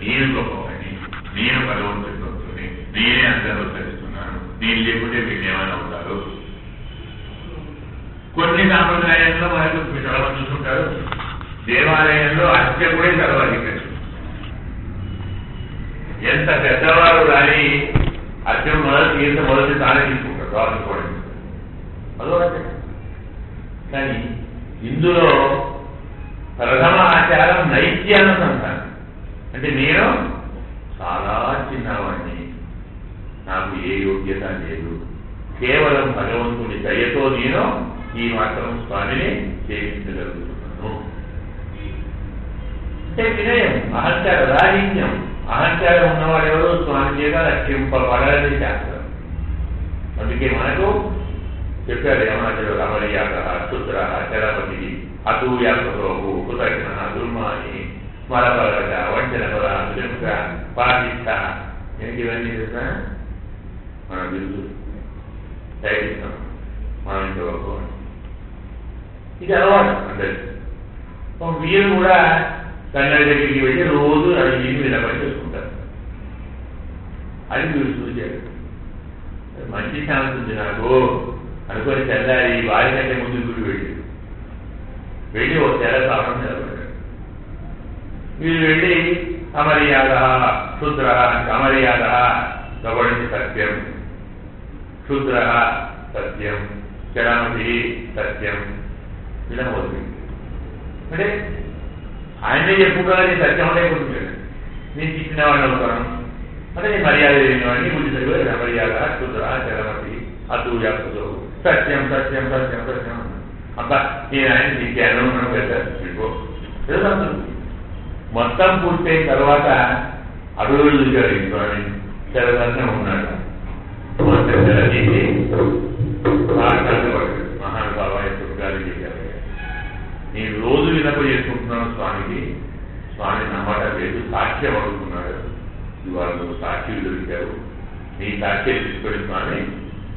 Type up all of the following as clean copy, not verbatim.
నేను గొప్పవాడిని, నేను భగవంతుడి భక్తుని, నేనే అందరూ తెలుస్తున్నాను, నేను లేకుంటే వీళ్ళు ఏమైనా అవుతారు. కొన్ని సాంప్రదాయాల్లో మనకు చదవని చూసుకుంటారు. దేవాలయంలో అర్చకుడే చదవాలి. ఎంత పెద్దవారు కానీ అర్చకుడు మొదటి తానే తీసుకుంటారు రాసుకోవడం. అదో కానీ ఇందులో ప్రథమ ఆచారం నైత్యానుసంధానం. అంటే నేను చాలా చిన్నవాడిని, నాకు ఏ యోగ్యత లేదు, కేవలం భగవంతుడి దయతో నేను ఈ మాత్రం స్వామిని సేవించగలుగుతున్నాను. అంటే వినయం, అహంకార రాహిత్యం. అహంకారం ఉన్నవాడు ఎవరు స్వామి చేత రక్షింపబడాలని శాస్త్రం. అందుకే మనకు చెప్పారు యమాచార్యుడు అమర్యాద శుద్ర చరపతి అతూయాసోహు కృతజ్ఞ దుర్మాని స్మరపరట వంచనపర దుర్ముఖ పాటిష్ట. ఏంటి ఇవన్నీ తెలుసా? మనం తెలుసు ప్రయత్నిస్తాం మనం ఇంతవరకు. ఇది అలవాటు అందరికి. వీరు కూడా కన్నడ దగ్గరికి వెళ్ళి రోజు అవి నీళ్ళు నిలబడి చేసుకుంటారు. అది మీరు చూశారు. మంచి ఛాన్స్ ఉంది నాకు అనుకొని తెల్లారి వారి కంటే ముందు గుడి వెళ్ళి ఒక తెర కావడం నిలబడ్డాడు. మీరు వెళ్ళి అమర్యాద శుద్ర అమర్యాద గౌడి సత్యం, శుద్ర సత్యం, చరమతి సత్యం, ఇలా మొదలు. అంటే ఆయనే చెప్పుకోవాలి సత్యం అంటే కూర్చుంటాడు. నేను చిన్న వాడిని అవుతాను అంటే నేను మర్యాద లేనివాడిని బుద్ధి సరిపోయి మర్యాద శుద్ర చరమతి అతూయ సత్యం సత్యం సత్యం సత్యం. అబ్బా నేను ఆయన నీకేను మనం పెద్ద మొత్తం పూర్తయిన తర్వాత అడుగులు చూశాడు ఇంట్లోని తెరదనే ఉన్నాడు. తెర తీసి మాట్లాడబడ్డాడు. మహానుభావ గారు చేశారు, నేను రోజు వినప చేసుకుంటున్నాను స్వామికి, స్వామి నమ్మట లేదు, సాక్ష్యం అడుగుతున్నాడు. ఇవాళ నువ్వు సాక్షి దొరికావు, నీ సాక్ష్యం తీసుకొని స్వామి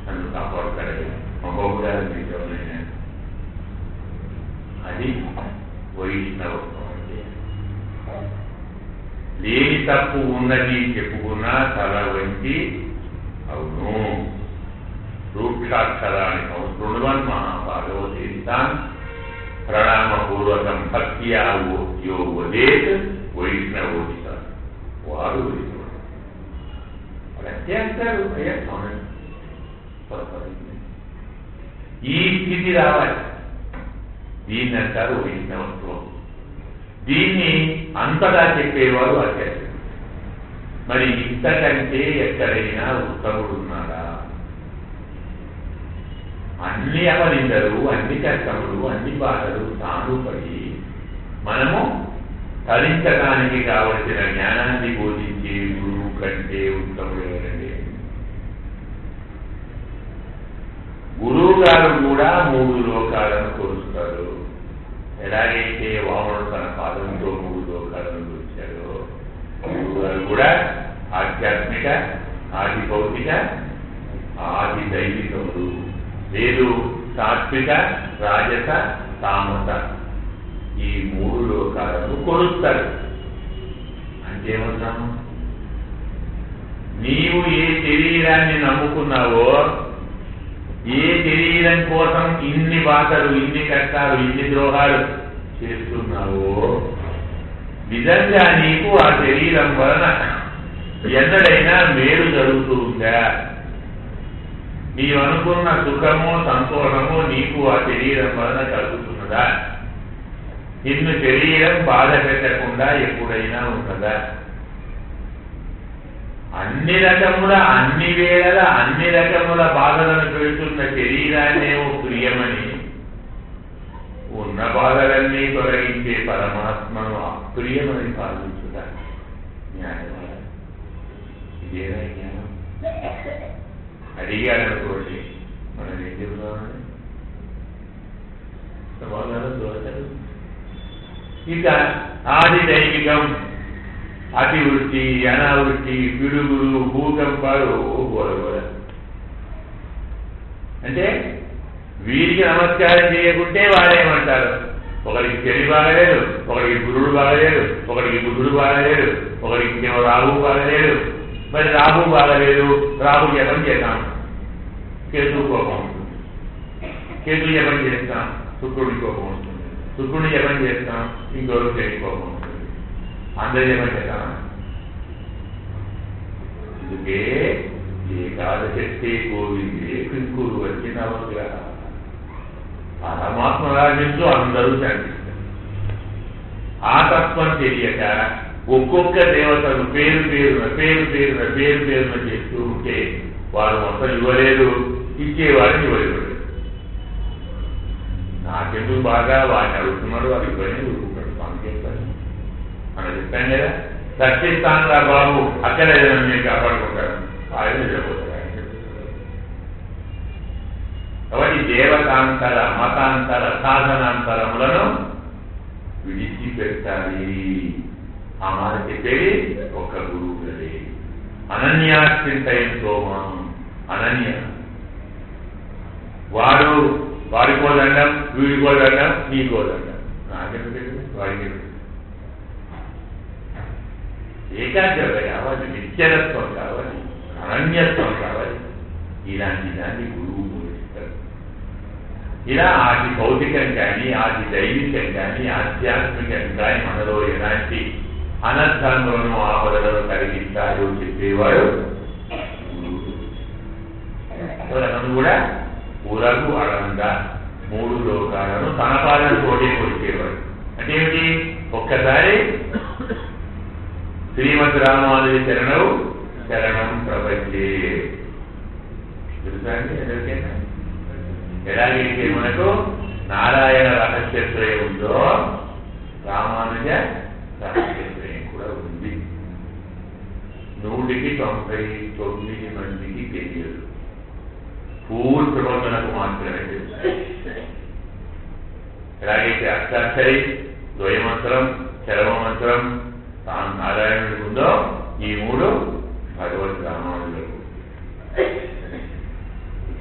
నన్ను కాపాడుతాడు. మగోగా అది వైష్ణవత్వం. అంటే లేని తప్పు ఉన్నది చెప్పుకున్నా తల వంచి అవును రూక్షాక్షరాన్ని శృణ్వన్ మహాభాగవతేతాన్ ప్రణామపూర్వకం భక్త్యా యో వదేత్ వైష్ణవోచిత. వారు వైష్ణవుడు. వాడు అంతే అంటారు. అయ్యా స్వామి ఈ స్థితి రావాలి. దీన్ని అంటారు వైష్ణవత్వం. దీన్ని అంతగా చెప్పేవారు ఆచార్యులు. మరి ఇంతకంటే ఎక్కడైనా ఉత్తముడు ఉన్నాడా? అన్ని అపనిందలు, అన్ని కష్టములు, అన్ని బాధలు తాను పడి మనము తరించడానికి కావలసిన జ్ఞానాన్ని బోధించే గురువు కంటే ఉత్తముడు ఎవరండి? గురువు గారు కూడా 3 లోకాలను కొలుస్తారు. ఎలాగైతే వామనుడు తన పాదంతో 3 లోకాలను కొలిచాడో గురువు గారు కూడా ఆధ్యాత్మిక, ఆది భౌతిక, ఆది దైవికములు, లేదు సాత్విక, రాజస, తామస, ఈ 3 లోకాలను కొలుస్తారు. అంతేమన్నాము? నీవు ఏ శరీరాన్ని నమ్ముకున్నావో, ఏ శరీరం కోసం ఇన్ని బాధలు, ఇన్ని కష్టాలు, ఇన్ని ద్రోహాలు చేస్తున్నావో, నిజంగా నీకు ఆ శరీరం వలన ఎన్నడైనా మేలు జరుగుతూ ఉందా? నీవు అనుకున్న సుఖమో సంతోషమో నీకు ఆ శరీరం వలన కలుగుతున్నదా? నిన్ను శరీరం బాధ పెట్టకుండా ఎప్పుడైనా ఉన్నదా? అన్ని రకముల, అన్ని వేళల, అన్ని రకముల బాధలను పెడుతున్న శరీరాన్నేమో ప్రియమని, ఉన్న బాధలన్నీ తొలగించే పరమాత్మను అప్రియమని భావించుట న్యాయమా? ఇదేనా జ్ఞానం? అడిగాడనుకోండి, మనం ఏం చెప్తామండి? సమాధానం దొరకదు. ఇక ఆది దైవికం, అతివృష్టి, అనావృష్టి, పిడుగులు, భూకంపాలు, గోరగోర. అంటే వీరికి నమస్కారం చేయకుంటే వాడేమంటారు? ఒకడికి శని బాగలేడు, ఒకడికి గురుడు బాగలేడు, ఒకడికి బుధుడు బాగలేడు, ఒకడికి ఇంకేమో రాహు బాగలేడు. మరి రాహు బాగలేదు, రాహు జపం చేద్దాం, కేతు కోపం ఉంటుంది. కేతు జపం చేస్తాం, శుక్రుడి కోపం ఉంటుంది. శుక్రుడిని జపం చేస్తాం, ఇంకోరు శని కోపం ఉంటుంది. అందరూ జపం చేద్దాం. అందుకే ఏకాదశక్తి గోవిందే కింకురు వచ్చినవగా పరమాత్మ రాజ్యంతో అందరూ శాంతిస్తారు. ఆ తత్వం తెలియక ఒక్కొక్క దేవతలు పేరు పేరున చేస్తూ ఉంటే వారు మొత్తం ఇవ్వలేదు, ఇచ్చేవాడిని ఇవ్వలేదు. నాకెందుకు బాగా వాడిని అడుగుతున్నాడు, వాడు ఇవ్వని ఊరుకుంటాడు. స్వామి చెప్తాను మనం చెప్పాను కదా, రక్షిస్తాను రా బాబు, అక్కడ ఏదైనా మీరు కాపాడుకుంటారు, ఆయన నిద్రపోతాడు. కాబట్టి దేవతాంతర మతాంతర సాధనాంతరములను విడిచిపెట్టాలి. ఆ మాట చెప్పేది ఒక్క గురువులే. అనన్యాశ్చింతయం సోమం, అనన్య వాడికోదండం, వీడికోదండం, నీకోదండం, నాకెందుకు వాడికి ఏకాగ్రత కావాలి, నిత్యరత్వం కావాలి, అనన్యత్వం కావాలి. ఇలాంటి దాన్ని గురువు బోధిస్తారు. ఇలా ఆది భౌతికం కానీ, ఆది దైవికం కానీ, ఆధ్యాత్మికం కానీ మనలో ఎలాంటి అనర్థములను ఆపదలను కలిగిస్తారో చెప్పేవాడు గురువు. కూడా ఊరకు అడంగా 3 లోకాలను తన పాలన తోటి కొలిచేవాడు. అంటే ఏమిటి? ఒక్కసారి శ్రీమద్ రామానుజ శరణం శరణం ప్రపంచే తెలుసా అండి ఎవరికైనా? ఎలాగైతే మనకు నారాయణ రహస్యత్రయం ఉందో రామానుజ రహస్యత్రయం కూడా ఉంది. 199 మందికి తెలియదు, పూర్తి ప్రబంధనకు మాత్రమే తెలుసు. ఎలాగైతే అష్టాక్షరి, ద్వయమంత్రం, చరమ మంత్రం తాను నారాయణుడికి ఉందో ఈ 3 భగవద్ రామానుజులకు.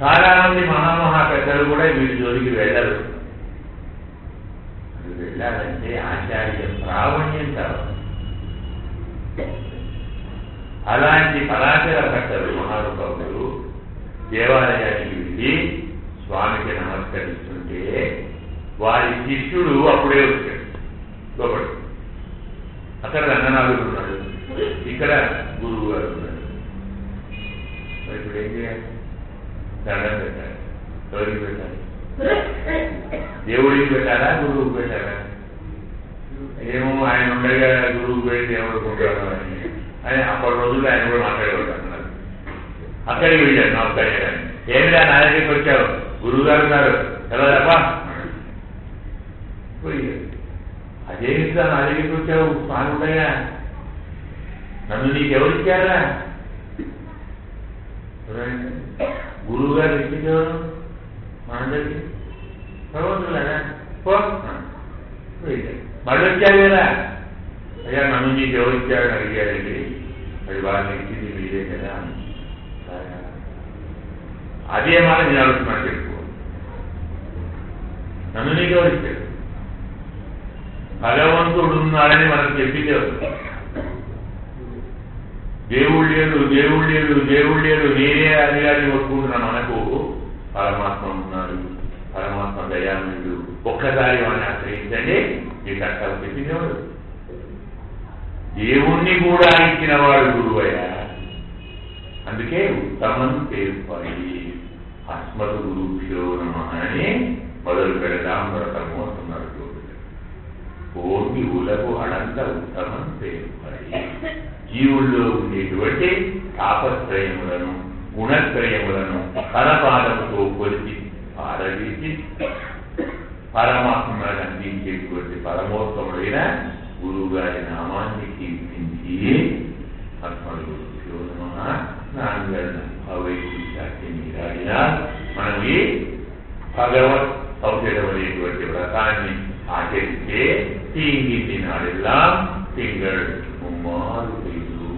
చాలా మంది మహామహాపెద్దలు కూడా వీరి జోలికి వెళ్ళరు. అది వెళ్ళాలంటే ఆచార్య ప్రావణ్యం కావాలి. అలాంటి పరాశర భక్తులు మహానుభావులు దేవాలయానికి వెళ్ళి స్వామికి నమస్కరిస్తుంటే వారి శిష్యుడు అప్పుడే వచ్చాడు లోపలి. అక్కడ రంగనాథుడు ఉన్నాడు, ఇక్కడ గురువు గారు ఉన్నాడు. మరి ఇప్పుడు ఏం చేయాలి? దండం పెట్టాలి. ఎవరికి పెట్టాలి? దేవుడికి పెట్టాలా, గురువుకి పెట్టాలా? ఏమో ఆయన ఉండగా గురువు పెట్టి ఎవరుకుంటాడు అని అప్పటి రోజుల్లో ఆయన కూడా మాట్లాడేవాడు. అన్నారు అక్కడికి వెళ్ళాడు నమస్కారం. ఏమిటా నా దగ్గరికి వచ్చావు? గురువు గారు ఉన్నారు ఎలా తప్ప పోయాడు. అదేమి నా దగ్గరికి వచ్చావు? స్వామి ఉండగా నన్ను నీకెవరిచ్చారా? గురువు గారు ఇచ్చేవారు మన దగ్గర భగవంతులారా మళ్ళీ వచ్చారు కదా. అయ్యా నన్ను నీకు ఎవరిచ్చారని అడిగారండి. అది వాళ్ళని ఇచ్చింది మీరే కదా. అదే మాట నేను అడుగుతున్నాను, చెప్పు. నన్ను నీకు ఎవరిచ్చారు? భగవంతుడు ఉన్నాడని మనకు చెప్పిందే. దేవుడు లేడు నేనే అది అని ఒప్పుకుంటున్నా. మనకు పరమాత్మ ఉన్నాడు, పరమాత్మ దయాళుడు. ఒక్కసారి వాడిని ఆశ్రయించండి, ఈ కష్టాలు చెప్పిందేవాడు. దేవుణ్ణి కూడా ఇచ్చిన వాడు గురువయ్యా. అందుకే ఉత్తమం పేర్పడి అస్మత్ గురుభ్యో నమః అని మొదలు పెడదాం వ్రతము అంటున్నాడు. కోటి ఉలకు అడంత ఉత్తమం పేర్పడి జీవుల్లో ఉండేటువంటి తాపత్రయములను, గుణత్రయములను పరపాదముతో కొలిచి ఆరగించి పరమాత్మను అందించేటువంటి పరమోత్తముడైన గురువు గారి నామాన్ని కీర్తించి అస్మత్ గురుభ్యో నమః నాన్నగారిని అవైకుంఠాన్ని నీరాడిన మనం ఈ భగవత్ ఔషధం అనేటువంటి వ్రతాన్ని ఆచరిస్తే తీంగిటి నాడెల్లాం తింగళ్ ముమ్మారు తెలుసు.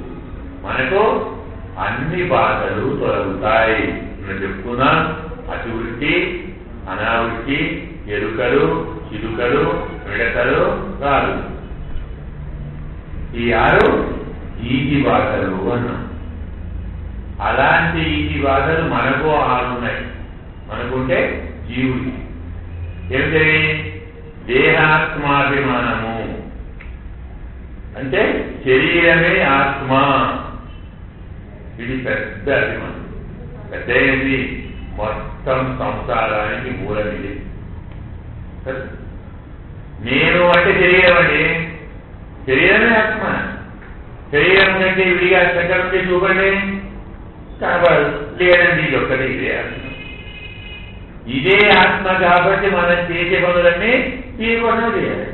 మనకు అన్ని బాధలు తొలగుతాయి. మనం చెప్పుకున్నాం, అతివృష్టి, అనావృష్టి, ఎరుకలు, చిలుకలు, మిడతలు, రాళ్ళు. ఈ 6 ఈటి బాధలు అన్నాం. అలాంటి ఈటి బాధలు మనకు 6 ఉన్నాయి. మనకుంటే జీవుడికి ఏమిటి? దేహాత్మాభిమానము, అంటే శరీరమే ఆత్మ. ఇది పెద్ద అభిమానం. పెద్దది మొత్తం సంసారానికి మూలం ఇది. నేను అంటే శరీరం అండి. శరీరమే ఆత్మ. శరీరం కంటే విడిగా ఎక్కడ ఉంటే చూపండి, కనబడదు. లేదండి, ఇది ఒక్కటి ఇదే ఆత్మ. ఇదే ఆత్మ కాబట్టి మనం చేసే పనులన్నీ దీనికోసం చేయాలి.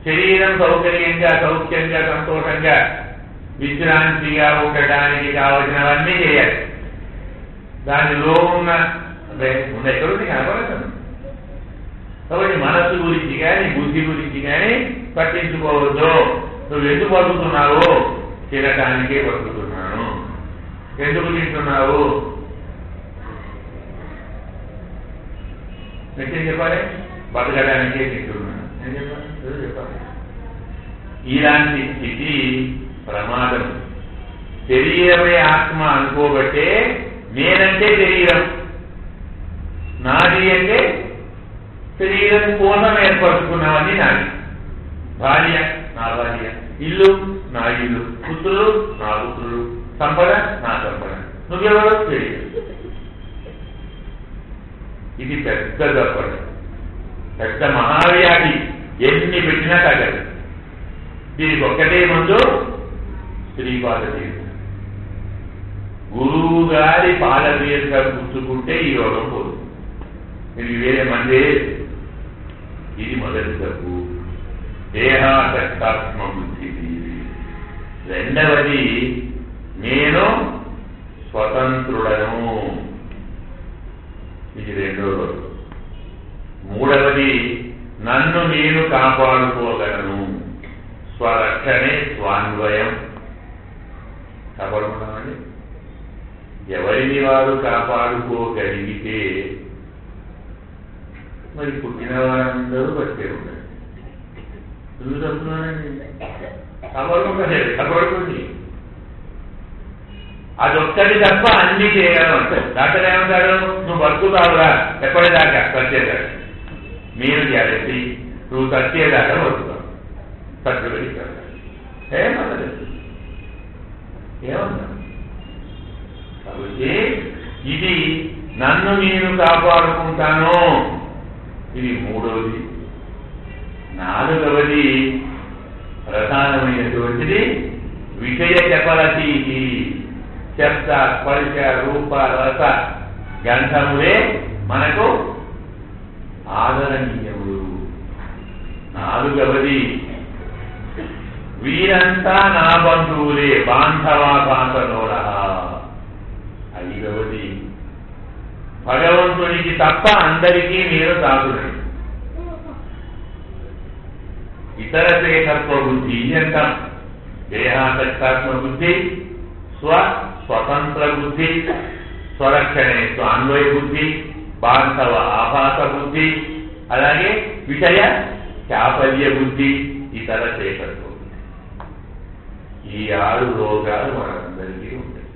శరీరం సౌకర్యంగా, సౌఖ్యంగా, సంతోషంగా, విశ్రాంతిగా ఉండటానికి కావలసినవన్నీ చేయాలి. దానిలో ఉన్న ఎక్కడుంది కనపడదు. కాబట్టి మనస్సు గురించి కానీ, బుద్ధి గురించి కానీ పట్టించుకోవద్దు. నువ్వు ఎందుకు బతుకుతున్నావు? తినటానికే బతుకుతున్నాను. ఎందుకు తింటున్నావు? నిత్యం చెప్పాలి, బతకడానికే తింటున్నాను. నేను చెప్పాలి. ఇలాంటి స్థితి ప్రమాదం. శరీరమే ఆత్మ అనుకోబట్టే నేనంటే శరీరం, నాది అంటే శరీరం కోసం ఏర్పరచుకున్నామని నాది. భార్య నా భార్య, ఇల్లు నా ఇల్లు, పుత్రులు నా పుత్రులు, సంపద నా సంపద. నువ్వెవరో శరీరం. ఇది పెద్ద దప్పటి, పెద్ద మహావ్యాధి. ఎన్ని పెట్టినా తగ్గదు. దీనికి ఒక్కటే ముందు శ్రీపాద తీర్థం. గురువు గారి పాదతీర్థ పుచ్చుకుంటే ఈ రోగం పోదు. ఇది వేరే మందే. ఇది మొదటి తప్పు. దేహాసక్తాత్మ బుద్ధి. రెండవది, నేను స్వతంత్రుడను. ఇది రెండో రోజు. మూడవది, నన్ను నేను కాపాడుకోగలను. స్వరక్షణే స్వాన్వయం. కాపాడుకున్నామండి. ఎవరిని వారు కాపాడుకోగలిగితే మరి పుట్టిన వారందరూ బతికే ఉంటారు. ఎందుకు చెప్తున్నానండి? కాపాడుకోలేదు, కాపాడుకోండి. అదొక్కటి తప్ప అన్ని చేయగలం అంటారు. డాక్టర్ ఏమంటారు? నువ్వు బతుకుతావురా ఎప్పటిదాకా? సత్యేదాకా. నేను గ్యారెంటీ నువ్వు సత్యేదాకా బతుకుతావు. సత్యపడి ఏమన్నా ఏమన్నా. కాబట్టి ఇది నన్ను నేను కాపాడుకుంటాను. ఇది మూడవది. నాలుగవది ప్రధానమైనటువంటిది విషయ చపలతి. శబ్ద, స్పర్శ, రూప, రస, గంధములే మనకు ఆదరణీయములు. నాలుగవది, వీరంతా నా బంధువులే, బాంధవా బాంధనోడ. ఐదవది, భగవంతునికి తప్ప అందరికీ నేను సాధుడు. ఇతర శ్రేయసత్వ బుద్ధి అంటాం. దేహాసక్తాత్మ బుద్ధి, స్వతంత్ర బుద్ధి, స్వరక్షణే స్వాన్వయ బుద్ధి, బాంధవ ఆభాస బుద్ధి, అలాగే విషయ చాపల్య బుద్ధి, ఇతర శ్రేయసత్వ బుద్ధి. ఈ 6 రోగాలు మనందరికీ ఉంటాయి.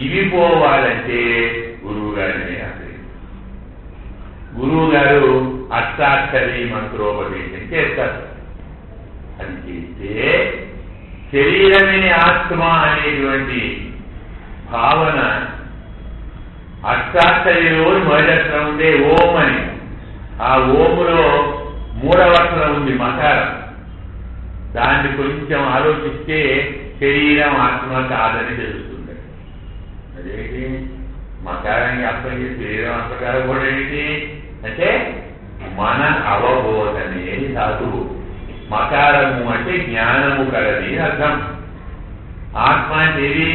ఇవి పోవాలంటే గురువు గారిని ఆశ్రయించాలి. గురువు గారు అష్టాక్షరి మంత్రోపదేశం చేస్తారు. అని చేస్తే శరీరమే ఆత్మ అనేటువంటి భావన అష్టాక్షరిలో మొదటి ఉండే ఓం అని. ఆ ఓములో 3వ అక్షరం ఉంది మకారం. దాన్ని కొంచెం ఆలోచిస్తే శరీరం ఆత్మ కాదని తెలుస్తుంది. అదేంటి మకారాన్ని అర్థం చేసి శరీరం ఆత్మకారం కూడా ఏంటి అంటే మన అవబోధనే ధాతువు. మకారము అంటే జ్ఞానము కలది అర్థం. ఆత్మ అంటే ఏది?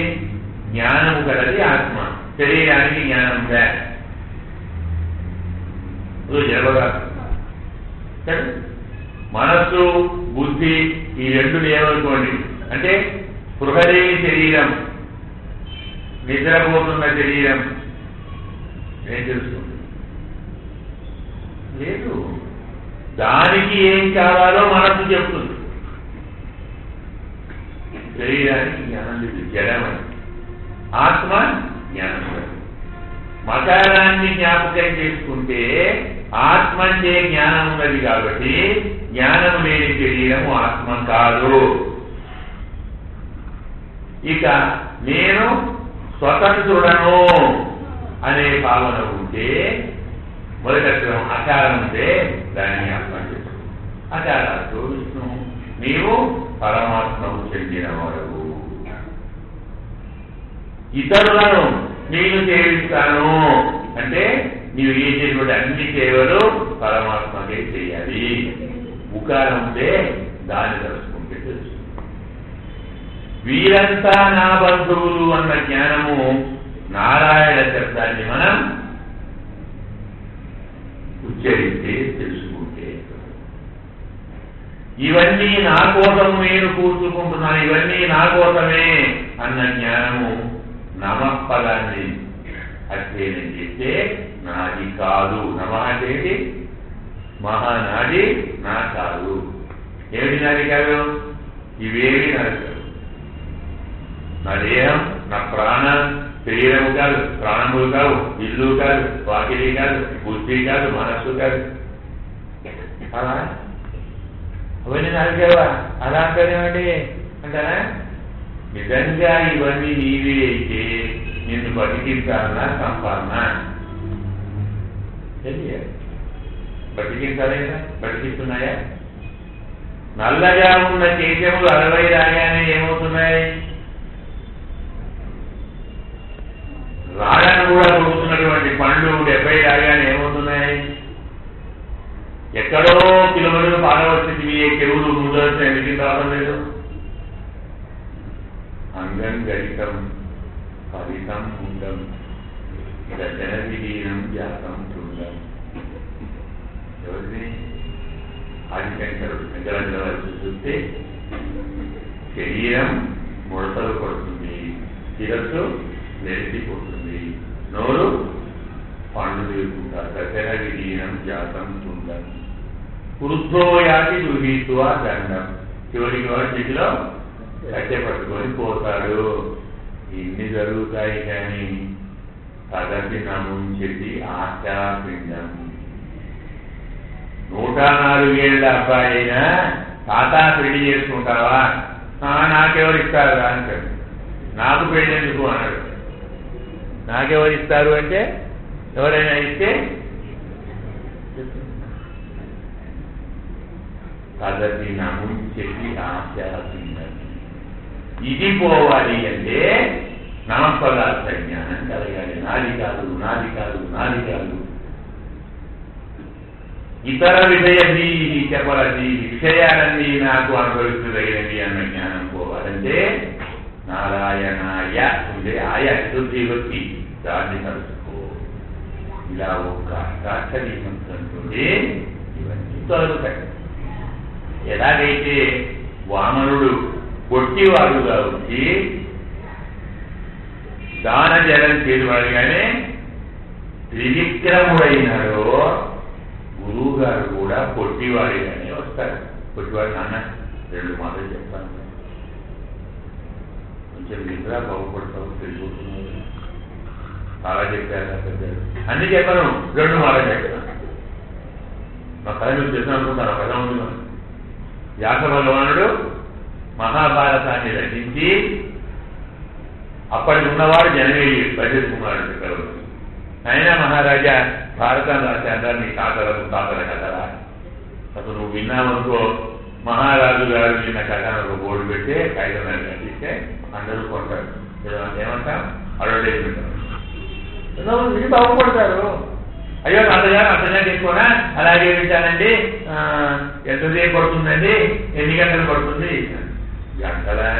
జ్ఞానము కలది ఆత్మ. శరీరానికి జ్ఞానం జరగదు. మనస్సు, బుద్ధి ఈ రెండు ఏమనుకోండి అంటే స్పృహలేని శరీరం, నిద్రపోతున్న శరీరం ఏం తెలుస్తుంది? లేదు. దానికి ఏం కావాలో మనసు చెప్తుంది. శరీరానికి జ్ఞానం లేదు, జడమని. ఆత్మ జ్ఞానం లేదు. మకారాన్ని జ్ఞాపకం చేసుకుంటే ఆత్మ అంటే జ్ఞానం ఉన్నది కాబట్టి జ్ఞానం లేని శరీరము ఆత్మ కాదు. ఇక నేను స్వతంత్రుడను అనే భావన ఉంటే మొదటి అక్షరం అకారం ఉంటే దాన్ని అర్థం చేసుకో. అకారాలతో విష్ణు నీవు పరమాత్మకు చెందినవాడు. ఇతరులను నేను సేవిస్తాను అంటే నీవు చేసేటువంటి అన్ని సేవలు పరమాత్మకే చేయాలి. ఉకారం ఉంటే దాన్ని తెలుసుకుంటే తెలుసు. వీరంతా నా బంధువులు అన్న జ్ఞానము నారాయణ శబ్దాన్ని మనం ఉచ్చరిస్తే తెలుసుకుంటే, ఇవన్నీ నా కోసం నేను కూర్చుకుంటున్నాను, ఇవన్నీ నా కోసమే అన్న జ్ఞానము నమఃపదాన్ని అధ్యయనం చేస్తే నాది కాదు. నమ అంటే మహానాది నా కాదు. ఏమిటి నాది కాదు? ఇవేమి నాది కాదు. నా దేహం, నా ప్రాణం, శరీరము కాదు, ప్రాణములు కాదు, ఇల్లు కాదు, వాకిలి కాదు, బుద్ధి కాదు, మనస్సు కాదు. అలా అవన్నీ నాది కావా? అలా అంటారేమండి అంటారా? నిజంగా ఇవన్నీ నీవే అయితే నిన్ను బతికించాలన్నా సంపాదన తెలియాలి. బతికించాలేదా? బతికిస్తున్నాయా? నల్లగా ఉన్న కేశములు 60 రాగానే ఏమవుతున్నాయి? రాగను కూడా కొడుతున్నటువంటి పండ్లు 70 రాగానే ఏమవుతున్నాయి? ఎక్కడో కిలోమీటర్లు పారవచ్చి చెవులు ముదర్శన ఎందుకు రావడం లేదు? అంగం గరితం ఫలితం ఉండం దర్శన విలీనం జాతం చూడం. ఎవరిని? ఆదిశంకరుడు. శంకరాచార్య చూస్తే శరీరం ముడతలు పడుతుంది, శిరస్సు నెరిసిపోతుంది, నోరు పండు వేసుకుంటారు. దర్శన విలీనం జాతం చూడం. వృద్ధోయాతి గృహీత్వా దండం. చివరికి వాడు చేతిలో కట్టె పట్టుకొని పోతాడు. ఇన్ని జరుగుతాయి కానీ తదపి నముంచేది ఆశాపిండం. 104 ఏళ్ళ అబ్బాయి అయినా తాత పెళ్లి చేసుకుంటావా? నాకెవరిస్తారు అంటాడు. నాకు పెళ్లి ఎందుకు అన్నాడు. నాకెవరిస్తారు అంటే ఎవరైనా ఇస్తే తదపి నముంచేది ఆశాపిండం. ఇది పోవాలి అంటే నమపదార్థ జ్ఞానం కలగాలి. నాది కాదు, నాది కాదు, నాది కాదు. ఇతర విషయది చెప్పలది విషయాలన్నీ నాకు అనుభవించదగినవి అన్న జ్ఞానం పోవాలంటే నారాయణాయ ఉండే ఆయా శుద్ధి వచ్చి దాన్ని కలుసుకో. ఇలా ఒక్క అష్టాక్షరీ మంత్రంతో ఇవన్నీ తొలగుతాయి. ఎలాగైతే వామనుడు కొట్టివాడుగా వచ్చి దాన జలం చేసేవాడుగానే త్రివిక్రముడైనాడో గురువు గారు కూడా కొట్టివాడిగానే వస్తారు. కొట్టివాడు నాన్న 2 మాటలు చెప్తాను, కొంచెం నిద్ర బాగుపడతావు, తెలిసిపోతున్నావు, చాలా చెప్పారు పెద్దలు అన్ని చెప్పాను, 2 మాటలు చెప్తాను. మా కథ మీరు చేసిన అనుకుంటాను. కథ ఉంది. వ్యాస భగవానుడు మహాభారతాన్ని రచించి అప్పటికి ఉన్నవాడు జనమేయుడు బడ్జెట్ కుమారుడు చెప్పారు. అయినా మహారాజా భారతాన్ని రాశాక నీ తాతల కథరా? అసలు నువ్వు విన్నామనుకో, మహారాజు గారు నిన్న కథను ఒక బోర్డు పెట్టి కాగితం కట్టిస్తే అందరూ కొడతారు. ఏమంటాం? అడ్వర్టైజ్మెంట్ విని బాగుపడతారు. అయ్యో తాతగారు అంతగా చేసుకోనా? అలాగే వింటానండి. ఎంతసేపు పడుతుందండి? ఎన్ని గంటలు పడుతుంది? గంటలా?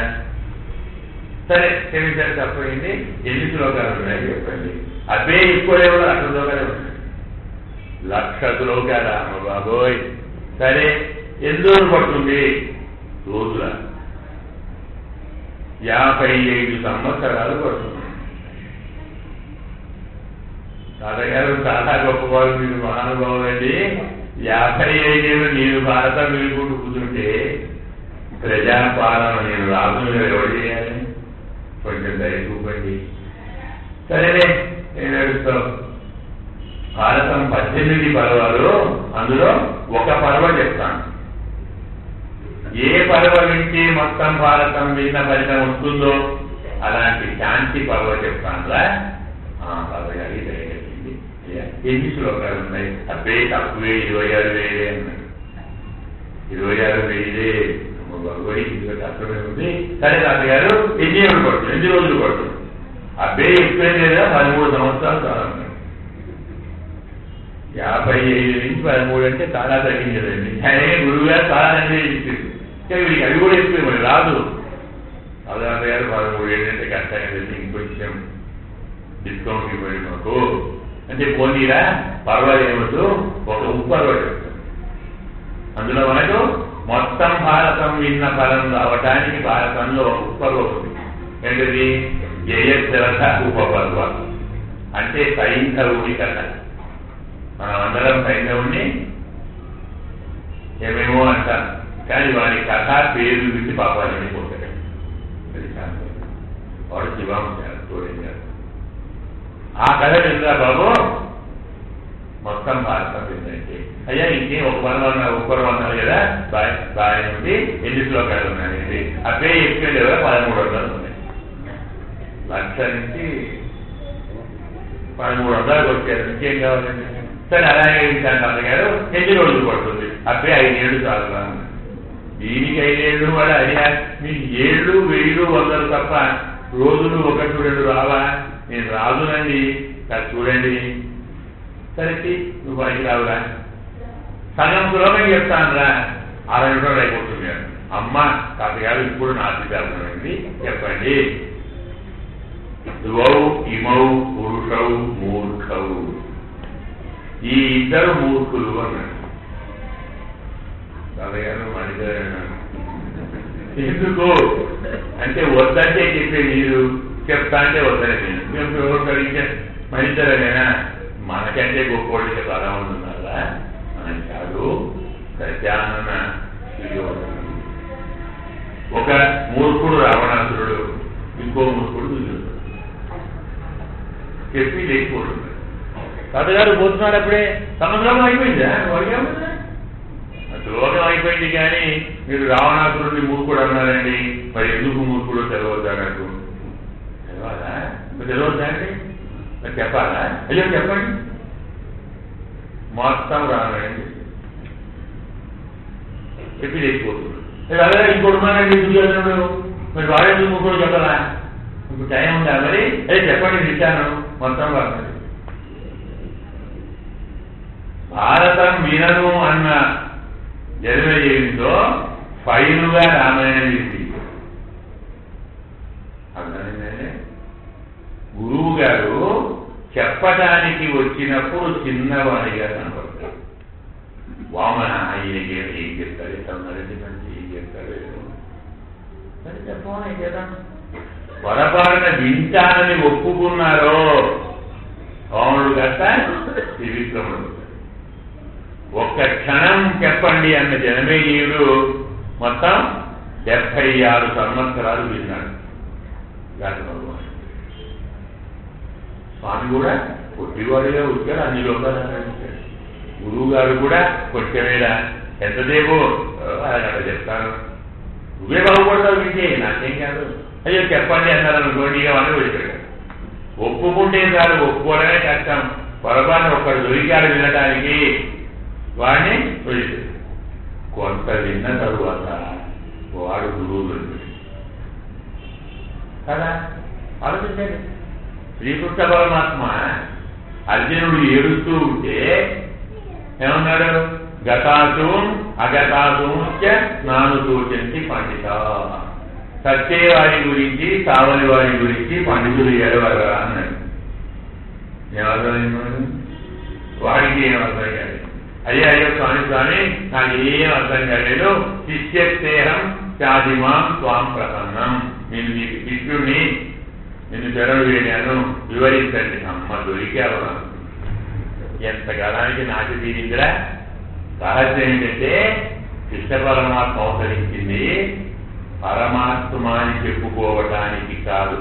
సరే క్షమించాలి, తప్పయింది. ఎన్ని శ్లోకాలు ఉన్నాయి చెప్పండి. అదే ఎక్కువ కూడా 100 శ్లోకాలే ఉన్నాయి. 1,00,000 శ్లోకాల అమ్మ బాబోయ్. సరే ఎందుకు పడుతుంది? రోజుల 55 సంవత్సరాలు పడుతుంది. తాతగారు చాలా గొప్పవారు, మీరు మహానుభావులండి. 55 ఏళ్ళు నేను భారతం వెళ్ళుకుంటూ కూర్చుంటే ప్రజాపాలన నేను రాజును ఎవరు చేయాలి? కొంచెం దయ చూపండి. సరేలే, నేను నడుస్తావు. భారతం 18 పర్వాలు, అందులో ఒక పర్వ చెప్తాను. ఏ పర్వ నుంచి మొత్తం భారతం విన్న ఫలితం వస్తుందో అలాంటి శాంతి పర్వ చెప్తానురా. బాబాగారి దయచేసింది. ఎన్ని శ్లోకాలు ఉన్నాయి? అబ్బే తక్కువే, 26,000 అన్నాడు. 26,000 బాబోయ్, ఇందులో కష్టమే ఉంది. సరే తాతగారు ఎన్ని రోజులు పడుతుంది? అబ్బే ఎక్కువే లేదా, 13 సంవత్సరాలు చాలా ఉన్నాయి. 55 నుంచి 13 అంటే చాలా తగ్గించదండి. గురువుగారు చాలా నిర్ణయించారు. వీడికి అవి కూడా ఎక్కువ మరి రాదు. తాతగారు 13 ఏంటంటే కష్టంగా తెలిసి ఇంకొంచెం డిస్కౌంట్ ఇవ్వండి మాకు అంటే పోనీరా, పర్వాలేమొద్దు, ఒక ఉప్పర్వ చెప్తాను. అందులో మనకు మొత్తం భారతం విన్న ఫలం రావటానికి భారతంలో ఒక ఉప్పర్వ ఉంది. ఏంటది? జయద్రథ ఉపపర్వ అంటే సైంధవుడి కథ. మనం అందరం సైంధవుడిని ఏమేమో అంటాం, కానీ వాడి కథ పేరు విసి పాపాలని పోతాడు. అది కాదు, వాడు శివాంశారు చూడండి. ఆ కథ విందా బాబు, మొత్తం భారతం విందంటే అయ్యా ఇంకేం ఒక పర్వం అన్నారు కదా, బాయ్ నుండి ఎన్ని శ్లోకాలు ఉన్నాయండి? అబ్బే ఎక్కువ లేదా, 1300 ఉన్నాయి. 1,00,000 నుంచి 1300 వచ్చారు. ఇంకేం కావాలండి? సరే అలాగే ఇచ్చాను తాతగారు, ఎన్ని రోజులు పడుతుంది? అబ్బే 5 ఏళ్ళు చాలు. దీనికి 5 ఏళ్ళు వాడు అయ్యా మీ 7, 1000, 100 తప్ప రోజులు 1, 2 రావా? నేను రాజునండి, చూడండి. సరే నువ్వు పనికి రావురా, సగం సులభం చెప్తాను రా, 60 నిమిషాలు అయిపోతుంది. అమ్మ తాతగారు ఇప్పుడు నాసిదార్థమైంది చెప్పండి. ద్వౌ ఇమౌ పురుషౌ మూర్ఖౌ, ఈ ఇద్దరు మూర్ఖులు అన్నాడు. తాతగారు మనిద్దరు ఎందుకు అంటే వద్దంటే చెప్పే మీరు, చెప్తా అంటే వద్దని నేను. మేము ఎవరు కలిగితే మనిద్దరేనా? మనకంటే గొప్పోళ్ళకి చాలా మంది ఉన్నారా? అని కాదు. ప్రత్యాహరణ ఒక మూర్ఖుడు రావణాసురుడు, ఇంకో మూర్ఖుడు విజయుడు. చెప్పి లేకపోతుంది. తాతగారు పోతున్నారు అప్పుడే సముద్రం అయిపోయిందా? శ్లోకం అయిపోయింది కానీ మీరు రావణాసురుడిని మూర్ఖుడు అన్నారండి. మరి ఎందుకు మూర్ఖుడు తెలవద్దా? నాకు తెలవాలా? తెలవద్దా అంటే మరి చెప్పాలా? అయ్యో చెప్పండి. మొత్తం రానండి చెప్పి లేకపోతున్నాడు. అదే ఇంకోటి ఉన్నానండి దుర్యోధనుడు, మరి వాడేందుకు మూర్ఖుడు చెప్పాలా? ఇప్పుడు టైం ఉందా? మరి అదే చెప్పండి ఇచ్చాను, మొత్తం రానండి. భారతం వినను అన్న జన్మజీవితో ఫైలుగా రామాయణం తీసి అర్థమైందండి. గురువు గారు చెప్పడానికి వచ్చినప్పుడు చిన్నవాడిగా కనపడతాడు. వామన ఈయనకి ఏం చెప్తారు, తమరెడ్డి మంచి ఏం చెప్తారు, సరే చెప్పమని కదా. పొరపాటున వింటానని ఒప్పుకున్నారో వామనుడు కాస్త త్రివిక్రముడు. ఒక్క క్షణం చెప్పండి అన్న జనమేజీయుడు మొత్తం 76 సంవత్సరాలు విన్నాడు. భగవాన్ స్వామి కూడా కొట్టివాడిగా వచ్చాడు, అన్ని లోకాలు ఆచరించాడు. గురువు గారు కూడా కొట్టవేళ ఎంతసేపు అలాగ చెప్తాను, నువ్వే బాగుపడతావు వింటే నాకేం కాదు. అయ్యో చెప్పండి అన్నారు అనుకోండి, ఇక వాళ్ళు వెళ్ళిపోయాడు. ఒప్పుకుంటే చాలు, ఒప్పుకోవడమే కష్టం. పొరపాటు ఒక్కడు దొరికాడు వినటానికి, వాడిని వెళ్ళిపోయాడు. కొంత విన్న తరువాత వాడు గురువులు కదా ఆలోచించండి. శ్రీకృష్ణ పరమాత్మ అర్జునుడు ఏడుస్తూ ఉంటే ఏమన్నాడు? గతాసు అగతాసు నాను సూచించి పండిత. సత్యవాడి గురించి సావని వాడి గురించి పండితులు ఏడవరా అన్నాడు. ఏమర్థమైంది? వాడికి ఏం అర్థం కాలేదు. అయ్యో స్వామి నాకు ఏం అర్థం కాలేదు. శిష్యస్నేహం చాదిమాం స్వాం ప్రసన్నం. నేను నీకు శిష్యుడిని, నిన్ను తెరలు వేడాను, వివరించండి. అమ్మ దొరికావు, ఎంతకాలానికి నాటి తీరిందిరా. రహస్యం ఏంటంటే కృష్ణ పరమాత్మ అవతరించింది పరమాత్మ అని చెప్పుకోవటానికి కాదు,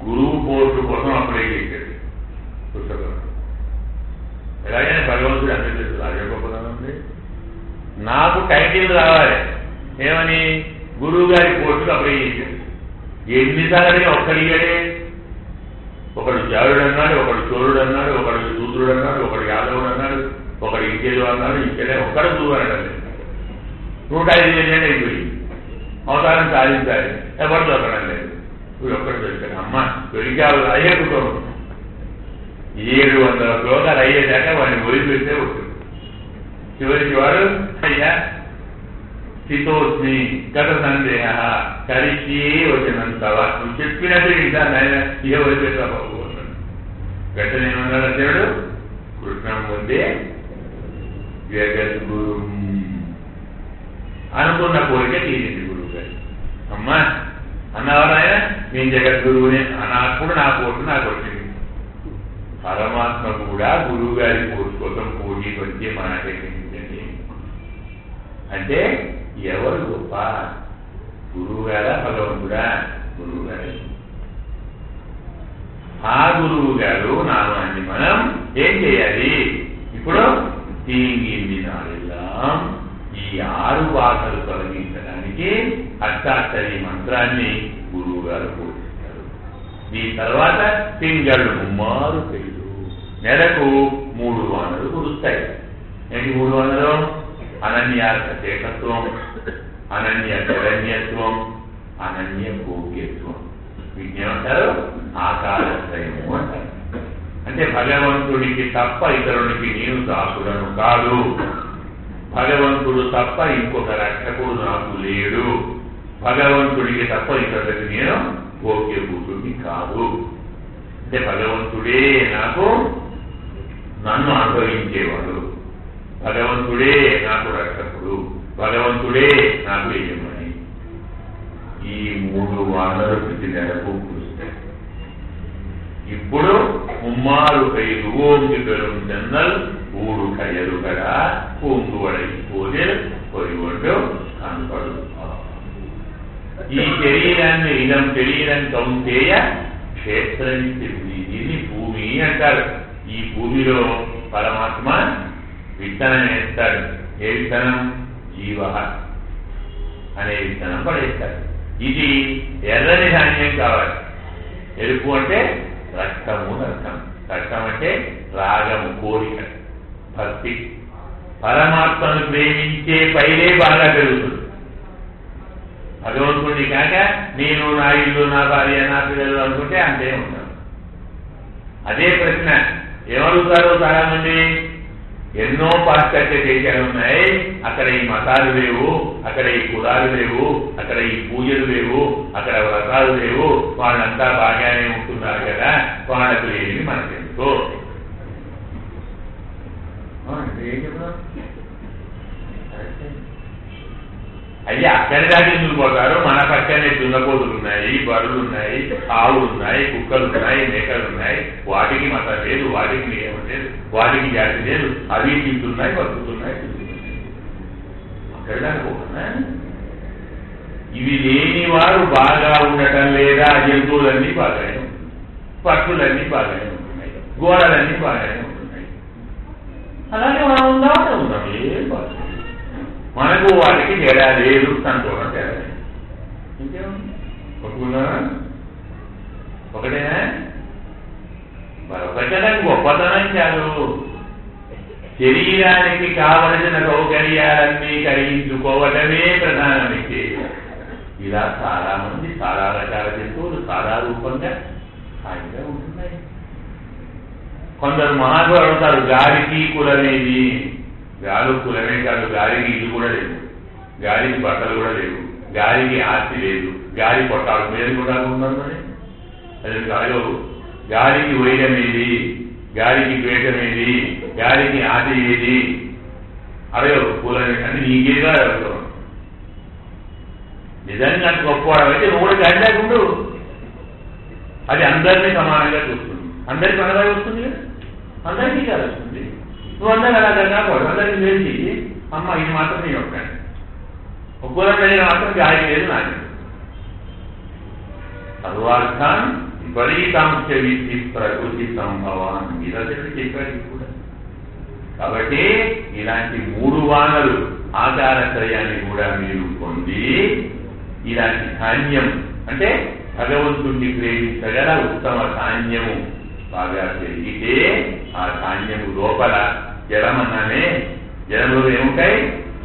గురువు పోస్టు కోసం అప్లై చేశాడు పుస్తకం. ఎలాగైనా భగవంతుడు అందరూ తెలుసు అదే గొప్పదనండి. నాకు టైటిల్ రావాలి ఏమని గురువు గారి పోస్టుకు అప్లై చేశాడు. ఎన్నిసార్లు ఒక్కడిగాడే, ఒకడు జారుడు అన్నాడు, ఒకడు చోరుడు అన్నాడు, ఒకడు శూద్రుడు అన్నాడు, ఒకడు యాదవుడు అన్నాడు, ఒకడు ఇంకేదో అన్నాడు, ఇంకేదే ఒక్కడు దూరం అన్నాడు. 105 ఏళ్ళు అయిపోయింది, అవతారం సాధించాలి, ఎవరు దొరకడం లేదు. ఇప్పుడు ఒక్కడు దొరికాడు. అమ్మ దొరికావు అయ్యే కుటుంబం 700 శ్లోకాలు అయ్యేదాకా వాడిని వదిలిపెడితే ఉంటుంది. చివరికి వాడు అయ్యా స్థితోస్మి గత సందేహ కలిసి వచ్చినంతవా నువ్వు చెప్పినట్టు ఇంకా నాయన ఇక వదిలిపెట్టా బాబు అన్నాడు. వెంటనే ఏమన్నాడు దేవుడు, కృష్ణం ముందే జగద్గురు అనుకున్న కోరిక తీరింది గురువు గారు. అమ్మా అన్నవారు ఆయన నేను జగద్గురువునే అన్నప్పుడు నా కోర్టు నాకు వచ్చింది. పరమాత్మ కూడా గురువు గారి కోర్టు కోసం పోటీ వచ్చే మాట్లాడించండి. అంటే ఎవరు గొప్ప, గురువు గారా భగవంతుడా? గురువు గారు. ఆ గురువు గారు నామాన్ని మనం ఏం చేయాలి? ఇప్పుడు తీంగింది నాడెల్లాం ఈ 6 బాధలు తొలగించడానికి అష్టాక్షరి మంత్రాన్ని గురువు గారు పోషిస్తారు. దీని తర్వాత తింగళ్ళు 3 పెళ్ళు, నెలకు 3 వానలు కురుస్తాయి. ఏంటి 3 వానలు? అనన్య సచేతత్వం, అనన్య శరణ్యత్వం, అనన్య భోగ్యత్వం. వీటినేమంటారు? ఆకారత్రయము అంటారు. అంటే భగవంతుడికి తప్ప ఇతరునికి నేను దాసుడను కాదు, భగవంతుడు తప్ప ఇంకొక రక్షకుడు నాకు లేడు, భగవంతుడికి తప్ప ఇతరులకి నేను భోగ్యభూతుడిని కాదు. అంటే భగవంతుడే నాకు నన్ను అనుభవించేవాడు, భగవంతుడే నాకు రక్షకుడు, భగవంతుడే నాకు యజమాని. ఈ 3 వానలు ప్రతి నెలకు కురుస్తాయి. ఇప్పుడు 3 కైలు ఓంగి పెరుం చెన్నల్ ఊడు కయలుగడ పూంగువడై పోదిల్ పొరిగొండు కనపడు. ఈ శరీరాన్ని ఇదం శరీరం కౌంతేయ క్షేత్రని తిరిగి దీన్ని భూమి అంటారు. ఈ భూమిలో పరమాత్మ విత్తనం వేస్తాడు. ఏ విత్తనం? జీవ అనే విత్తనం పడేస్తాడు. ఇది ఎర్రని ధాన్యం కావాలి. ఎరుపు అంటే రక్తము, రక్తం. రక్తం అంటే రాగము, కోరిక, భక్తి. పరమాత్మను ప్రేమించే పైనే బాగా పెరుగుతుంది. భగవంతుడిని కాక నేను నా ఇల్లు, నా భార్య, నా పిల్లలు అనుకుంటే అంతే ఉంటాను. అదే ప్రశ్న ఏమడుగుతారు చాలా మంది? ఎన్నో పాశ్చాత్య దేశాలు ఉన్నాయి, అక్కడ ఈ మతాలు లేవు, అక్కడ ఈ కులాలు లేవు, అక్కడ ఈ పూజలు లేవు, అక్కడ వ్రతాలు లేవు, వాళ్ళంతా బాగానే ఉంటున్నారు కదా, వాళ్ళకు లేని మనకెందుకో. అయ్యా అక్కడి దాకా ఎందుకు పోతారు? మన పక్కనే దున్నపోతులు ఉన్నాయి, బరులు ఉన్నాయి, ఆవులు ఉన్నాయి, కుక్కలు ఉన్నాయి, మేకలు ఉన్నాయి. వాటికి మతం లేదు, వాటికి నియమం లేదు, వాటికి జాతి లేదు, అవి తింటున్నాయి, బతుకుతున్నాయి. అక్కడి దాకా పోతున్నా? ఇవి లేని వారు బాగా ఉండటం లేదా? జంతువులన్నీ బాగానే ఉంటున్నాయి, పక్షులన్నీ బాగానే ఉంటున్నాయి, గోడలన్నీ బాగానే ఉంటున్నాయి. అలాగే మనం ఉన్నాం, ఏం బాగా మనకు వాటికి తేడా లేదు, సంతోషం తేడా లేదు. ఇంకేముంది? ఒప్పుకున్నారా? ఒకటేనా? మరొకటం గొప్పతనం కాదు, శరీరానికి కావలసిన సౌకర్యాలన్నీ కలిగించుకోవటమే ప్రధానమైతే. ఇలా చాలా మంది చాలా రకాల జంతువులు చాలా రూపంగా హాయిగా ఉంటున్నాయి. కొందరు మహాత్ములు అవుతారు, గాలికి కులమేది. గాలి కులమే కాదు, గాలికి ఇల్లు కూడా లేదు, గాలికి బట్టలు కూడా లేవు, గాలికి ఆస్తి లేదు, గాలి కొట్టాడు మీద కూడా ఉన్నారు. మరి అది గాలి గాలికి వైద్యం ఏది, గాలికి ద్వేషమేది, గాలికి ఆది ఏది? అదే కులమే అంటే నీకేగా అడుగుతాం. నిజంగా గొప్పవాడు అయితే నువ్వు గాలికుండు, అది అందరినీ సమానంగా చూస్తుంది, అందరికి అనగా వస్తుంది, అందరికీ కాదు వస్తుంది. నువ్వు అందరూ అలా కాకూడదు. అందరికీ తెలిసి అమ్మ ఇది మాత్రం నేను ఒక్కడి ఒక్కోరం కలిగిన మాత్రం గాలి లేదు నాకు సర్వార్థాన్ విపరీతాంశ విధి ప్రకృతి సంభవాన్ మీరందరూ చెప్పారు కూడా. కాబట్టి ఇలాంటి 3 వానలు ఆచారత్రయాన్ని కూడా మీరు పొంది ఇలాంటి ధాన్యం అంటే భగవంతుడిని ప్రేమించగల ఉత్తమ ధాన్యము బాగా పెరిగితే ఆ ధాన్యము లోపల జలం అన్నానే, జలంలో ఏముంటాయి?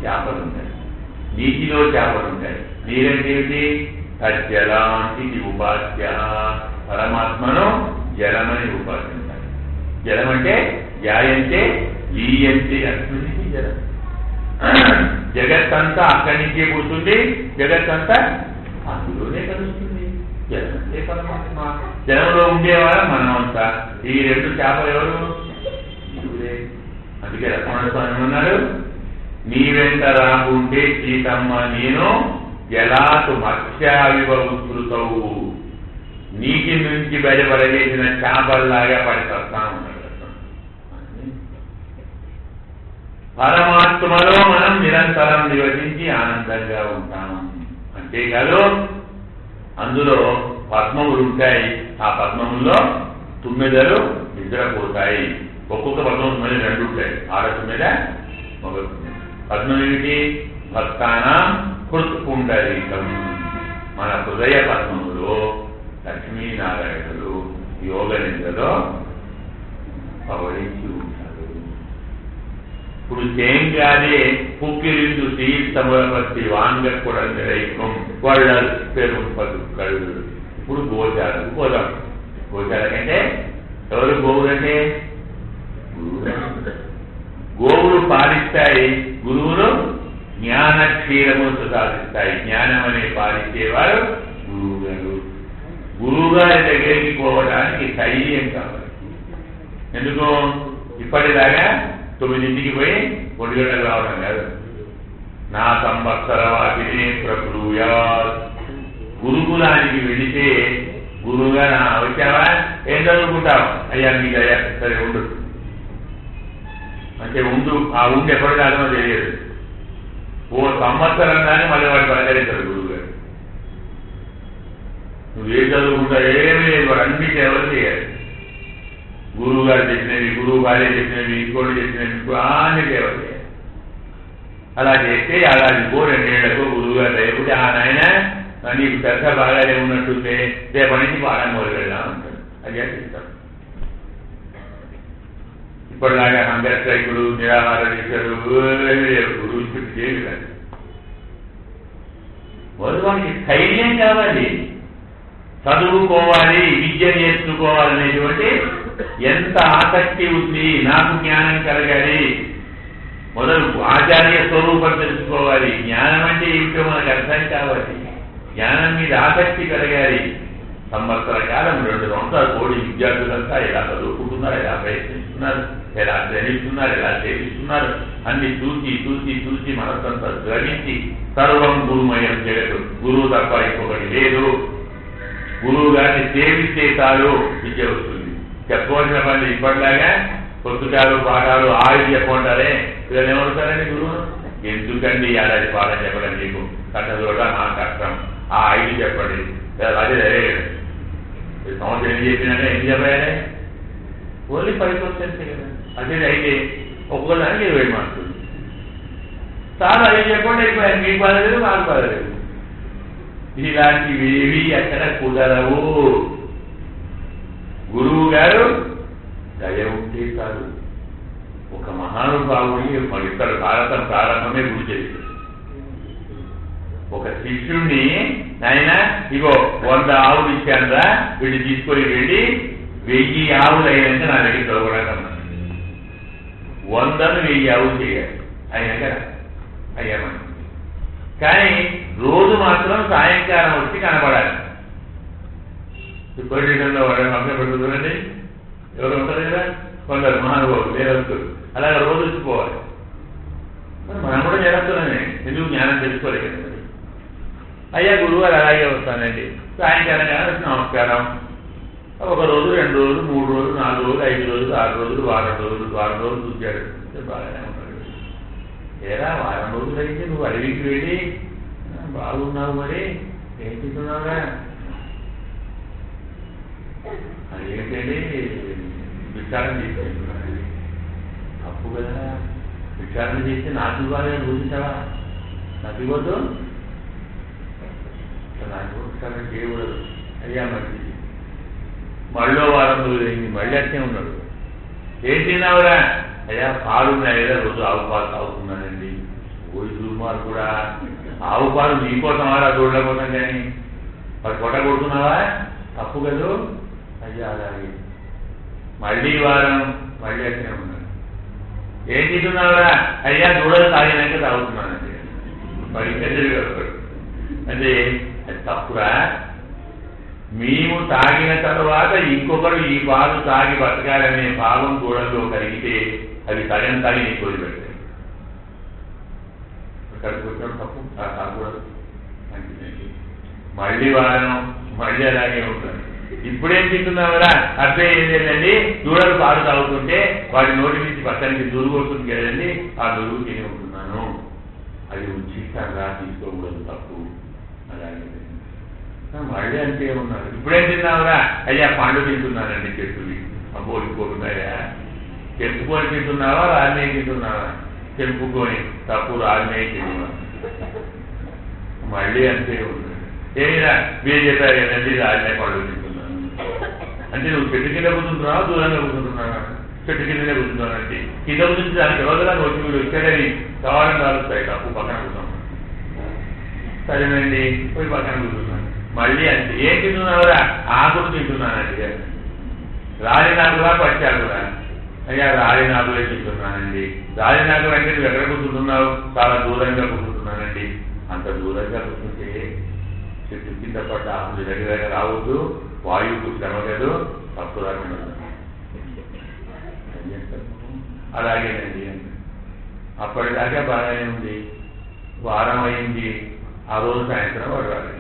చేపలు ఉంటాయి. నీటిలో చేపలు ఉంటాయి. నీరంటే ఏమిటి? తజ్జలాంటి ఉపాస్య పరమాత్మను జలమని ఉపాసించాలి. జలం అంటే జాయంటే లీయంటే అస్మికి జలం. జగత్తంతా అక్కడి నుంచే పుడుతుంది, జగత్తంతా అందులోనే కలుస్తుంది. జలం అంటే పరమాత్మ. జలంలో ఉండేవాళ్ళ మనం అంతా. ఈ 2 చేపలు ఎవరు? జీవులే. అందుకే రమణ స్వామి ఏమన్నాడు? నీ వెంట రాకుంటే సీతమ్మ నేను జలాతు మత్స్యావిభూతవు, నీటి నుంచి బయటపడవేసిన చేపల్లాగా పడిపోతా ఉన్నాడు. పరమాత్మలో మనం నిరంతరం నివసించి ఆనందంగా ఉంటాం. అంతేకాదు అందులో పద్మములు ఉంటాయి. ఆ పద్మముల్లో తుమ్మెదలు నిద్రపోతాయి. ఒక్కొక్క పద్మం తుమ్మెద 2 ఉంటాయి. ఆడ తుమ్మెద ఒక తుమ్మెద. పద్మం ఏమిటి? భక్తానాం హృత్పుండరీకం. మన హృదయ పద్మములో లక్ష్మీనారాయణులు యోగ నిందలో పవడించి ఉంటారు. ఇప్పుడు తేంగానే పుక్కిలిందు తీర్థమతి వాంగ కూడా నిరైకం వాళ్ళ పేరు పదుకలు. ఇప్పుడు గోచారకు పోదాం. గోచార కంటే ఎవరు గోవులు అంటే? గోవులు పాలిస్తాయి, గురువులు జ్ఞాన క్షీరములు సాధిస్తాయి. జ్ఞానం అనే పాలించేవారు గురువు గారు. గురువు గారి దగ్గరికి పోవడానికి ధైర్యం కావాలి. ఎందుకు? ఇప్పటిలాగా 9ంటికి పోయి 1 గంటలకు రావడం కాదు. నా సంవత్సర వాటిని ప్రకృయా. గురుకులానికి వెళితే గురువుగా నా వచ్చావా, ఏం చదువుకుంటావు? అయ్యా మీకు అయ్యా సరే ఉండు అంటే ఉండు. ఆ ఉండి ఎప్పటి కాదో తెలియదు. 1 సంవత్సరం కానీ మళ్ళీ వాడు పలకరించారు గురువు గారు. నువ్వు ఏం చదువుకుంటావు? ఏమీ లేదు. వాడు అన్ని సేవలు చేయాలి. గురువు గారు చెప్పినవి, గురువు భార్య చెప్పినవి, ఇంకోటి చెప్పినవి అన్ని సేవలు చేయాలి. అలా చేస్తే అలాంటి 2 ఏళ్లకు గురువు గారు లేకపోతే ఆ నాయన నీకు శ్రద్ధ బాగానే ఉన్నట్టుంటే రేపటి నుంచి బాగా మొదలు పెడదాం అంటాడు. అది ఇష్టం. ఇప్పటిలాగా హంగర్ స్ట్రైకులు, నిరాహార దీక్షలు గురువు చుట్టూ చేయదు కాదు. మొదలు వానికి ధైర్యం కావాలి, చదువుకోవాలి, విద్య నేర్చుకోవాలనేటువంటి ఎంత ఆసక్తి ఉంది. నాకు జ్ఞానం కలగాలి, మొదలు ఆచార్య స్వరూపం తెలుసుకోవాలి. జ్ఞానం అంటే ఏమిటో మనకు అర్థం కావాలి. జ్ఞానం మీద ఆసక్తి కలగాలి. సంవత్సర కాలం 2 సంవత్సరాలు కోడి విద్యార్థులంతా ఎలా చదువుకుంటున్నారు, ఎలా ప్రయత్నిస్తున్నారు, ఎలా శ్రమిస్తున్నారు, ఎలా సేవిస్తున్నారు అన్ని చూసి చూసి చూసి మనసంతా గ్రహించి సర్వం గురుమయం జగత్తు. గురువు తప్ప ఇంకొకటి లేదు. గురువు గారిని సేవిస్తే చాలు విద్య వస్తుంది. చెప్పవలసిన పని ఇప్పటిలాగా పుస్తకాలు పాఠాలు ఆయుధ చెప్పమంటారే, వీళ్ళు ఏమవుతారండి గురువు? ఎందుకండి ఏడాది పాఠం చెప్పడం మీకు కట్టదోట నా కష్టం, ఆ 5 చెప్పండి. అదే సంవత్సరం ఏం చెప్పినానే ఎన్ని చెప్పాయనే? ఓన్లీ 5% కదా. అదే అయితే ఒక్కొక్కదానికి 20 మార్కులు. చాలా 5 చెప్పండి అయిపోయాయి. మీకు బాధలేదు, మాకు బాధలేదు. ఇలాంటివి ఏవి అక్కడ కుదరవు. గురువు గారు దయ ఉంటే చాలు. ఒక మహానుభావుని ఇక్కడ భారతం ప్రారంభమే గురి చేశారు. ఒక శిష్యుణ్ణి నాయన ఇగో 100 ఆవులు ఇచ్చానురా, వీళ్ళు తీసుకొని వెళ్ళి 1000 ఆవులు అయినాక నా దగ్గర చదవకుండా 100ను 1000 ఆవులు చేయాలి అయినాక అయ్యామని. కానీ రోజు మాత్రం సాయంకాలం వచ్చి కనపడాలి. పొలిటికల్లో వాడు అర్థం పెడుతుందండి. ఎవరు ఉంటారు కదా కొందరు మహానుభావులు దేవస్తులు, అలాగే రోజు వచ్చిపోవాలి. మనం కూడా చేస్తున్నామే, ఎందుకు జ్ఞానం తెలుసుకోలేదు కదా. అయ్యా గురువు గారు అలాగే వస్తానండి, సాయంకాలం కానీ నమస్కారం ఒక రోజు 2 రోజులు 3 రోజులు 4 రోజులు 5 రోజులు 6 రోజులు వారం రోజులు చూశాడు. బాగానే ఉన్నాడు. ఏరా వారం రోజులు అయితే నువ్వు అడవికి వెళ్ళి బాగున్నావు, మరి ఏం తింటున్నావురా? అదేంటండి విచారణ చేసుకుంటున్నాను. తప్పు కదా, విచారణ చేస్తే నాకు ఇవ్వాలి చూపించావా? నాకు ఇవ్వద్దు, నాకు విచారణ చేయకూడదు. అయ్యా మంచిది. మళ్ళీ వారం రోజులైంది, మళ్ళీ అట్నే ఉన్నాడు. ఏం తిన్నావురా? అయ్యా పాలున్నాయి కదా, రోజు ఆవు పాలు తాగుతున్నానండి. ఓడి దుర్మారు కూడా ఆవు పాలు నీకోసం ఆరా దూడల కోసం కానీ వాడు పొట్ట కొడుతున్నావా? తప్పు కదూ. అయ్యా అలాగే. మళ్ళీ వారం మళ్ళీ అట్నే ఉన్నాడు. ఏం తింటున్నావురా? అయ్యా దూడలు తాగినాక తాగుతున్నానండి. వాడి ఎదురుగా అంటే అది తప్పురా. మేము తాగిన తర్వాత ఇంకొకరు ఈ పాలు తాగి బతకాలనే భావం దూడల్లో కలిగితే అవి సగం తాగి నీకు వదిలిపెట్టాయి. ఇక్కడికి వచ్చిన తప్పు తాగకూడదు. మంచిదండి. మళ్ళీ వారం మళ్ళీ అలాగే ఉంటాను. ఇప్పుడేం తింటున్నావురా? అర్థం ఏం లేదండి, దూడలు పాలు తాగుతుంటే వాడి నోటి నుంచి పక్కనికి దురుగు వస్తుంది కదండి, ఆ దురుగు తిని ఉంటున్నాను. అది ఉచితంగా తీసుకోకూడదు, తప్పు. అలాగే మళ్ళీ అంతే ఉన్నాను. ఇప్పుడేం తిన్నావురా? అయ్యా పండు తింటున్నానండి, చెట్టువి. అబ్బో ఇంకోటున్నాయా? తెంపుకొని తింటున్నావా, రాలినేయి తింటున్నావా? తెంపుకొని. తప్పు, రాలినేయి తింటున్నా. మళ్ళీ అంతే ఉన్నాడు. ఏమిరా మీరు చెప్పారు కదండి, రాలినే పండు తింటున్నాను అంటే నువ్వు చెట్టు కింద కూర్చుంటున్నావా, దూరంగా కూర్చుంటున్నావా? చెట్టు కిందనే కూర్చున్నానంటే కింద కూర్చుంటే దానికి రోజులా వచ్చి మీరు వచ్చాడని కావాలని కాలుస్తాయి. తప్పు, పక్కన కూర్చున్నాను. సరేనండి, పోయి పక్కన కూర్చున్నాను. మళ్ళీ అంతే. ఏం తింటున్నావురా? ఆకులు తింటున్నానండి. రాలినాకులా పచ్చాకులా? అయ్యా రాలినాకులే తింటున్నానండి. రాలినాకులు అంటే నువ్వు ఎక్కడ కూర్చుంటున్నావు? చాలా దూరంగా కూర్చుంటున్నానండి. అంత దూరంగా కూర్చుంటే చెట్టు కింద పడ్డ ఆకులు దగ్గర రావద్దు, వాయువుకు శ్రమ లేదు, తప్పులాగా అలాగేనండి. అప్పటిదాకా బాగానే ఉంది. వారం అయింది. ఆ రోజు సాయంత్రం వాడు రాలేదు.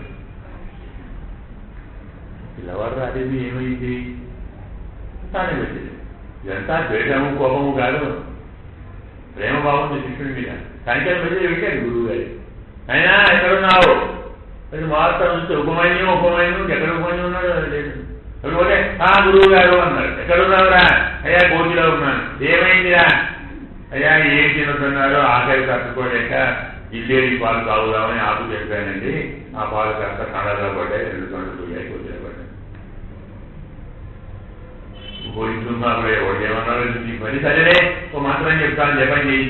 పిల్లవాడు రాలేదు. ఏమైంది? తానే పెట్టింది. ఇదంతా ద్వేషము కోపము కాదు, ప్రేమ బాగుంది శిష్యుడి మీద. సాయంకాలం వెళ్ళి పెట్టాడు గురువు గారి. అయినా ఎక్కడున్నావు? అది మాత్రం చూస్తే ఉపమన్యం ఎక్కడ ఉపమన్యం ఉన్నాడు లేదు. పోతే గురువు గారు అన్నాడు. ఎక్కడున్నావురా? అయ్యా గోతిలో ఉన్నాను. ఏమైందిరా? అయ్యా ఏం తింటున్నాడో ఆకలి తట్టుకోలేక జిల్లేరి పాలు తాగుదామని ఆకు చెప్పానండి. ఆ పాలు కాస్త కళ్ళలో పడ్డాయి, 2 కళ్ళు పోయాయి, గోతిలో పడ్డాయి. పోయిస్తున్నప్పుడే వాడు ఏమన్నాడు? మరి సరేనే ఓ మంత్రం చెప్తాను, జపం చేయి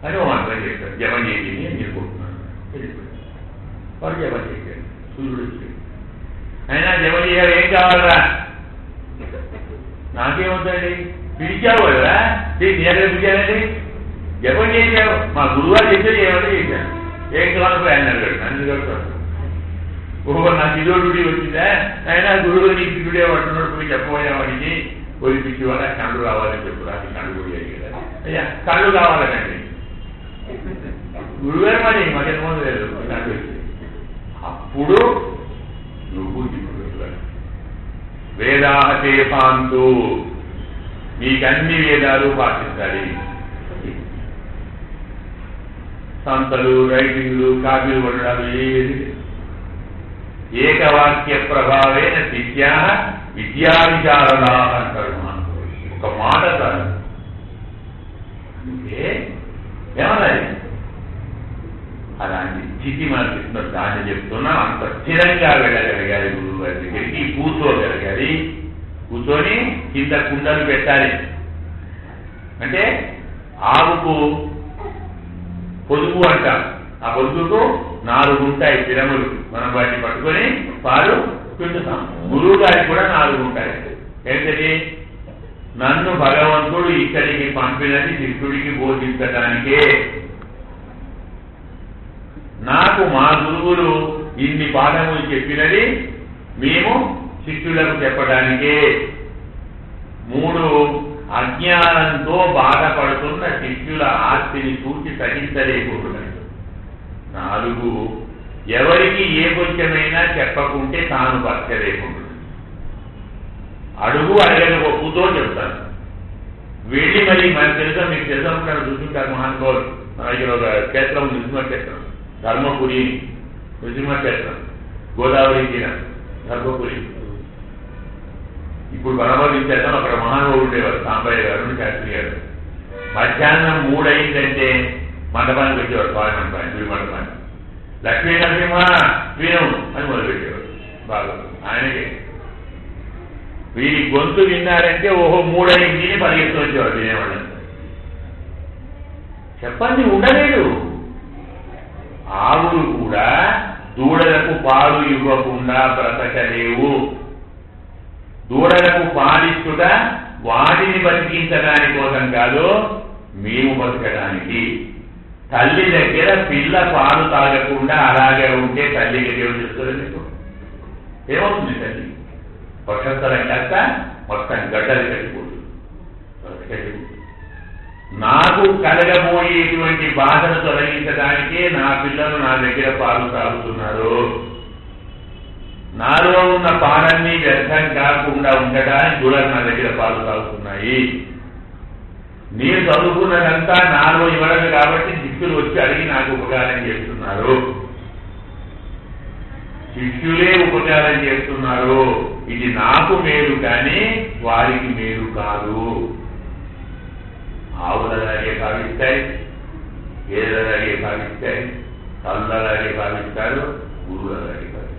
అని ఓ మంత్రం చెప్తాను. జపం చేసి నేను కొడుతున్నాను. వాడు జపం చేశాడు. సూర్యుడు వచ్చాడు. అయినా జపం చేయాలి. ఏం కావాలరా? నాకేమవుతాండి? పిలిచావు కదా, నేను ఎక్కడ పిలిచానండి? జపం చేశావు. మా గురువుగారు చెప్తే చేయమంటే చేశాను. ఏం కావాలి ఆయన అడిగాడు. నన్ను కలుగుతాడు. ఓహో నాకు ఇదో డ్యూటీ వచ్చిందా? అయినా గురువు నీకు డ్యూటీ పడుతున్నాడు, పోయి చెప్పబోయేవాడికి పోయి పిచ్చి వాళ్ళ కళ్ళు కావాలని చెప్పురా. కళ్ళు కూడా కదా. అయ్యా కళ్ళు కావాలనండి. గురువుగారు మరి మధ్య లేదు. అప్పుడు నువ్వు వేదాహతే పాంతు, నీకన్ని వేదాలు పాటించాలి. సంతలు, రైటింగ్లు, కాపీలు పడడాలు ఏది ఏకవాక్య ప్రభావేన విద్యా విచారణా అంటాడు. ఒక మాట కాదు. అంటే ఏమన్నది? అలాంటి స్థితి మనకి ఇస్తున్నారు. దాన్ని చెప్తున్నా. అంత స్థిరంగా వెళ్ళగలగాలి గురువు గారి దగ్గరికి, కూర్చోగలగాలి. కూర్చొని కింద కుండలు పెట్టాలి. అంటే ఆవుకు పొదుగు అంటాం. ఆ పొదుగుకు 4 ఉంటాయి పిరములు. మనం వాటిని పట్టుకొని పాలు పిండుతాం. గురువు గారికి కూడా 4 ఉంటాయి. ఏంటది? నన్ను భగవంతుడు ఇక్కడికి పంపినది శిష్యుడికి బోధించడానికే. నాకు మా గురువులు ఇన్ని పాఠములు చెప్పినది మేము శిష్యులకు చెప్పడానికే. 3 అజ్ఞానంతో బాధపడుతున్న శిష్యుల ఆస్తిని చూసి సహించలేకపోతున్నాడు. 4 ఎవరికి ఏ కొంచెమైనా చెప్పకుంటే తాను బతకలేకుండా. అడుగు అడగక కూతో చెప్తాను. వెళ్ళి మరి మనకు తెలుసా, మీకు తెలుసనుకుంటారు, చూసుకుంటారు మహానుభావులు. మన దగ్గర ఒక క్షేత్రం నృసింహ క్షేత్రం, ధర్మపురి నృసింహ క్షేత్రం, గోదావరి తీరం ధర్మపురి. ఇప్పుడు పరమోదించేద్దాం. అక్కడ మహానుభావులు ఉండేవారు, సాంబయ్య గారు, శాస్త్రి గారు. మధ్యాహ్నం 3 అయిందంటే మండపానికి పెట్టేవారు, పాల మండపాన్ని, గుడి మండపాన్ని. లక్ష్మీ నరసింహ వినం అని మొదలుపెట్టేవారు. బాగా ఆయనకే వీరి గొంతు విన్నారంటే ఓహో 3 అయింది పరిగెత్తు వచ్చేవాడు వినేవాళ్ళని. చెప్పండి, ఉండలేడు. ఆవులు కూడా దూడలకు పాలు ఇవ్వకుండా బ్రతకలేవు. దూడలకు పాలిస్తుట వాటిని బతికించడాని కోసం కాదు, మేము బతకడానికి. తల్లి దగ్గర పిల్ల పాలు తాగకుండా అలాగే ఉంటే తల్లికి దేవుడు చెప్తారు. మీకు ఏమవుతుంది? తల్లి పక్షస్థలం కాస్త మొత్తం గడ్డలు కట్టిపోతుంది. నాకు కలగబోయేటువంటి బాధను తొలగించడానికే నా పిల్లలు నా దగ్గర పాలు తాగుతున్నారు. నాలో ఉన్న పాలన్నీ వ్యర్థం కాకుండా ఉండడానికి దూడలు నా దగ్గర పాలు తాగుతున్నాయి. నేను చదువుకున్నదంతా నాలో ఇవ్వడం కాబట్టి శిష్యులు వచ్చి అడిగి నాకు ఉపకారం చేస్తున్నారు. శిష్యులే ఉపకారం చేస్తున్నారు. ఇది నాకు మేలు కానీ వారికి మేలు కాదు. ఆవులలాగే భావిస్తాయి, గేదెలలాగే భావిస్తాయి, కళ్ళలాగే భావిస్తారు, గురువులలాగే భావిస్తారు.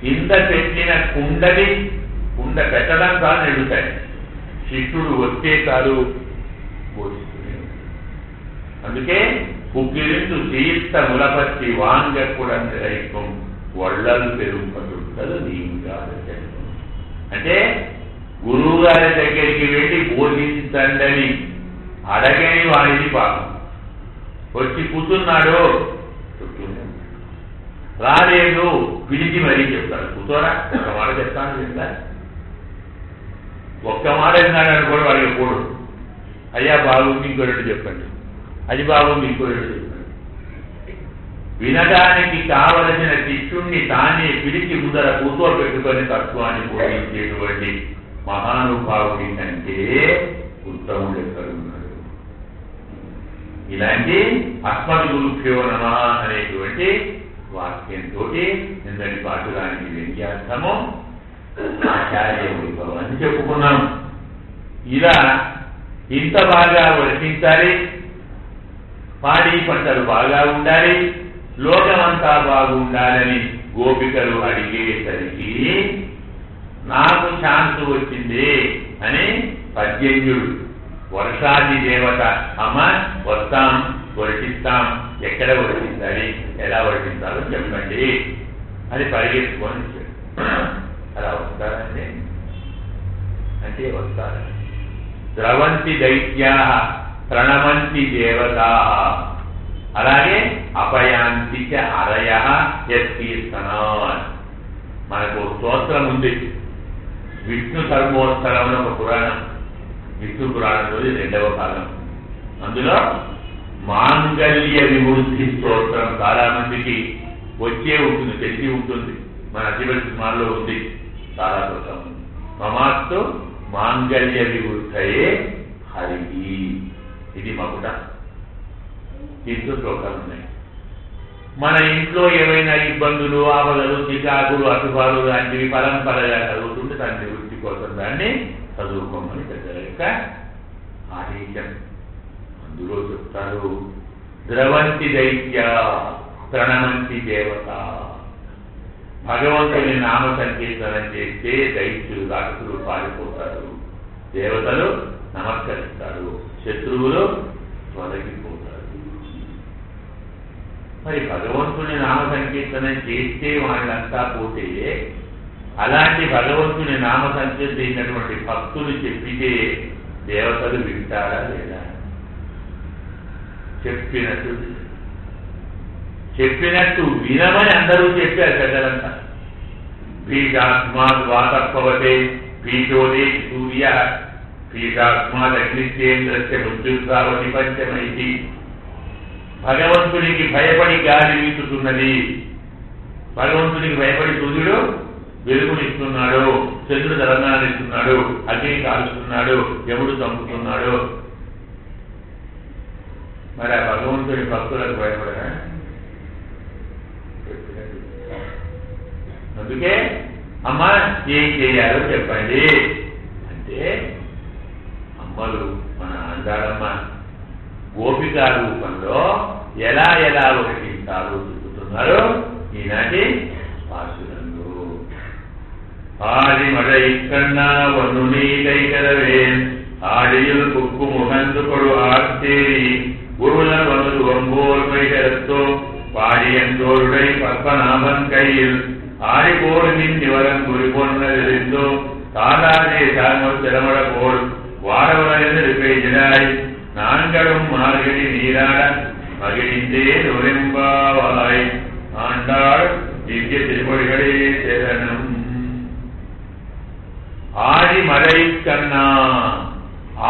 కింద పెట్టిన కుండ పెట్టడం చాలు ఎడుతాయి. శిష్యుడు వచ్చే చాలు పోషిస్తూనే. అందుకే పుక్కిరిందు తీర్థ ములపట్టి వాంగకుడందరైకం వళ్ళలు పెరుగుపడుతుంది నీవుగా. అంటే గురువు గారి దగ్గరికి వెళ్ళి బోధించండి అడగని వాడిని పాపం. వచ్చి కూర్చున్నాడు, రాలేదు, పిలిచి మరీ చెప్తాడు. కూర్చోరా, ఒక మాట చెప్తాను చెప్తా. ఒక్క మాట విన్నాడని కూడా వాడికి కూడదు. అయ్యా బాగుంది, ఇంకో 2 చెప్పండి. అది బాగుంది, ఇంకో 2 చెప్పండి. వినడానికి కావలసిన శిష్యుణ్ణి తానే పిలిచి ముందర కూర్చోబెట్టుకొని తత్వాన్ని బోధించేటువంటి మహానుభావుడి కంటే ఉత్తముడు ఎక్కడున్నాడు? ఇలాంటి అస్మద్ గురుభ్యో నమః అనేటువంటి వాక్యంతో నిన్నటి పాఠురానికి వ్యంగ్యార్థము ఆచార్య వైభవం అని చెప్పుకున్నాం. ఇలా ఇంత బాగా వర్షించాలి, పాడి పంటలు బాగా ఉండాలి, లోకమంతా బాగుండాలని గోపికలు అడిగేసరికి నాకు ఛాన్స్ వచ్చింది అని పద్యంజుడు వర్షాది దేవత అమ్మ వస్తాం, వర్షిస్తాం, ఎక్కడ వర్షించాలి, ఎలా వర్షించాలో చెప్పండి అని పరిగెత్తుకొని అలా వస్తారంటే అంటే వస్తారు. ద్రవంతి దైత్యా ప్రణమంతి దేవతా, అలాగే అపయాంతి అరయ యత్కీర్తనాన్. మనకు స్తోత్రం ఉంది, విష్ణు ధర్మోత్తరం అని ఒక పురాణం, విష్ణు పురాణంలోది 2వ భాగం. అందులో మాంగళ్య వివృద్ధి స్తోత్రం చాలా మందికి వచ్చే ఉంటుంది, తెలిసి ఉంటుంది. మన అతివల్ సినిమాల్లో ఉంది, చాలా స్తోత్రం. మమాస్తు మాంగళ్య వివృద్ధయే హరికి, ఇది మకుట. దీంతో శ్లోకాలు ఉన్నాయి. మన ఇంట్లో ఏవైనా ఇబ్బందులు, ఆపదలు, చికాకులు, అశుభాలు లాంటివి పరంపరగా చదువుతుంటే దాని నివృత్తి కోసం దాన్ని చదువుకోమని పెద్దల యొక్క ఆదేశం. అందులో చెప్తారు, ద్రవంతి దైత్య ప్రణమంతి దేవత. భగవంతుని నామ సంకీర్తనం చేస్తే దైత్యులు రాక్షసులు పారిపోతారు, దేవతలు నమస్కరిస్తారు, శత్రువులు తొలగిపోతారు. మరి భగవంతుని నామ సంకీర్తనం చేస్తే వాళ్ళంతా పోతే, అలాంటి భగవంతుని నామ సంకీర్తించినటువంటి భక్తులు చెప్పితే దేవతలు వింటారా లేదా? చెప్పినట్టు వినమని అందరూ చెప్పారు పెద్దలంతా. భీషాస్మాత్ వాతపవతే భీషోదే సూర్య భీషాస్మాత్ అగ్నిశ్చేంద్రస్య మృత్యుర్ధావతి పంచమైతి. భగవంతునికి భయపడి గాలి వీచుతున్నది, భగవంతునికి భయపడి సూర్యుడు వెలుగునిస్తున్నాడు, చంద్రుడు తెలంగాణ ఇస్తున్నాడు, అగ్ని కాలుస్తున్నాడు, యముడు చంపుతున్నాడు. మరి ఆ భగవంతుడి భక్తులకు భయపడరా? అందుకే అమ్మా ఏం చేయాలో చెప్పండి అంటే అమ్మలు మన అందారమ్మ గోపికా రూపంలో ఎలా ఎలా వర్షించాలో చెబుతున్నారు ఈనాటి పాసురంలో. ఆడి మழை కన్నా వన్ను నీకైకరవే ఆడియుల్ కుక్కు ముఖందుకొడు ఆర్తేరి గురుల వనులు వంబోల్ మైకరత్తో பாடியந்தோருடை பத்மநாபன் கையில் ஆடிபோடு நின் நிவரம் குறிப்பொன்னதெறிந்தோ தாதாதே சார்மல் திறமட போல் வாரவரையில் பேசினாய் நான்களும் மார்கழி நீராட மகிழ்ந்தே நுரெம்பாவாய் ஆண்டாள் திவ்ய திருமொழிகளே சரணம். ఆడి మழை కన్నా,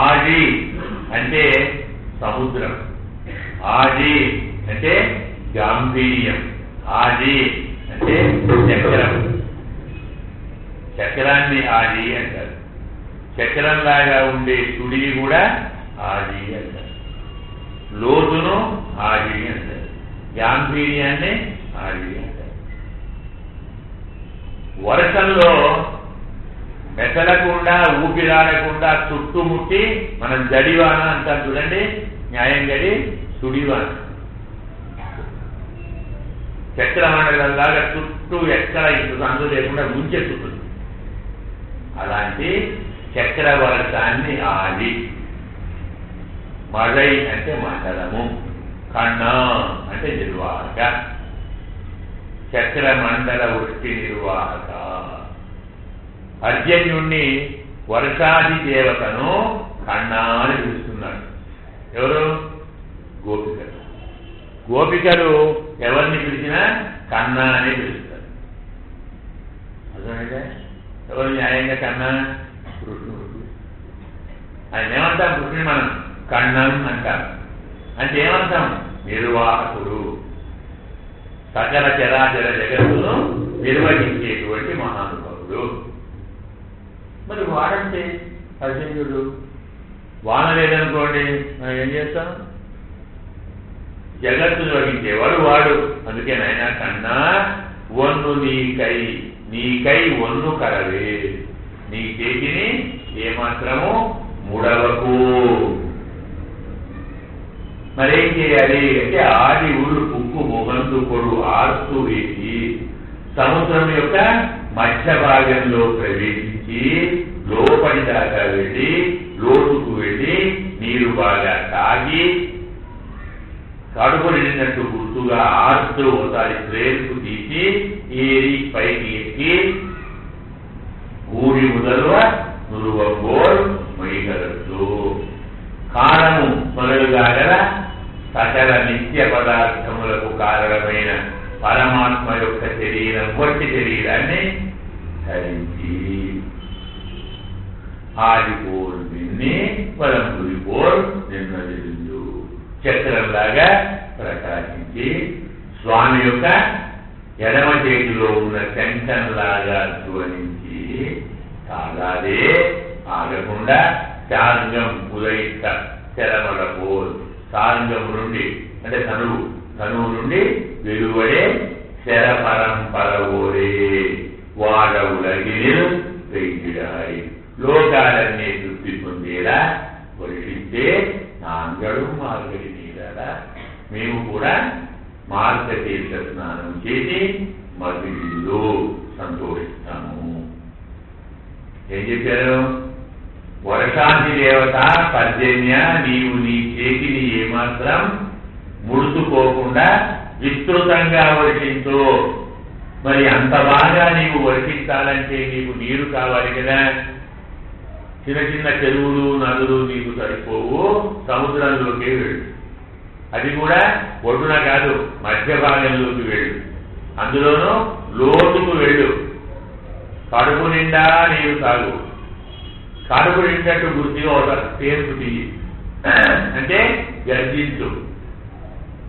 ఆడి అంటే సముద్రం, ఆది అంటే గాంభీర్యం, ఆది అంటే చక్రం, చక్రాన్ని ఆది అంటారు. చక్రంలాగా ఉండే సుడిని కూడా ఆది అంటారు. లోతును ఆది అంటారు, గాంభీర్యాన్ని ఆది అంటారు. వర్షంలో మెసలకుండా ఊపిరాడకుండా చుట్టుముట్టి మనం జడివాన అంటారు చూడండి, న్యాయం గడి సుడివాన. చక్రమండలంలాగా చుట్టూ ఎక్కడ ఇంత అందు లేకుండా ముంచెత్తుతుంది. అలాంటి చక్రవర్షాన్ని ఆది. మழை అంటే మండలము, కన్నా అంటే నిర్వాహక, చక్రమండల వృష్టి నిర్వాహక. అర్జన్యుణ్ణి వర్షాది దేవతను కన్నా అని పిలుస్తున్నాడు. ఎవరు? గోపికలు. గోపికలు ఎవరిని పిలిచినా కన్నా అని పిలుస్తారు. అర్థమైతే ఎవరు న్యాయంగా కన్నా? కృష్ణుడు. ఆయన ఏమంటాం? కృష్ణుని మనం కన్నం అంటాం. అంటే ఏమంటాం? నిర్వాహకుడు, సకల చరాచర జగత్తును నిర్వహించేటువంటి మహానుభావుడు. మరి వాడంటే అర్జునుడు వాన లేదనుకోండి, మనం ఏం చేస్తాం? జగత్తు నిర్వహించేవాడు వాడు. అందుకే నాయన కన్నా ఒన్ను నీకై, నీకై ఒన్ను కరవే, నీ చేతిని ఏమాత్రము ముడవకు. మరేం చేయాలి అంటే ఆది ఊళ్ళు పుక్కు మొగందు కొడు ఆర్తు వేసి సముద్రం యొక్క మధ్య భాగంలో ప్రవేశించి లోపలి దాకా వెళ్ళి లోతుకు వెళ్ళి నీరు బాగా తాగి కడుపు నిండినట్టు గుర్తుగా ఆర్తు ఒకసారి ప్రేరుకు తీసి ఏరి పైకి ఎక్కి ఊరి మొదలువ నురువంబోల్ మైగలదు కారణము మొదలుగా గల సకల నిత్య పదార్థములకు కారణమైన పరమాత్మ యొక్క శరీరం వట్టి శరీరాన్ని ధరించి ఆదిపోల్ నిన్నే పరంపురిపోల్ నిన్నదిందు చక్రంలాగా ప్రకాశించి స్వామి యొక్క ఎడమ చేతిలో ఉన్న శంఖంలాగా ధ్వనించి కాగాదే ఆగకుండా సాంగం ఉదయిత శరమల పోల్ సాంగం నుండి అంటే తనువు నుండి వెలువడే శర పరంపర ఓరే వాడ ఉలగిలు వెయ్యిడాయి లోకాలన్నీ తృప్తి పొందేలా వర్షించే నాంగడు మార్గడి నీరారా మేము కూడా మార్గతీర్థ స్నానం చేసి మగిలిలో సంతోషిస్తాము. ఏం చెప్పారు? వర్షాంతి దేవత పర్జన్య నీవు నీ చేతిని ఏమాత్రం ముడుచుకోకుండా విస్తృతంగా వర్షించు. మరి అంత బాగా నీవు వర్షించాలంటే నీకు నీరు కావాలి కదా. చిన్న చిన్న చెరువులు నదులు నీకు సరిపోవు, సముద్రంలోకి వెళ్ళు. అది కూడా ఒడ్డున కాదు, మధ్య భాగంలోకి వెళ్ళు. అందులోనూ లోతుకు వెళ్ళు. కడుపు నిండా నీరు తాగు. కడుపు నిండట్టు గుర్తిగా ఒక పేరు తీయి అంటే గర్జించు.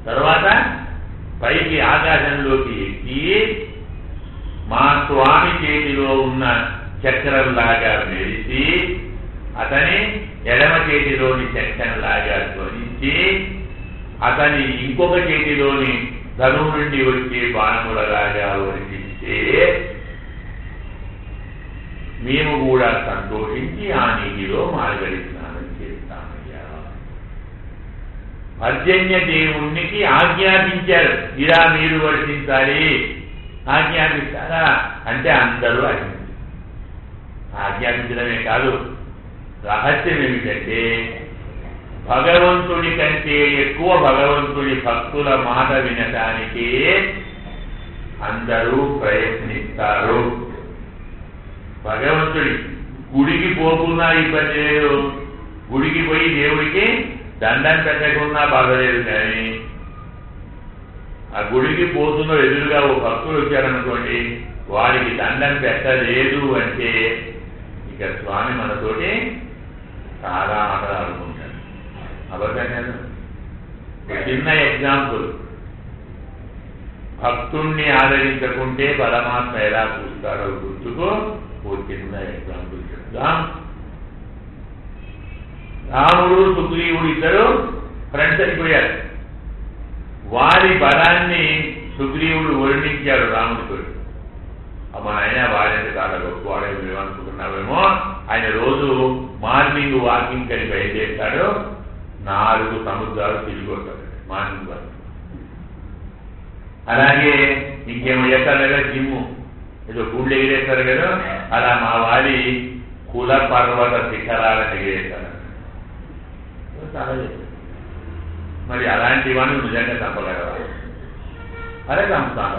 తర్వాత పైకి ఆకాశంలోకి ఎక్కి మా స్వామి చేతిలో ఉన్న చక్రంలాగా మెరిసి అతని ఎడమ చేతిలోని చక్రంలాగా ధ్వనించి అతని ఇంకొక చేతిలోని ధనువు నుండి వచ్చే బాణములలాగా వర్తిస్తే మేము కూడా సంతోషించి ఆ నీటిలో మార్గడి స్నానం చేస్తామయ్యా. పర్జన్య దేవునికి ఆజ్ఞాపించారు, ఇలా మీరు వర్తించాలి. ఆజ్ఞాపిస్తారా అంటే అందరూ ఆజ్ఞాపించడమే కాదు, రహస్యం ఏమిటంటే భగవంతుడి కంటే ఎక్కువ భగవంతుడి భక్తుల మాట వినటానికి అందరూ ప్రయత్నిస్తారు. భగవంతుడి గుడికి పోకున్నా ఇబ్బంది లేదు, గుడికి పోయి దేవుడికి దండం పెట్టకున్నా బాధలేదు. కానీ ఆ గుడికి పోతున్న ఎదురుగా ఓ భక్తులు వచ్చారనుకోండి, వారికి దండం పెట్టలేదు అంటే ఇక స్వామి మనతోటి చాలా ఆటలు ఆడుకుంటాడు. అబద్ధం కాదు. చిన్న ఎగ్జాంపుల్, భక్తుణ్ణి ఆదరించకుంటే పరమాత్మ ఎలా చూస్తాడో గుర్తుకో ఓ చిన్న ఎగ్జాంపుల్ చెప్తాం. రాముడు సుగ్రీవుడు ఇద్దరు ఫ్రెండ్స్ అయిపోయారు. వారి బలాన్ని సుగ్రీవుడు వర్ణించాడు రాముడితో. మన ఆయన వాడంటే చాలా గొప్ప వాడే అనుకుంటున్నావేమో, ఆయన రోజు మార్నింగ్ వాకింగ్ అని బయలుదేరుతాడు, 4 సముద్రాలు తిరిగి వస్తాడు మార్నింగ్ వాకింగ్. అలాగే ఇంకేమో చేస్తారు కదా, జిమ్ము ఏదో గుళ్ళు ఎగిరేస్తారు కదా, అలా మా వారి కుల పర్వత శిఖరాలను ఎగిరేస్తారు. చాలా మరి అలాంటి వాడిని నిజంగా చంపగలరా? అరే చంపుతాను,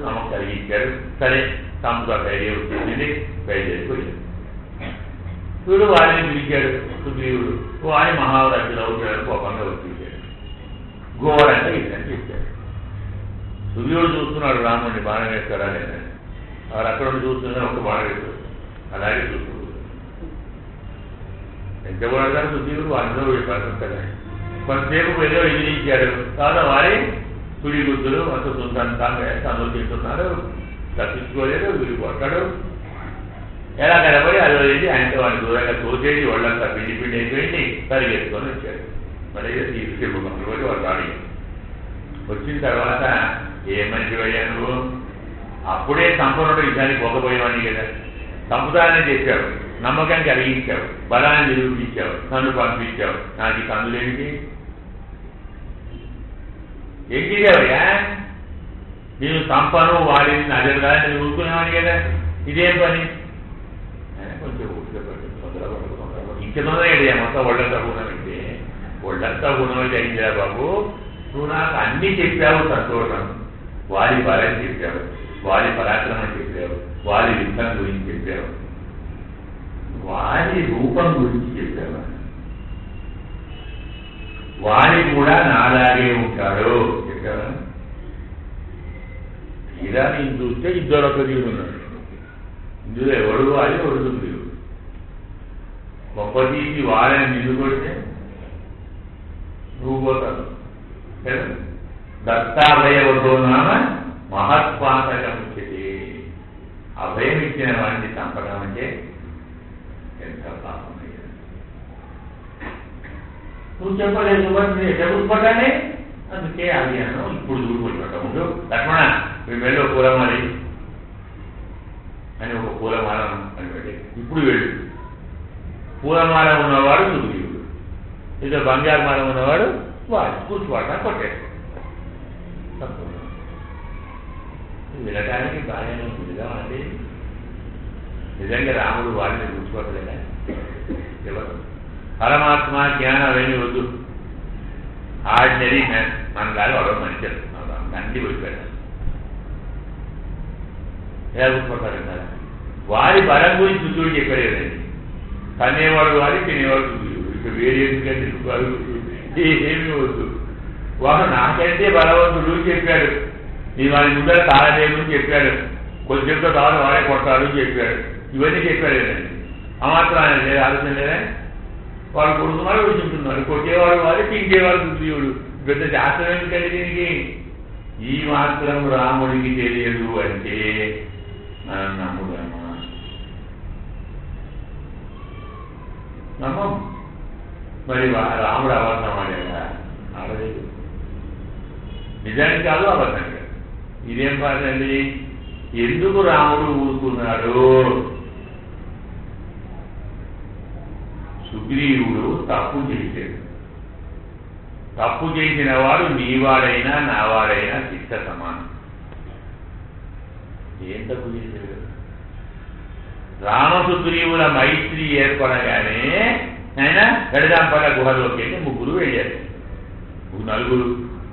నమ్మకం కలిగించాడు. సరే చంపుతా ధైర్యం వచ్చింది, బయలుదేరిపోయాడు. వీడు వారిని పిలిచాడు సుగ్రీవుడు. వారి మహావ్రతులు అవుతాడు, కోపంగా వచ్చేసాడు. ఘోరంగా ఇదని చెప్పాడు. సుగ్రీవుడు చూస్తున్నాడు రాముడిని బాణం వేస్తాడా లేదా. వారు అక్కడ చూస్తున్నారు, ఒక బాణం వేస్తాడు. అలాగే చూస్తున్నాడు. ఎంత కూడా సుగ్రీవుడు వారిలో పడుతుంది కదా. కొంతసేపు ఏదో ఎదిరించాడు. తర్వాత వారి సుడి గుద్దులు అంత సుందంతంగా సంతోషిస్తున్నారు. తప్పించుకోలేదు, వీడు కొట్టాడు. ఎలా కనబడి అది వెళ్ళి ఆయనతో వాడిని దూరంగా తోచేసి వాళ్ళంతా పిండి పిండి అయిపోయింది, పరిగెత్తుకొని వచ్చాడు. మరి తీసుకెళ్ళి వాడు రాడి వచ్చిన తర్వాత ఏ మనిషి అయ్యా నువ్వు? అప్పుడే సంపన్నుడు ఇదాన్ని పోకపోయేవాడిని కదా. సంపుతానని చెప్పావు, నమ్మకాన్ని కలిగించావు, బలాన్ని నిరూపించావు, నన్ను పంపించావు. నాకు ఈ కందులేంటి? ఏం చేయావయ్యా? నేను సంపను వాడిని నజరదా నేను ఊరుకునేవాడిని కదా. ఇదేం పని? కొంచెం ఇంక తొందరగా మొత్తం ఒళ్ళంతా గుణమైతే ఒళ్ళంతా గుణమైతే అయిందిరా బాబు. నువ్వు నాకు అన్నీ చెప్పావు, సంతోషం. వారి బలం చెప్పావు, వారి పరాక్రమం చెప్పావు, వారి యుద్ధం గురించి చెప్పావు, వారి రూపం గురించి చెప్పావు. వారి కూడా నాలాగే ఉంటాడు చెప్పావా? ఇలా నేను చూస్తే ఇద్దరు ఒక దేవుడు ఉన్నాడు. ఇందులో ఎవడు వారి ఎవడు దేవుడు. గొప్ప తీసి వారిని నిన్ను కొడితే నువ్వు పోతావు కదా. దత్తాభయవతో నామ మహత్పాతకం ఇచ్చేది. అభయం ఇచ్చిన వాడిని చంపడం అంటే ఎంత పాపం. నువ్వు చెప్పలేదు మరి ఎట్లా కూర్చుంటానే, అందుకే అడిగాను. ఇప్పుడు దూరుకుంటాం ముందు లక్ష్మణ మీ వెళ్ళి ఒక పూలమాలి అని ఒక పూలమాల అని పెట్టి ఇప్పుడు వెళ్ళు. పూలమాల ఉన్నవాడు సుగ్రీవుడు, ఇదో బంగారు మాల ఉన్నవాడు వాడు కూర్చోవాట కొట్టేస్తాడు. వినడానికి బాగానే ఉంటుందిగా అంటే నిజంగా రాముడు వాడిని కూర్చోవట్లేదా? ఎవరు పరమాత్మ జ్ఞానం అవన్నీ వద్దు. ఆర్డినరీ మ్యాన్ మనలాగా ఎవరో మనిషి చెప్తున్నారు, అన్ని వెళ్ళిపోయారు. ఎలా కూర్చోతారంటారా? వారి బలం గురించి సుగ్రీవుడు చెప్పాడు కదండి. తనేవాడు వారి, తినేవాడు సుగ్రీవుడు. ఇప్పుడు వేరే ఎందుకంటే వాడు ఏమీ వద్దు. వాడు నాకంటే బలవంతుడు చెప్పాడు. నీ వాడి ముందర తాళదేవుడు చెప్పాడు. కొంచెంతో తాను వాడే కొట్టాడు చెప్పాడు. ఇవన్నీ చెప్పాడు కదండి. ఆ మాత్రం ఆయన లేదు, ఆలోచన లేదా? వాడు కొడుకున్నాడు, కూర్చుంటున్నాడు. కొట్టేవాడు వాడు, తింటేవాడు సుగ్రీవుడు. పెద్ద శాస్త్రం ఎందుకంటే దీనికి? ఈ మాత్రం రాముడికి తెలియదు అంటే మనం నమ్ముదామా? నమ్మం. మరి రాముడు అబద్ధం ఆడాడా? ఆడలేదు. నిజానికి కాదు, అబద్ధం కాదు. ఇదేం బాధండి? ఎందుకు రాముడు ఊరుకున్నాడు? సుగ్రీవుడు తప్పు చేశాడు. తప్పు చేసిన వాడు నీవాడైనా నావాడైనా శిక్ష సమానం. ఏం తప్పు చేశాడు? రామసుగ్రీవుల మైత్రి ఏర్పడగానే ఆయన గడిదాంపల గుహలోకి వెళ్ళి ముగ్గురు వెళ్ళారు. నలుగురు: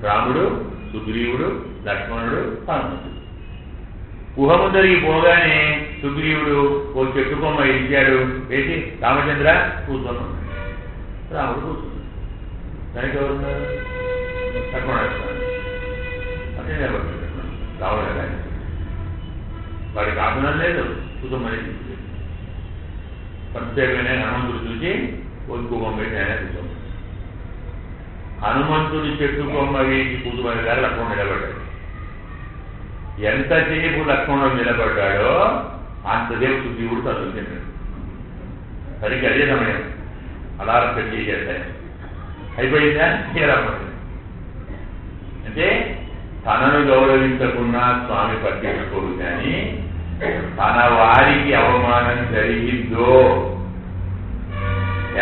రాముడు, సుగ్రీవుడు, లక్ష్మణుడు, హనుమంతుడు. గుహ ముందరికి పోగానే సుగ్రీవుడు ఓ చెట్టు కొమ్మ ఇచ్చాడు. వేసి రామచంద్ర కూర్చొని రాముడు కూర్చున్నాడు. దానికి ఎవరున్నారు? లక్ష్మణుడు. అంటే నిలబడుతున్నాడు రాముడు. కానీ వాడికి ఆసనం లేదు, కూర్చోమని చూసి ప్రత్యేకమైన హనుమంతుడు చూసి ఒంకు కొమ్మ వేసి ఆయన కూర్చోమని. హనుమంతుడు చెట్టు కొమ్మ వేసి కూర్చోమని గారు లక్ష్మణుడు నిలబడ్డాడు. ఎంతసేపు లక్ష్మణుడు నిలబడ్డాడో అంతసేపు సుగ్రీవుడు చదువుతున్నాడు. సరిగ్గా అదే సమయం అలారం పెట్టి చేసేస్తాయి. అయిపోయిందా? అంటే తనను గౌరవించకుండా స్వామి పట్టించుకోడు. కానీ తన వారికి అవమానం జరిగిందో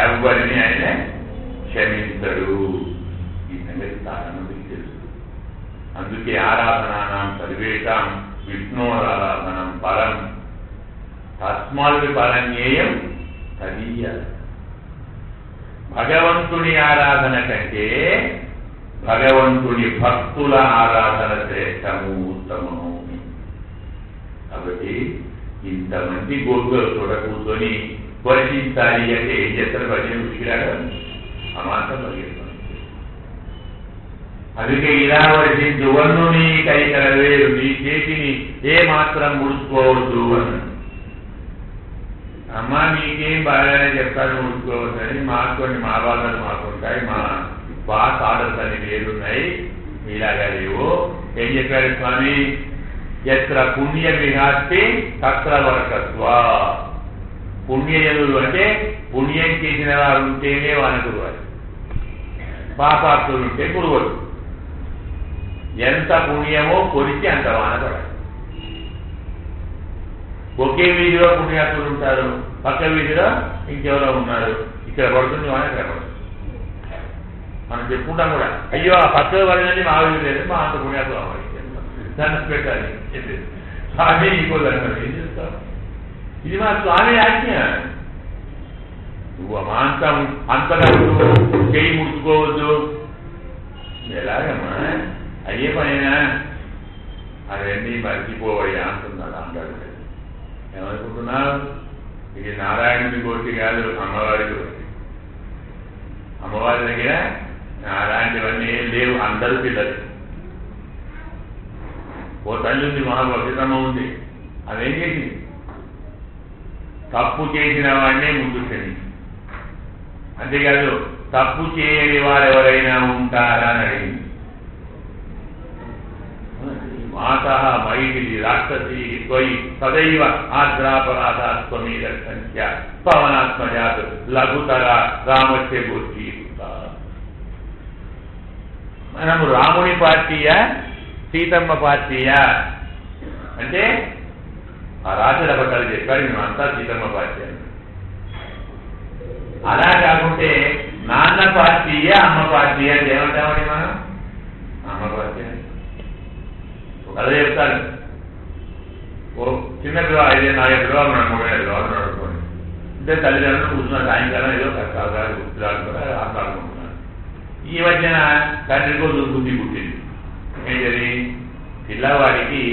ఎవరిని ఆయన క్షమించడు. ఈ సంగతి చాలా మందికి తెలుసు. అందుకే ఆరాధనానాం సర్వేషాం విష్ణోరాధనం పరం తస్మాత్ పరజ్ఞేయం తదీయ. భగవంతుని ఆరాధన కంటే భగవంతుని భక్తుల ఆరాధన శ్రేష్టము, ఉత్తమము. కాబట్టి ఇంతమంది గోపులు చూడ కూర్చొని వర్షించాలి అంటే ఏం చేస్తారు? భజన విసిరాడు, అమాంతం పరిగెత్తాను. అందుకే ఇలా వర్షించు వన్ను నీ కైకల వేరు, నీ చేతిని ఏ మాత్రం ముడుచుకోవద్దు అన్నాడు. అమ్మ నీకేం బాగానే చెప్తాను ముడుచుకోవద్దని, మాకోండి మా బాధలు మాకుంటాయి, మా బాస్ ఆర్డర్స్ అన్ని వేరున్నాయి, ఇలాగా లేవు. ఏం చెప్పాడు స్వామి? ఎత్ర పుణ్య విహాస్తి తత్ర వర్కత్వ. పుణ్యజనులు అంటే పుణ్యం చేసిన వారు ఉంటేనే వాన గురువారు, పాపాత్తులు ఉంటే గురువులు. ఎంత పుణ్యమో కొలిచి అంత వాన పడాలి. ఒకే వీధిలో పుణ్యాత్తులు ఉంటారు, పక్క వీధిలో ఇంకెవరో ఉన్నారు, ఇక్కడ పడుతుంది వాన, ఇక్కడ పడుతుంది. మనం చెప్పుకుంటాం కూడా, అయ్యో ఆ పక్క పడినది మా వీధి లేదు, మా అంత పుణ్యాత్తులు అవ్వాలి, దండం పెట్టాలి. స్వామి ఇంకో దండం ఏం చేస్తాం? ఇది మా స్వామి ఆజ్ఞ. నువ్వు అమాంతం అంతగా చేయి ముడుచుకోవద్దు. ఎలాగమ్మా? అయ్యే పైనా అవన్నీ మర్చిపోవయ్యా అంటున్నాడు. అంటాడు. ఏమనుకుంటున్నావు? ఇది నారాయణుడి గోష్ఠి కాదు, అమ్మవారి గోష్ఠి. అమ్మవారి దగ్గర అలాంటివన్నీ ఏం లేవు, అందరూ పిల్లలు. ఓ తల్లి ఉంది, మహాభక్తితమ్మ ఉంది. అదేం చేసింది? తప్పు చేసిన వాడినే ముందు క్షమించి, అంతేకాదు తప్పు చేయని వారెవరైనా ఉంటారా అని అడిగింది. మాత మైథిలి రాక్షసి త్వయి సదైవ ఆద్రాపరాధాత్వమీ రక్షంత్య పవనాత్మజాత్ లఘుతర రామస్య గోష్ఠీ. మనము రాముని పార్టీయా సీతమ్మ పార్టీయా అంటే ఆ రాజుల పట్టాలు చెప్పాడు, మేమంతా సీతమ్మ పార్టీ అని. అలా కాకుంటే నాన్న పార్టీయా అమ్మ పార్టీ అంటే ఏమంటామని మనం? అమ్మ పార్టీ అని అదే చెప్తాను. ఓ చిన్న పిల్లలు 5-4 పిల్లలు ఉన్నాడు, 3 పిల్లలు నడుపుకోండి. అంటే తల్లిదండ్రులు కూర్చున్న సాయంకాలం ఏదో కష్టాలు పిల్లలు కూడా ఆటలాడుకుంటున్నారు. ఈ మధ్యన తండ్రికి బుద్ధి పుట్టింది. ఏంటది? పిల్లవాడికి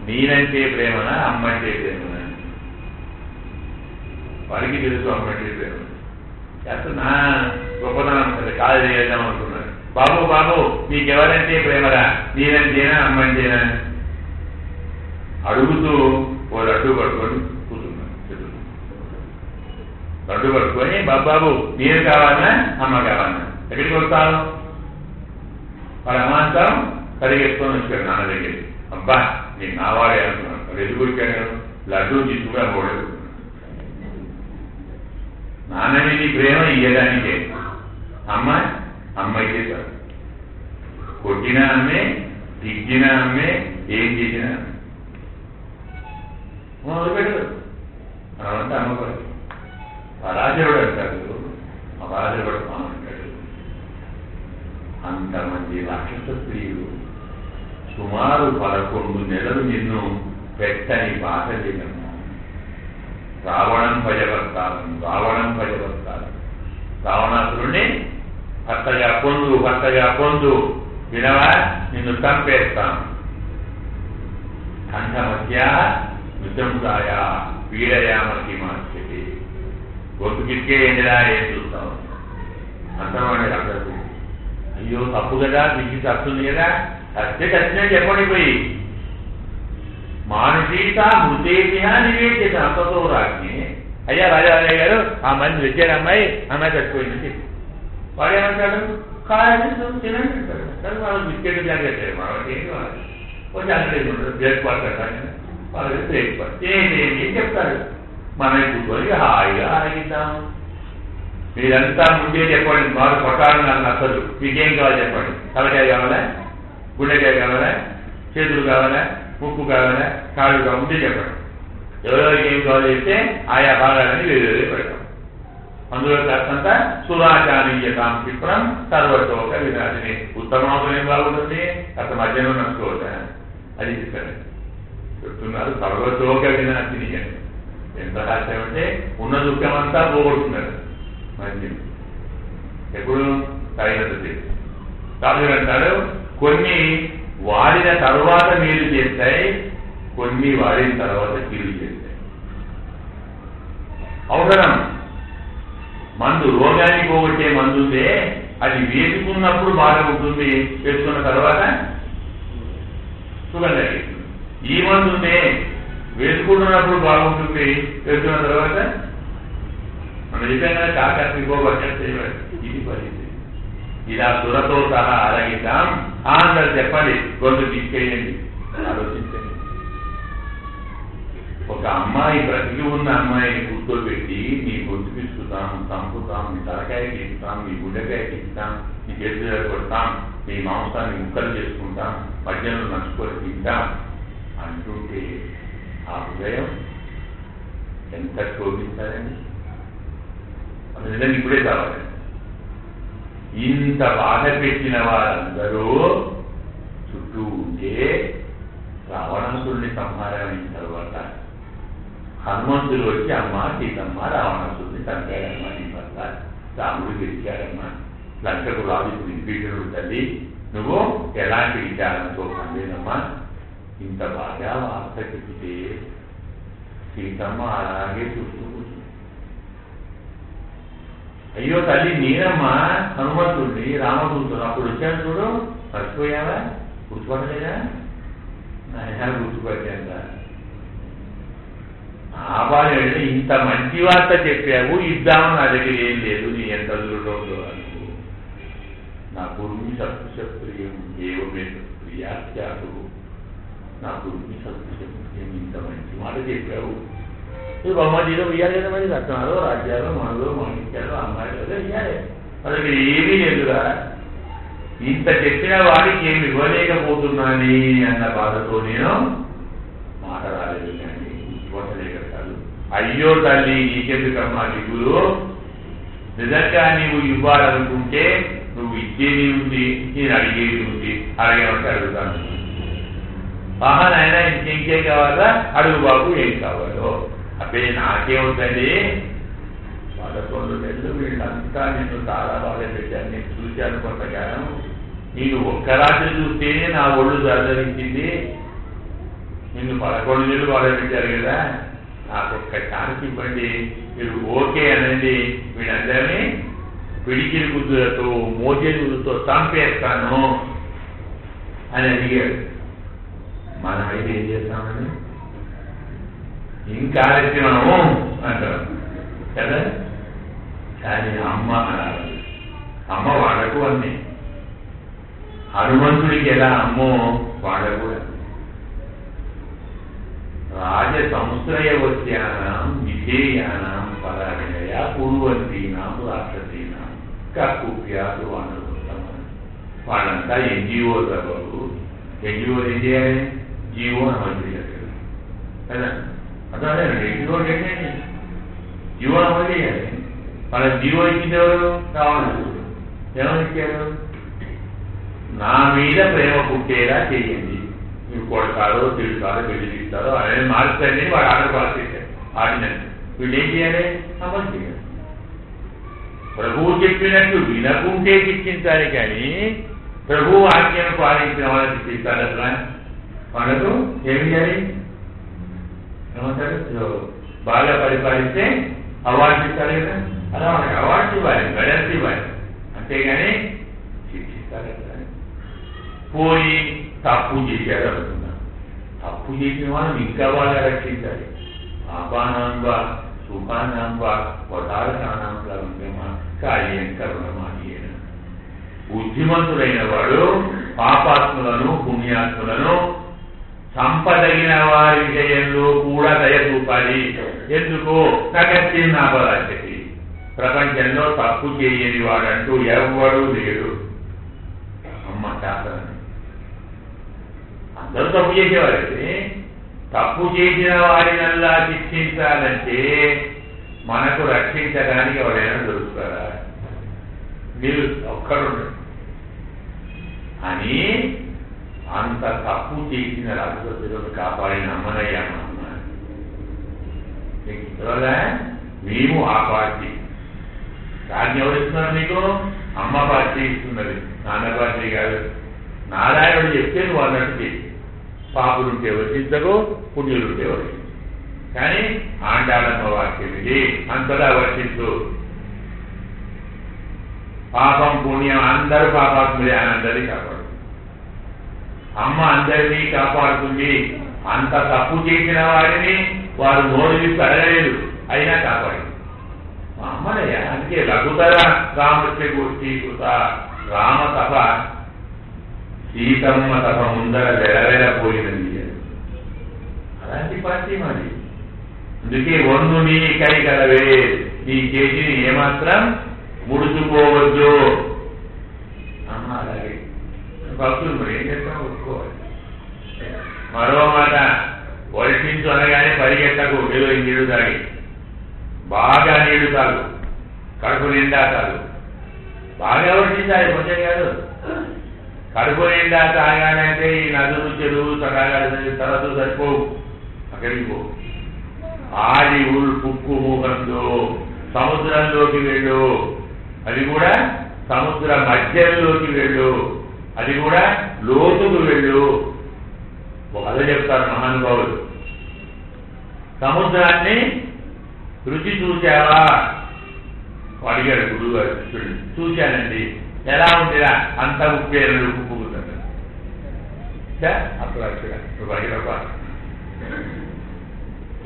నేనంటే ప్రేమనా అమ్మంటే ప్రేమనా? వాడికి తెలుసు అమ్మంటే ప్రేమ. చేస్తున్నా గొప్పతనం కాదు చేద్దాం అనుకున్నాడు. బాబు బాబు నీకెవరంటే ప్రేమరా, నేనంటేనా అమ్మంటేనా అడుగుతూ ఓ లడ్డు పట్టుకొని కూర్చున్నాడు. లడ్డు పట్టుకొని బాబు నేను కావాలన్నా అమ్మ కావాలన్నా ఎక్కడికి వస్తాను? వాడు అమాంతం పరిగెత్తుకొని వచ్చాడు నాన్న దగ్గరికి. అబ్బా నేను నావాడే అనుకున్నాను. వాడు ఎదుగు వచ్చాడు. లడ్డూ తీసుకుగా పోలేదు. నాన్న మీద ప్రేమ ఇయ్యడానికే. అమ్మ అయితే సార్ కొట్టినా అమ్మే, తిట్టినా అమ్మే, ఏం చేసినా మొదలుపెట్టదు. మనమంటే అమ్మకారు పరాజయుడు అంటారు, అపరాజయుడు అంటాడు. అంతమంది రాక్షస స్త్రీలు సుమారు 11 నెలలు నిన్ను పెట్టని బాధ లేదమ్మా. రావణం భయపడతాను. రావణాసురుణ్ణి భర్తగా పొందు వినవా, నిన్ను చంపేస్తాను. కంఠమధ్య విజంసాయ పీడయామకి మార్చెటి. గొంతుకిట్కే ఏంటిరా, ఏం చూస్తావు అంతవాడి అందరూ. అయ్యో తప్పు కదా, మీకు తప్పుంది కదా, ఖచ్చితంగా చెప్పండి పోయి. మానసీత మృతేతిహ నివేద్యత అంతతో రాజ్ఞి. అయ్యా రాజారాయ గారు, ఆ మంది వచ్చారు, అమ్మాయి చచ్చిపోయింది. వాడేమంటాడు, కాదని తినండి అంటాడు. కానీ వాళ్ళు బిస్కెట్ జాగ్రత్త, వాళ్ళకి ఏంటి వాళ్ళు కొంచెం అంగడి ఉంటారు. బ్రేక్ఫాస్ట్ అంటారు, వాళ్ళకి బ్రేక్ఫాస్ట్ ఏం చెప్తారు. మనం కూర్చొని హాయిగా ఆరగిద్దాము. మీరంతా ముందే చెప్పండి, వారు కొట్టాలని నాకు నచ్చదు. మీకేం కావాలి చెప్పండి. తలకాయ కావాలా, గుండెకాయ కావాలా, చేతులు కావాలా, ముక్కు కావాలా, కాళ్ళు కావాలి, ముందే చెప్పండి. ఎవరెవరికి ఏం కావాలి చెప్తే ఆయా భాగాలని వేరే పెడతాం. అందులో కాస్తంత సురాచారీయతాం క్షిప్రం సర్వశోక వినాశిని. ఉత్తమాసం ఏం బాగుంటుంది, కాస్త మధ్యాహ్నం నచ్చుకోవద్దా, అది చెప్తున్నారు. సర్వశోక వినాశిని అని ఎంత హాస్యం అంటే ఉన్న దుఃఖం అంతా పోగొడుతున్నారు. మధ్యం ఎప్పుడు తగినది కాదు అంటాడు. కొన్ని వాడిన తర్వాత మేలు చేస్తాయి, కొన్ని వాడిన తర్వాత కీడు చేస్తాయి. ఔషధం మందు, రోగాన్ని పోగొట్టే మందు ఉంటే అది వేసుకున్నప్పుడు బాగా ఉంటుంది, వేసుకున్న తర్వాత సుగంధ తగ్గిస్తుంది. ఈ మందు ఉంటే వేసుకుంటున్నప్పుడు బాగుంటుంది, వేసుకున్న తర్వాత మనం నిజంగా కాకాసి పోగొట్టే ఇది పరిస్థితి. ఇలా సురతో సహా ఆరగిద్దాం. అందరు చెప్పండి, గొంతు తీసుకెళ్ళండి, ఆలోచించండి. ఒక అమ్మాయి, బ్రతికి ఉన్న అమ్మాయిని కూర్చోబెట్టి నీ గొంతు తీసుకుతాం, చంపుతాం, నీ తలకాయ తీస్తాం, నీ గుండెకాయ తీస్తాం, నీ చేతులు కొడతాం, నీ మాంసాన్ని ముక్కలు చేసుకుంటాం, మధ్యలో నచ్చుకొని తింటాం అంటుంటే ఆ హృదయం ఎంత శోభించాలండి. నిజంగా ఇప్పుడే కావాలి. ఇంత బాధ పెట్టిన వారందరూ చుట్టూ ఉంటే రావణాసురుని సంహారం అయిన తర్వాత హనుమంతుడు వచ్చి, అమ్మ సీతమ్మ రావణాసురుని చంపాడమ్మా, నీ భర్త రాముడు గెలిచాడమ్మా, లంకకు రాజు విభీషణుడు తల్లి, నువ్వు ఎలాంటి విచారంతో పొందేనమ్మా. ఇంత బాగా వార్త చెప్తే సీతమ్మ అలాగే చూస్తూ కూర్చుంది. అయ్యో తల్లి, నేనమ్మా హనుమంతుడిని రామదూతుడు, అప్పుడు వచ్చాను చూడు, మర్చిపోయావా, గుర్తుపట్టలేదా? నాయన గుర్తుపట్టాక ఆ బాధ అంటే ఇంత మంచి వార్త చెప్పావు, ఇద్దామని నా దగ్గర ఏం లేదు, నీ ఎంత దూరంలో అనుకో. నా గురుని సత్పుషప్రియం ఏవమే ప్రియాఖ్యాలు, నా గురుని సత్పుషప్రియం, ఇంత మంచి మాట చెప్పావు. బొమ్మజీలో ఇయ్యాలి కదా, మరి రత్నాలు, రాజ్యాలు, మనలు, మాణిక్యాలు, అమ్మాయిలు ఇయ్యాలి. వాళ్ళకి ఏమీ లేదురా. ఇంత చెప్పిన వాడికి ఏమి ఇవ్వలేకపోతున్నాని అన్న బాధతో నేను మాట రాలేదు. కానీ ఇవ్వలేకపోతాను. అయ్యో తల్లి, నీకెందుకమ్మా దిగులు, నిజంగా నీవు ఇవ్వాలనుకుంటే నువ్వు ఇచ్చేది ఉంది, నేను అడిగేది ఉంది, అడగమంటే అడుగుతాను. ఆహా నాయన ఇంకేం కావాలా, అడుగు బాబు ఏం కావాలో. అబ్బే నాకేమవుతుంది, 11 నెలలు వీళ్ళంతా నిన్ను చాలా బాగా పెట్టాను, నేను చూశాను కొంతకాలం. నేను ఒక్క రాత్రి చూస్తేనే నా ఒళ్ళు దర్శించింది, నిన్ను 11 నెలలు బాగా పెట్టారు కదా, నాకు ఒక్క ఛాన్స్ ఇవ్వండి, మీరు ఓకే అనండి, వీళ్ళందరినీ పిడికిలి గుద్దులతో మోజేదులతో చంపేస్తాను అని అడిగాడు. మనమైతే ఏం చేస్తామని ఇంకా మనము అంటాం కదా. కానీ అమ్మ అనాలి, అమ్మ వాడకు అన్నీ. హనుమంతుడికి ఎలా అమ్మో వాడకు. రాజసంశ్రయవత్యానాం విధేయానాం పరాజయ పూర్వంతీనాం రాక్షసీనాం కక్కుప్యాసు అనుకుంటామని. వాళ్ళంతా ఎన్జిఓ సభలు. ఎన్జిఓ ఏం చేయాలి? జీవో అమలు చేయాలి కదా. అదే ఎన్జిఓ ఏంటండి? జీవో అమలు చేయాలి. వాళ్ళ జీవో ఇచ్చింది ఎవరు? రావణుడు. ఏమని ఇచ్చారు? నా మీద ప్రేమ పుట్టేలా చేయండి, మీరు కొడతారో తిడతారో బెదిరిస్తారో అదే మార్చండి. వాడు ఆర్డర్ పాస్ చేశారు, ఆర్డినెన్స్. వీళ్ళు ఏం చేయాలి? అమలు చేయాలి. ప్రభువు చెప్పినట్టు వినకుంటే శిక్షించాలి, కానీ ప్రభువు ఆజ్ఞను పాలించిన వాళ్ళని శిక్షిస్తారు. అసలు వాళ్ళకు ఏమి చేయాలి? ఏమంటారు? బాగా పరిపాలిస్తే అవార్డు ఇస్తారు కదా, అలా వాళ్ళకి అవార్డు ఇవ్వాలి, మెడల్స్ ఇవ్వాలి, అంతేగాని శిక్షిస్తారు. పోయి తప్పు చేశారు అనుకున్నాను. తప్పు చేసిన వాళ్ళని ఇంకా బాగా రక్షించాలి. పాపానాంబా సుఖానాంబా వటారకానాంబా ఉందేమా కార్యం కరుణమాడియేన. బుద్ధిమంతుడైన వాడు పాపాత్ములను పుణ్యాత్ములను సంపదగిన వారి విషయంలో కూడా దయ చూపాలి. ఎందుకు? నగత్తిన్నాపరాశతి. ప్రపంచంలో తప్పు చేయని వాడంటూ ఎవడూ లేడు. అమ్మ శాస్త్రం అందరూ తప్పు చేసేవారైతే తప్పు చేసిన వారినల్లా శిక్షించాలంటే మనకు రక్షించడానికి ఎవరైనా దొరుకుతారా? మీరు ఒక్కరు అని అంత తప్పు చేసిన రాజులను కాపాడిన అమ్మనయ్య అన్నారు. మేము ఆ పార్టీ రాజ్యం ఎవరిస్తున్నారు? మీకు అమ్మ పార్టీ ఇస్తున్నది, నాన్న పార్టీ కాదు. నారాయణుడు చెప్తే నువ్వు అన్నట్టు చేసి పాపులుంటే వర్తించకు, పుణ్యులుంటే వర్తించు. కానీ ఆండాళమ్మ వాక్యం ఇది, అంతగా వర్తించు. పాపం పుణ్యం అందరూ పాపాత్ములే అని అందరినీ కాపాడు. అమ్మ అందరినీ కాపాడుతుంది. అంత తప్పు చేసిన వారిని వారు నోరు విప్పి అడగలేదు, అయినా కాపాడు. మా అమ్మనయ్య. అందుకే లఘుతర రామస్య గోష్ఠీ కృత రామ తప సీతమ్మ తప ముందర వెలవెలపోయినది. అలాంటి పార్టీ మాది. అందుకే వందు నీ కై కలవే, నీ చేతిని ఏమాత్రం ముడుచుకోవద్దు. అమ్మ అలాగే భక్తులు మరి ఏం చేస్తాం? ఒప్పుకోవాలి. మరో మాట, వర్షించు అనగానే పరిగెట్టకు. ఏదో నీళ్లు తాగి బాగా నీళ్లు తాగు, కడుపు నిండా తాగు. బాగా వర్షించాలి, కొంచెం కాదు. కడుపు నిండా తాగాలంటే ఈ నదులు చెరువు తరచు సరిపోవు, అక్కడికి పో. ఆడి పుక్కు మూకంతో సముద్రంలోకి వెళ్ళు, అది కూడా సముద్ర మధ్యంలోకి వెళ్ళు, అది కూడా లోతుకు వెళ్ళు. అదే చెప్తారు మహానుభావులు. సముద్రాన్ని రుచి చూసావా? అడిగాడు గురువు గారు. చూశానండి. ఎలా ఉంటుందా? అంత ఉప్పేరు ఉప్పుకుంటాడు. అప్పుడు అక్కడ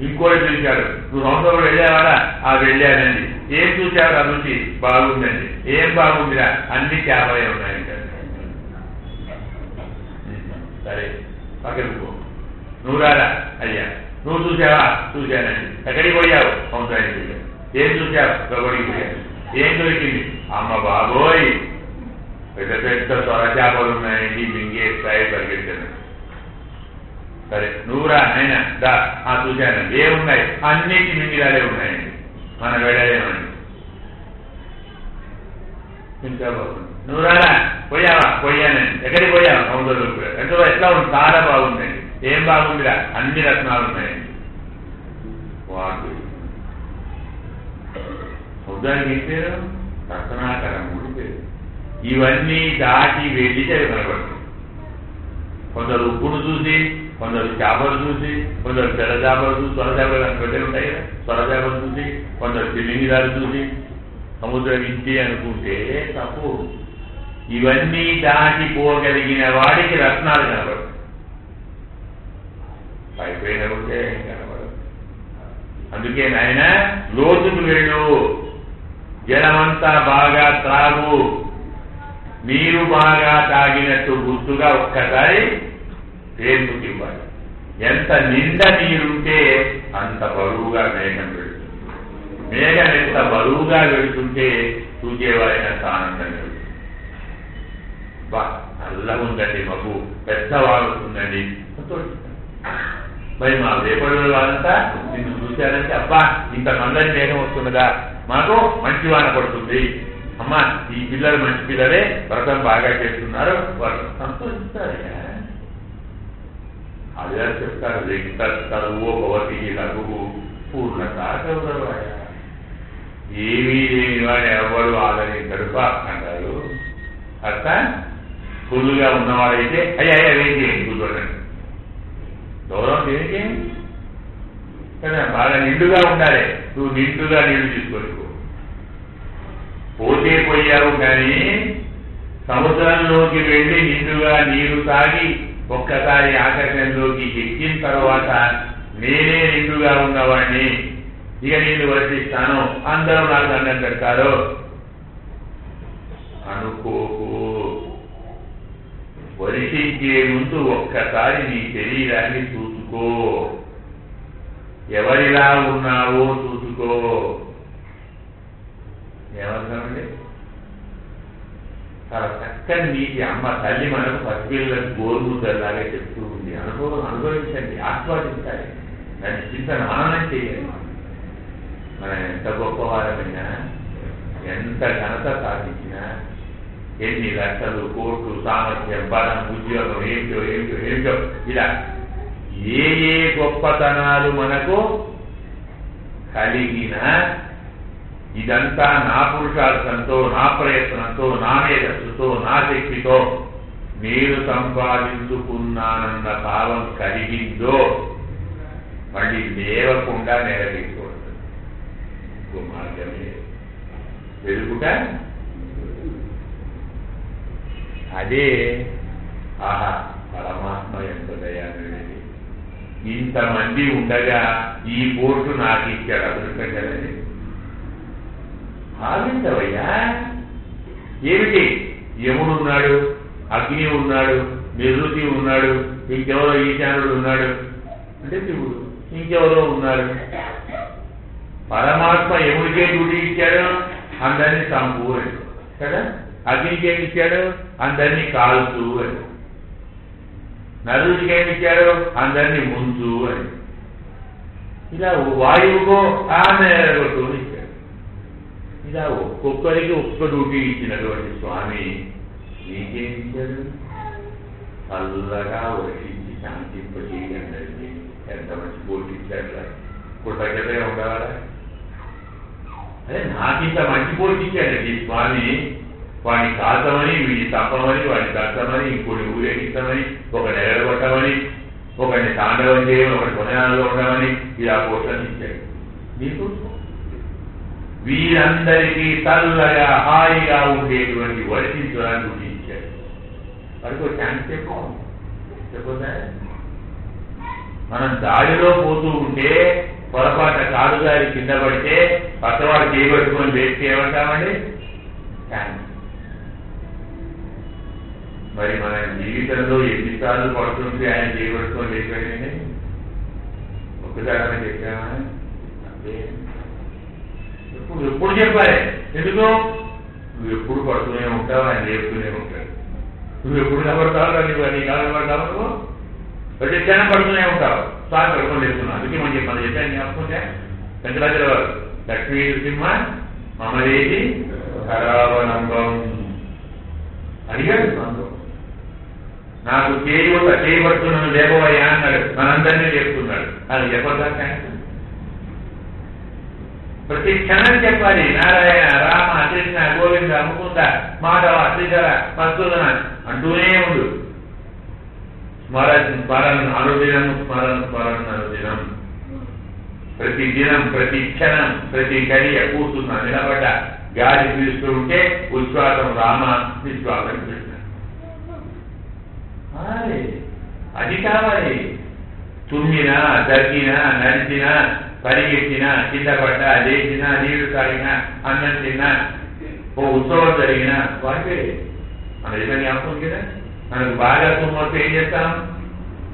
ఇంకోటి చూశాడు. నువ్వు సముద్రంలో వెళ్ళావాడా? వెళ్ళానండి. ఏం చూశావు? ఆ రుచి బాగుందండి. ఏం బాగుందిరా? అన్ని చేపలే ఉన్నాయండి. సరే పక్కకు పో. నువ్వు రారా? అయ్యా. నువ్వు చూసావా? చూశానండి. ఎక్కడికి పోయావు? సముద్రానికి పోయావు. ఏం చూసావు? గబడికి పోయావు. ఏం దొరికింది? అమ్మ బాబోయ్, పెద్ద పెద్ద సొర చేపలు ఉన్నాయండి, మింగేస్తాయి, పరిగెత్తాను. సరే నువ్వురా ఆయన దా. చూశానండి. ఏమున్నాయి? అన్నిటి మింగిరాలే ఉన్నాయండి, మన వెళ్ళలేమండి. ఇంకా బాగుంది. నువ్వు రారా? పోయావా? పోయానండి. ఎక్కడికి పోయావు? సముద్రంలోకి పోయావు. ఎంతో ఎట్లా ఉంది? చాలా బాగుందండి. ఏం బాగుందిరా? అన్ని రత్నాలు ఉన్నాయండి. వాడు సముద్రానికి ఏం పేరు? రత్నాకరముడి పేరు. ఇవన్నీ దాటి వెళ్ళితే అవి కనబడుతుంది. కొందరు ఉప్పును చూసి, కొందరు చేపలు చూసి, కొందరు తెల్ల చేపలు చూసి, సొర చేపలు పెట్టే ఉంటాయి కదా, సొర చేపలు చూసి, కొందరు తిమింగిలాలు చూసి సముద్రం ఇంటి అనుకుంటే తప్పు. ఇవన్నీ దాటిపోగలిగిన వాడికి రత్నాలు కనబడు. పైపోయిన ఉంటే కనబడదు. అందుకే నాయన లోతుకు వెళ్ళు, జలమంతా బాగా త్రాగు, నీరు బాగా తాగినట్టు గుర్తుగా ఒక్కసారి పేరుకు ఇవ్వాలి. ఎంత నిండా నీరుంటే అంత బరువుగా మేఘం పెడుతుంది. మేఘం ఎంత బరువుగా వెళుతుంటే చూసేవారికి అంత ఆనందంగా వెళుతుంది. బా నల్లగా ఉందండి, మబ్బు పెద్దవాడుతుందండి, సంతోషిస్తాం. మరి మా రేపటి వాళ్ళంతా నిన్ను చూశారంటే అబ్బా ఇంత నల్లని మేఘం వస్తున్నదా, మాకు మంచి వాన పడుతుంది, అమ్మా ఈ పిల్లలు మంచి పిల్లలే, వ్రతం బాగా చేస్తున్నారు, వాళ్ళు సంతోషిస్తారు. అదే చెప్తారు, రిక్త తరువో భవతి లఘువు పూర్ణత గౌరవాయ. ఏమీ లేని వాడు ఎవరు వాళ్ళని గడుప అంటారు. అర్థ ఫుల్గా ఉన్నవాడైతే అయ్యా అదేం చేయండి కూర్చోండి, గౌరవం దేనికి కదా. బాగా నిండుగా ఉండాలి, నువ్వు నిండుగా నీళ్లు తీసుకోలేవు. పోతే పోయావు కానీ సముద్రంలోకి వెళ్ళి నిండుగా నీరు తాగి ఒక్కసారి ఆకాశంలోకి ఎక్కిన తర్వాత నేనే నిండుగా ఉన్నవాడిని, ఇక నేను వర్తిస్తాను, అందరూ నాకు దండం పెడతారు అనుకోకు. వర్షించే ముందు ఒక్కసారి నీ శరీరాన్ని చూసుకో, ఎవరిలా ఉన్నావో చూసుకో. ఏమన్నామండి, చాలా చక్కని నీటి అమ్మ తల్లి మనకు పసిపిల్లలకు గోరుముద్దలాగా చెప్తూ ఉంది. అనుభవించండి, ఆస్వాదించాలి, దాన్ని చింతన ఆనందం చేయాలి. మనం ఎంత గొప్పవారమైనా, ఎంత ఘనత సాధించినా, ఎన్ని లక్షలు కోట్లు సామర్థ్యం బలం ఉద్యోగం ఏమిటో ఏమిటో ఏమిటో ఇలా ఏ ఏ గొప్పతనాలు మనకు కలిగిన ఇదంతా నా పురుషార్థంతో, నా ప్రయత్నంతో, నా మేధస్సుతో, నా శక్తితో నేను సంపాదించుకున్నానన్న భావం కలిగిందో మళ్ళీ లేవకుండా నెరవేర్చకూడదు. ఇంకో మార్గమే వెలుగుట. అదే ఆహా పరమాత్మ ఎంత దయాళుడని, ఇంతమంది ఉండగా ఈ పోర్టు నాకు ఇచ్చాడు, అదృష్టం కదండి. భావించవయ్యా, ఏమిటి యముడు ఉన్నాడు, అగ్ని ఉన్నాడు, నిరుతి ఉన్నాడు, ఇంకెవరో ఈశానుడు ఉన్నాడు అంటే శివుడు, ఇంకెవరో ఉన్నారు. పరమాత్మ యముడికే డ్యూటీ ఇచ్చాడు, అందరినీ చంపు అని కదా. అగ్నికి ఏమి ఇచ్చాడు, అందరినీ కాల్చు అని. నరుడికి ఏమి ఇచ్చాడు, అందరినీ ముంచు అని. ఇలా వాయువుకో ఆమెరగొట్టు ఇచ్చాడు. ఇలా ఒక్కొక్కరికి ఒక్కొక్క డ్యూటీ ఇచ్చినటువంటి స్వామి నీకేం ఇచ్చాడు, చల్లగా వర్షించి శాంతింపజేయండి. ఎంత మంచి పోటీ ఇచ్చాడు, కృతజ్ఞతగా ఉండాలా. అదే నాకింత మంచి పోటీ ఇచ్చాడండి స్వామి, వాడిని కాల్చమని, వీడిని తప్పమని, వాడిని కట్టమని, ఇంకోటి ఊరేగిస్తామని, ఒకటి ఎగరగొట్టమని, ఒకరిని తాండవం చేయమని, ఒకటి కొనయాలలో ఉండమని ఇలా పోషణ ఇచ్చాడు. నీకు వీరందరికీ చల్లగా హాయిగా ఉండేటువంటి వర్షించడానికి గుర్తించాడు. వాడికి ఛాన్స్ చెప్పదా. మనం దాడిలో పోతూ ఉంటే పొరపాటు కాలుగారి కింద పడితే పక్కవాడు చేయబట్టుకొని వేస్తే ఏమంటామండి, ఛాన్స్. మరి మన జీవితంలో ఎన్నిసార్లు పడుతుంటే ఆయన చేయబట్టుకొని లేకపోయిందండి, ఒక్కసారి చెప్పామా అంతే. ఎప్పుడు చెప్పాలి, ఎందుకు నువ్వు ఎప్పుడు పడుతూనే ఉంటావు, ఆయన లేపుతూనే ఉంటాడు. నువ్వు ఎప్పుడు కనబడతావు, నీ కాలం పడతావు, ప్రతి క్షణం పడుతూనే ఉంటావు. సార్ పడుకొని లేపుతున్నావు. అందుకే మనం చెప్పాను జ్ఞాపకుంటే శంకరాచార్య వారు లక్ష్మీ నృసింహ మమదేవి కరావనంబం అడిగాడు. నాకు చేయబడుతున్నాను లేకపోయా అన్నాడు, మనందరినీ చెప్తున్నాడు. అది చెప్పదా, ప్రతి క్షణం చెప్పాలి. నారాయణ రామ కృష్ణ గోవింద ముకుంద మాధవ శ్రీధర మధుసూదన అంటూనే ఉండు. స్మరణ అనుదినం, స్మరణ అనుదినం. ప్రతి దినం, ప్రతి క్షణం, ప్రతి గడియ కూర్చున్నా నిలబడ్డ గాలి పీలుస్తూ ఉంటే ఉచ్ఛ్వాసం రామ, నిశ్వాసం కృష్ణ. అది కావాలి. తుమ్మినా, దగ్గినా, నడిచినా, పరిగెత్తినా, కింద పడ్డా, లేచినా, నీళ్లు తాగినా, అన్నం తిన్నా, ఓ ఉత్సవం జరిగినా వాటికే మన ఏదైనా జ్ఞాపకం కదా. మనకు బాగా తుమ్మొస్తే ఏం చేస్తాం,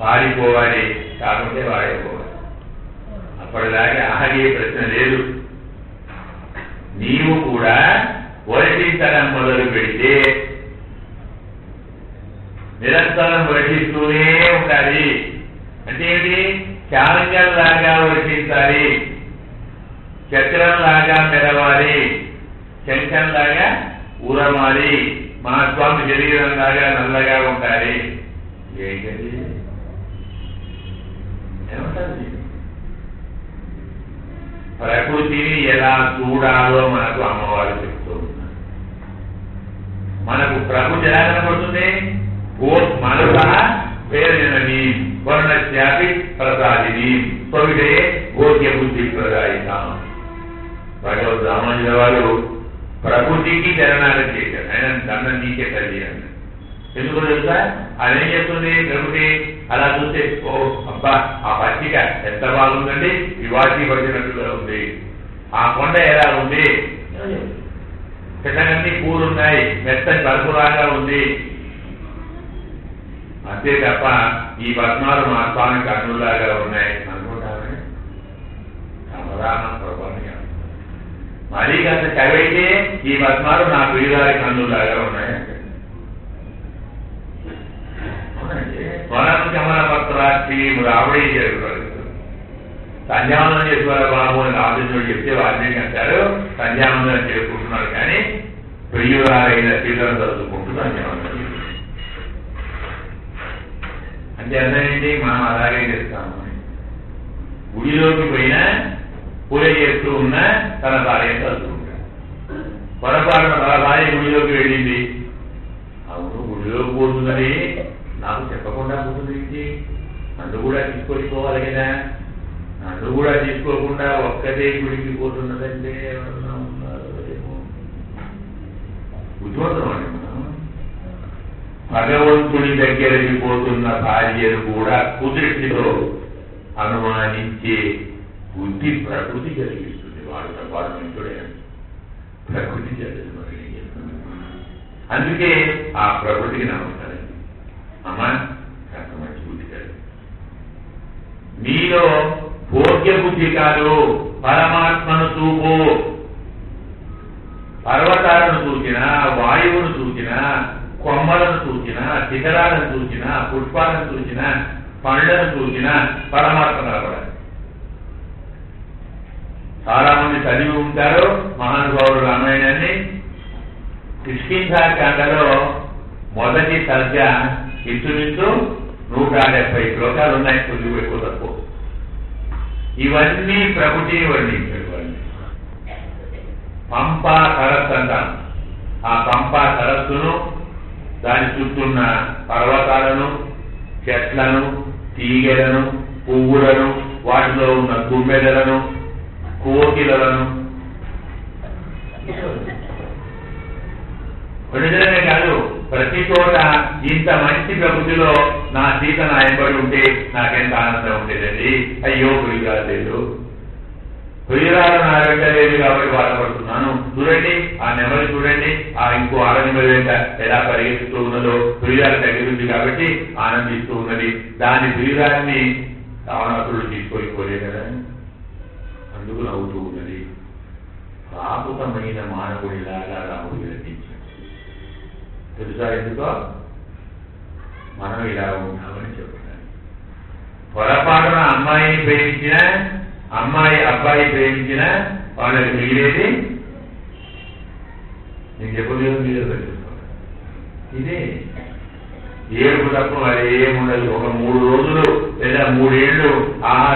పారిపోవాలి, కాకుంటే వాడిపోవాలి. అప్పటిదాకా ఆగే ప్రశ్న లేదు. నీవు కూడా వర్షించడం మొదలు పెడితే నిరంతరం వర్షిస్తూనే ఉండాలి. అంటే ఏంటి? చాలంగంలాగా వర్షించాలి, చక్రంలాగా మెరవాలి, శంఖంలాగా ఊరమాలి, మా స్వామి శరీరంలాగా నల్లగా ఉండాలి. ఏంటది? ఏమంటారు? ప్రకృతిని ఎలా చూడాలో మనకు అమ్మవారు చెప్తూ ఉన్నారు. మనకు ప్రకృతి ఎలా కనపడుతుంది? మనస ప్రేరణని వర్ణశ్యాపి ప్రసాదిని స్వవిషే భోగ్య బుద్ధి ప్రదాయిత. భగవద్ రామానుజుల వారు ప్రకృతికి చరణాలు చేశారు. ఆయన దండం నీకే తల్లి అన్నారు. ఎందుకు తెలుసా? ఆయన ఏం చెప్తుంది? ప్రకృతి అలా చూస్తే ఓ అబ్బా ఆ పచ్చిక ఎంత బాగుందండి, వివాసి పడినట్టుగా ఉంది, ఆ కొండ ఎలా ఉంది, చెట్లన్నీ పూలున్నాయి, మెత్తని పరుపులాగా ఉంది. అంతే తప్ప ఈ పద్మాలు మా స్వామి కన్నులాగా ఉన్నాయి అనుకుంటామని సమాధానం ప్రపంచం. మరీ కాస్త చదివితే ఈ పద్మాలు నా ప్రియురాలి కన్నులాగా ఉన్నాయి. స్వరం కమల పత్రాక్షి రావడే చేరుతారు. సంధ్యావందనం చేసేవారు బాబు అని ఆలోచన చెప్తే వాల్మీకి అంటారు సంధ్యావందనం చేసుకుంటున్నారు, కానీ ప్రియురాలైన సీతను చదువుకుంటూ సంధ్యావందనం అంటే అర్థమేంటి? మనం అలాగే చేస్తాము. గుడిలోకి పోయినా పూజ చేస్తూ ఉన్నా తన భార్య చదువుకుంటాడు. పొరపాటున తన భార్య గుడిలోకి వెళ్ళింది. అవును, గుడిలోకి పోతుందని నాకు చెప్పకుండా పోతుంది, నన్ను కూడా తీసుకొచ్చిపోవాలి కదా. నన్ను కూడా తీసుకోకుండా ఒక్కటే గుడికి పోతున్నదంటే ఎవరన్నా ఉన్నారు? ఉద్యోగం అండి. భగవంతుడి దగ్గరికి పోతున్న భార్యను కూడా కుదృష్టితో అనుమానించే బుద్ధి ప్రకృతి కలిగిస్తుంది. వాడు మంచుడే, ప్రకృతి జరుగుతుంది. అందుకే ఆ ప్రకృతికి నమస్కారం. అమ్మా కాస్త మంచి బుద్ధి కలిగి, నీలో భోగ్య బుద్ధి కాదు, పరమాత్మను చూపు. పర్వతాలను చూసినా, వాయువును చూసినా, కొమ్మలను చూసినా, శిఖరాలను చూసినా, పుష్పాలను చూసినా, పండ్లను చూసినా పరమాత్మ కనపడాలి. చాలా మంది చదివి ఉంటారు మహానుభావుడు రామాయణాన్ని. కిష్కింధాకాండలో మొదటి సర్గ ఇంచుమించు 170 శ్లోకాలు ఉన్నాయి, కొద్దిగా ఎక్కువ తక్కువ. ఇవన్నీ ప్రకృతిని వర్ణించాడు వాళ్ళు. పంపా సరస్సు అంటాం. ఆ పంపా సరస్సును, దాని చుట్టూన్న పర్వతాలను, చెట్లను, తీగెలను, పువ్వులను, వాటిలో ఉన్న తుమ్మెదలను, కోకిలలను, నిజమే కాదు ప్రతి చోట ఇంత మంచి ప్రకృతిలో నా సీత నా ఎంబడి ఉంటే నాకెంత ఆనందం ఉండేదండి. అయ్యో ప్రియురాలు లేదు, ప్రియురాలు నా వెంట లేదు కాబట్టి బాధపడుతున్నాను. చూడండి ఆ నెమలి, చూడండి ఆ ఇంకో ఆడనెమలి వెంట ఎలా పరిగెత్తుతూ ఉన్నదో, ప్రియురాలు దగ్గరుంది కాబట్టి ఆనందిస్తూ ఉన్నది. దాని ప్రియురాన్ని రావణాసురుడు తీసుకొని కదా, అందుకు నవ్వుతూ ఉన్నది. ప్రాకృతమైన మానవుడిలాగా రాముడు విరచించాడు. తెలుసా ఎందుకో? మనం ఇలా ఉన్నామని చెప్తున్నాను. పొరపాటున అమ్మాయిని ప్రేమించిన, అమ్మాయి అబ్బాయి ప్రేమించిన వాళ్ళకి మిగిలేది నేను చెప్పలేదు, మీరు తెలుసుకోవాలి. ఇదే ఏడుపు తప్ప మరి ఏముండదు. ఒక 3 రోజులు లేదా 3 ఏళ్ళు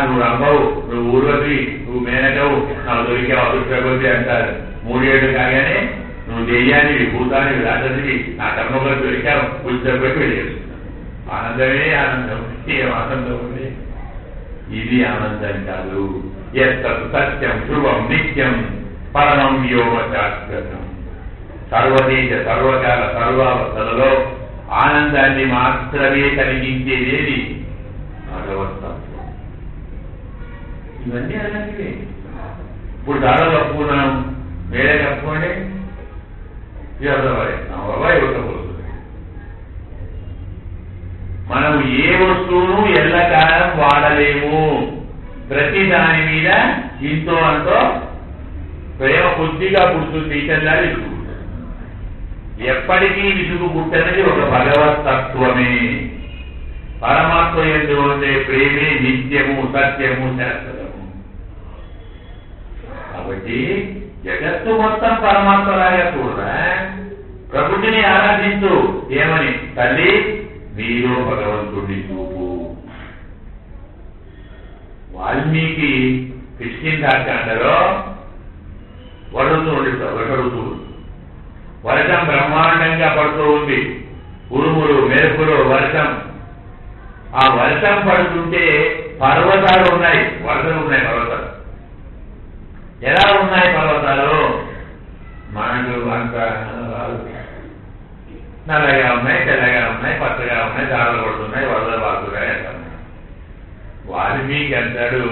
నువ్వు అమ్మవు, నువ్వు ఊర్వశి, నువ్వు మేనకవు, నాకు దొరికావు అదృష్టపతి అంటారు. 3 ఏళ్ళు కాగానే నువ్వు దెయ్యానివి, భూతానివి, రాజనివి, నా కర్మలో దొరికావు, కూర్చోబెట్టి వెళ్ళేస్తున్నావు. ఆనందమే ఆనందం. ఏం ఆనందం ఉంది? ఇది ఆనందం కాదు. సత్యం ధ్రువం నిత్యం పరమం వ్యోమ శాశ్వతం. సర్వదేశ సర్వకాల సర్వావస్థలలో ఆనందాన్ని మాత్రమే కలిగించేదేది భగవత్తత్వం. ఇవన్నీ అలాంటివే. ఇప్పుడు దాడ కప్పుకున్నాం, వేరే కప్పుకోండి, ఇవ్వాలి బాబాయ్ ఇవ్వకపోతుంది. మనం ఏ వస్తువును ఎల్లకాలం వాడలేము. ప్రతి దాని మీద ఇంతో అంతో ప్రేమ కొద్దిగా పుడుతుంది, ఇతరులాగా విసుగు పుడుతుంది. ఎప్పటికీ విసుగు పుట్టనేది ఒక భగవత్ తత్వమే. పరమాత్మ యందు ఉండే ప్రేమే నిత్యము, సత్యము, శాశ్వతము. కాబట్టి జగత్తు మొత్తం పరమాత్మలాగా కూడా ప్రకృతిని ఆరాధించు. ఏమని? తల్లి నీలో భగవంతుడిని చూపు. వాల్మీకి కిష్కింధాకాండలో వరుడు వర్షం బ్రహ్మాండంగా పడుతూ ఉంది. ఉరుములు, మెరుపులు, వర్షం. ఆ వర్షం పడుతుంటే పర్వతాలు ఉన్నాయి, వరదలు ఉన్నాయి. పర్వతాలు ఎలా ఉన్నాయి? పర్వతాలు మనకు అంత నల్లగా ఉన్నాయి, తెల్లగా ఉన్నాయి, పచ్చగా ఉన్నాయి, దాడులు పడుతున్నాయి, వరదలు పడుతున్నాయి అంటారు. వాల్మీకి అంటాడు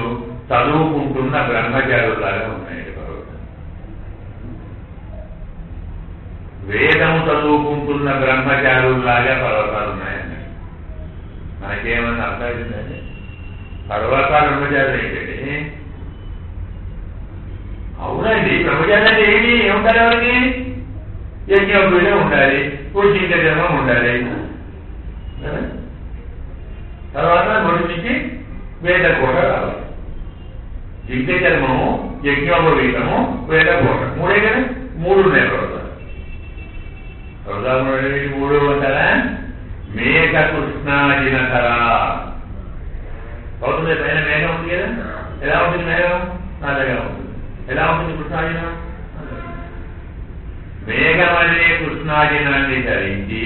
చదువుకుంటున్న బ్రహ్మచారులాగా ఉన్నాయి పర్వతం. వేదము చదువుకుంటున్న బ్రహ్మచారులాగా పర్వతాలు ఉన్నాయని మనకేమన్నా అర్థమైందండి? పర్వతాలు బ్రహ్మచారులు ఏంటండి? అవునండి, బ్రహ్మచారులు అంటే ఏమి ఏముంటారు? ఎవరికి యజ్ఞోపేతం ఉండాలి, పూజించ జన్మం ఉండాలి, తర్వాత నోటి నుంచి వేద కోట రావాలి. యజ్ఞ జన్మము, యజ్ఞోపవీతము, వేద కోట, మూడే కదా. మూడు ఉన్నాయి పర్వతాలు. పర్వతాలు మూడు అంటారా? మేఘ కృష్ణాజినకర అవుతుంది. పైన మేఘం ఉంది కదా. ఎలా ఉంటుంది మేఘం? నల్లగా ఉంటుంది. ఎలా ఉంటుంది కృష్ణాజినం? మేఘమనే కృష్ణాజినాన్ని ధరించి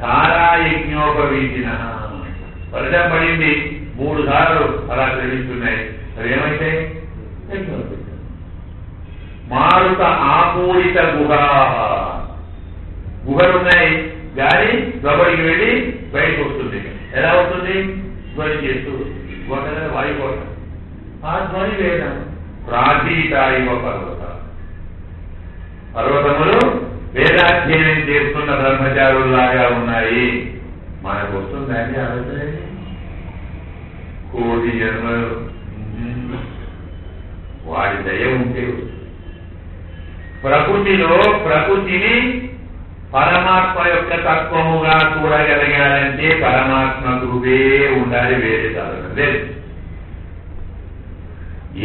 ధారాయజ్ఞోపవీతిన. వర్షం పడింది, 3 సార్లు అలా గ్రహిస్తున్నాయి. అవి ఏమైతే మారుత ఆకూరిత గుహలున్నాయి. గాలి లోపలికి వెళ్ళి బయటకు వస్తుంది. ఎలా వస్తుంది? ధ్వని చేస్తూ వాయు కోట. ఆ ధ్వని వేదం. ప్రాచీతాయివ పర్వత. పర్వతములు వేదాధ్యయనం చేస్తున్న బ్రహ్మచారుల్లాగా ఉన్నాయి. మనకు వస్తుందండి ఆలోచన. కోటి జన్మలు వాడి దయ ఉంటే ప్రకృతిలో ప్రకృతిని పరమాత్మ యొక్క తత్వముగా చూడగలగాలంటే పరమాత్మ కృపే ఉండాలి, వేరే సాధన లేదు.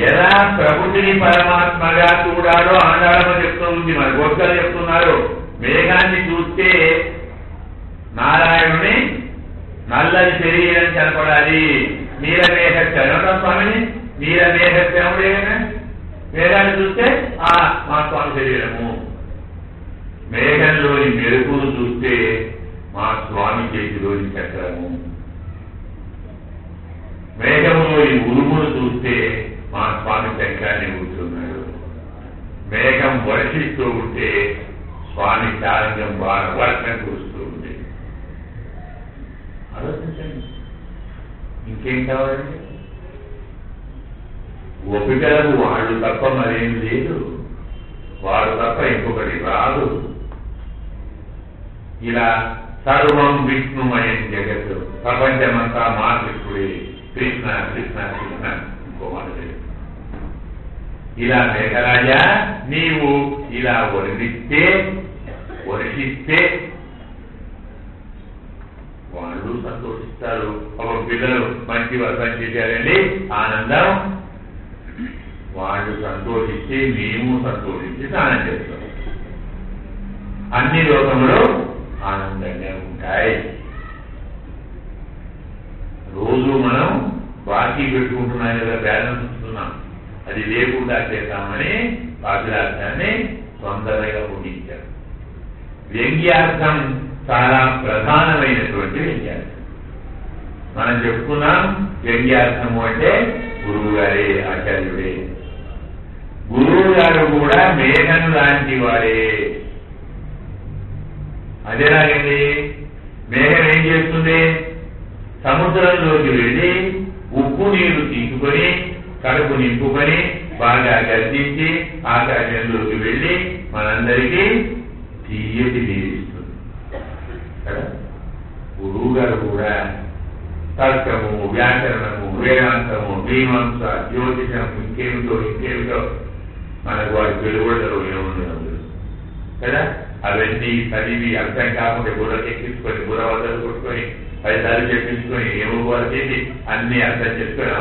ఎలా ప్రకృతిని పరమాత్మగా చూడాలో ఆండాళమ చెప్తూ ఉంది. మన గోపికలు చెప్తున్నారు. మేఘాన్ని చూస్తే నారాయణుని నల్లని శరీరం కనపడాలి. నీలమేఘశ్రమం స్వామిని నీలమేఘశ్రముడే కదా. మేఘాన్ని చూస్తే మా స్వామి శరీరము. మేఘంలోని మెరుపును చూస్తే మా స్వామి చేతిలోని చక్రము. మేఘములోని ఉరుమును చూస్తే మా స్వామి చక్రాన్ని కూర్చున్నాడు. మేఘం వర్షిస్తూ ఉంటే స్వామి చారంగం వర్షం కురుస్తూ ఉంది. ఆలోచించండి, ఇంకేం కావాలండి? ఓపికలకు వాళ్ళు తప్ప మరేం లేదు. వాడు తప్ప ఇంకొకటి రాదు. ఇలా సర్వం విష్ణుమయం జగత్తు, ప్రపంచమంతా మా కృష్ణుడే. కృష్ణ కృష్ణ కృష్ణ. ఇంకో మాట లేదు. ఇలా మేఘరాజా నీవు ఇలా వర్ణిస్తే వర్షిస్తే వాళ్ళు సంతోషిస్తారు. ఒక పిల్లలు మంచి వర్షం చేశారండి, ఆనందం. వాళ్ళు సంతోషిస్తే మేము సంతోషించి స్నానం చేస్తాం. అన్ని లోకములు ఆనందంగా ఉంటాయి. రోజు మనం బాకీ పెట్టుకుంటున్నాం కదా, బ్యాలెన్స్ ఇస్తున్నాం. అది లేకుండా చేద్దామని పాఠ్యార్థాన్ని తొందరగా ముగించారు. వ్యంగ్యార్థం చాలా ప్రధానమైనటువంటి వ్యంగ్యార్థం. మనం చెప్పుకున్నాం వ్యంగ్యార్థము అంటే గురువు గారే, ఆచార్యుడే. గురువు గారు కూడా మేఘం లాంటి వాడే. అదేలాగండి, మేఘం ఏం చేస్తుంది? సముద్రంలోకి వెళ్ళి ఉప్పు నీరు తీసుకొని కడుపు నింపుకొని బాగా గర్జించి ఆకాశంలోకి వెళ్ళి మనందరికీ తీయటి నీరిస్తుంది కదా. గురువు గారు కూడా తర్కము, వ్యాకరణము, వేదాంతము, మీమాంస, జ్యోతిషం, ఇంకేమిటో మనకు వారి వెలువడలో ఏముండదు కదా. అవన్నీ చదివి అర్థం కాకుండా బుర్రకెక్కించుకొని బుర్ర వద్దలు కొట్టుకొని 10 సార్లు చెప్పించుకొని ఏమో బుర్ర చేసి అన్ని అర్థం చేసుకొని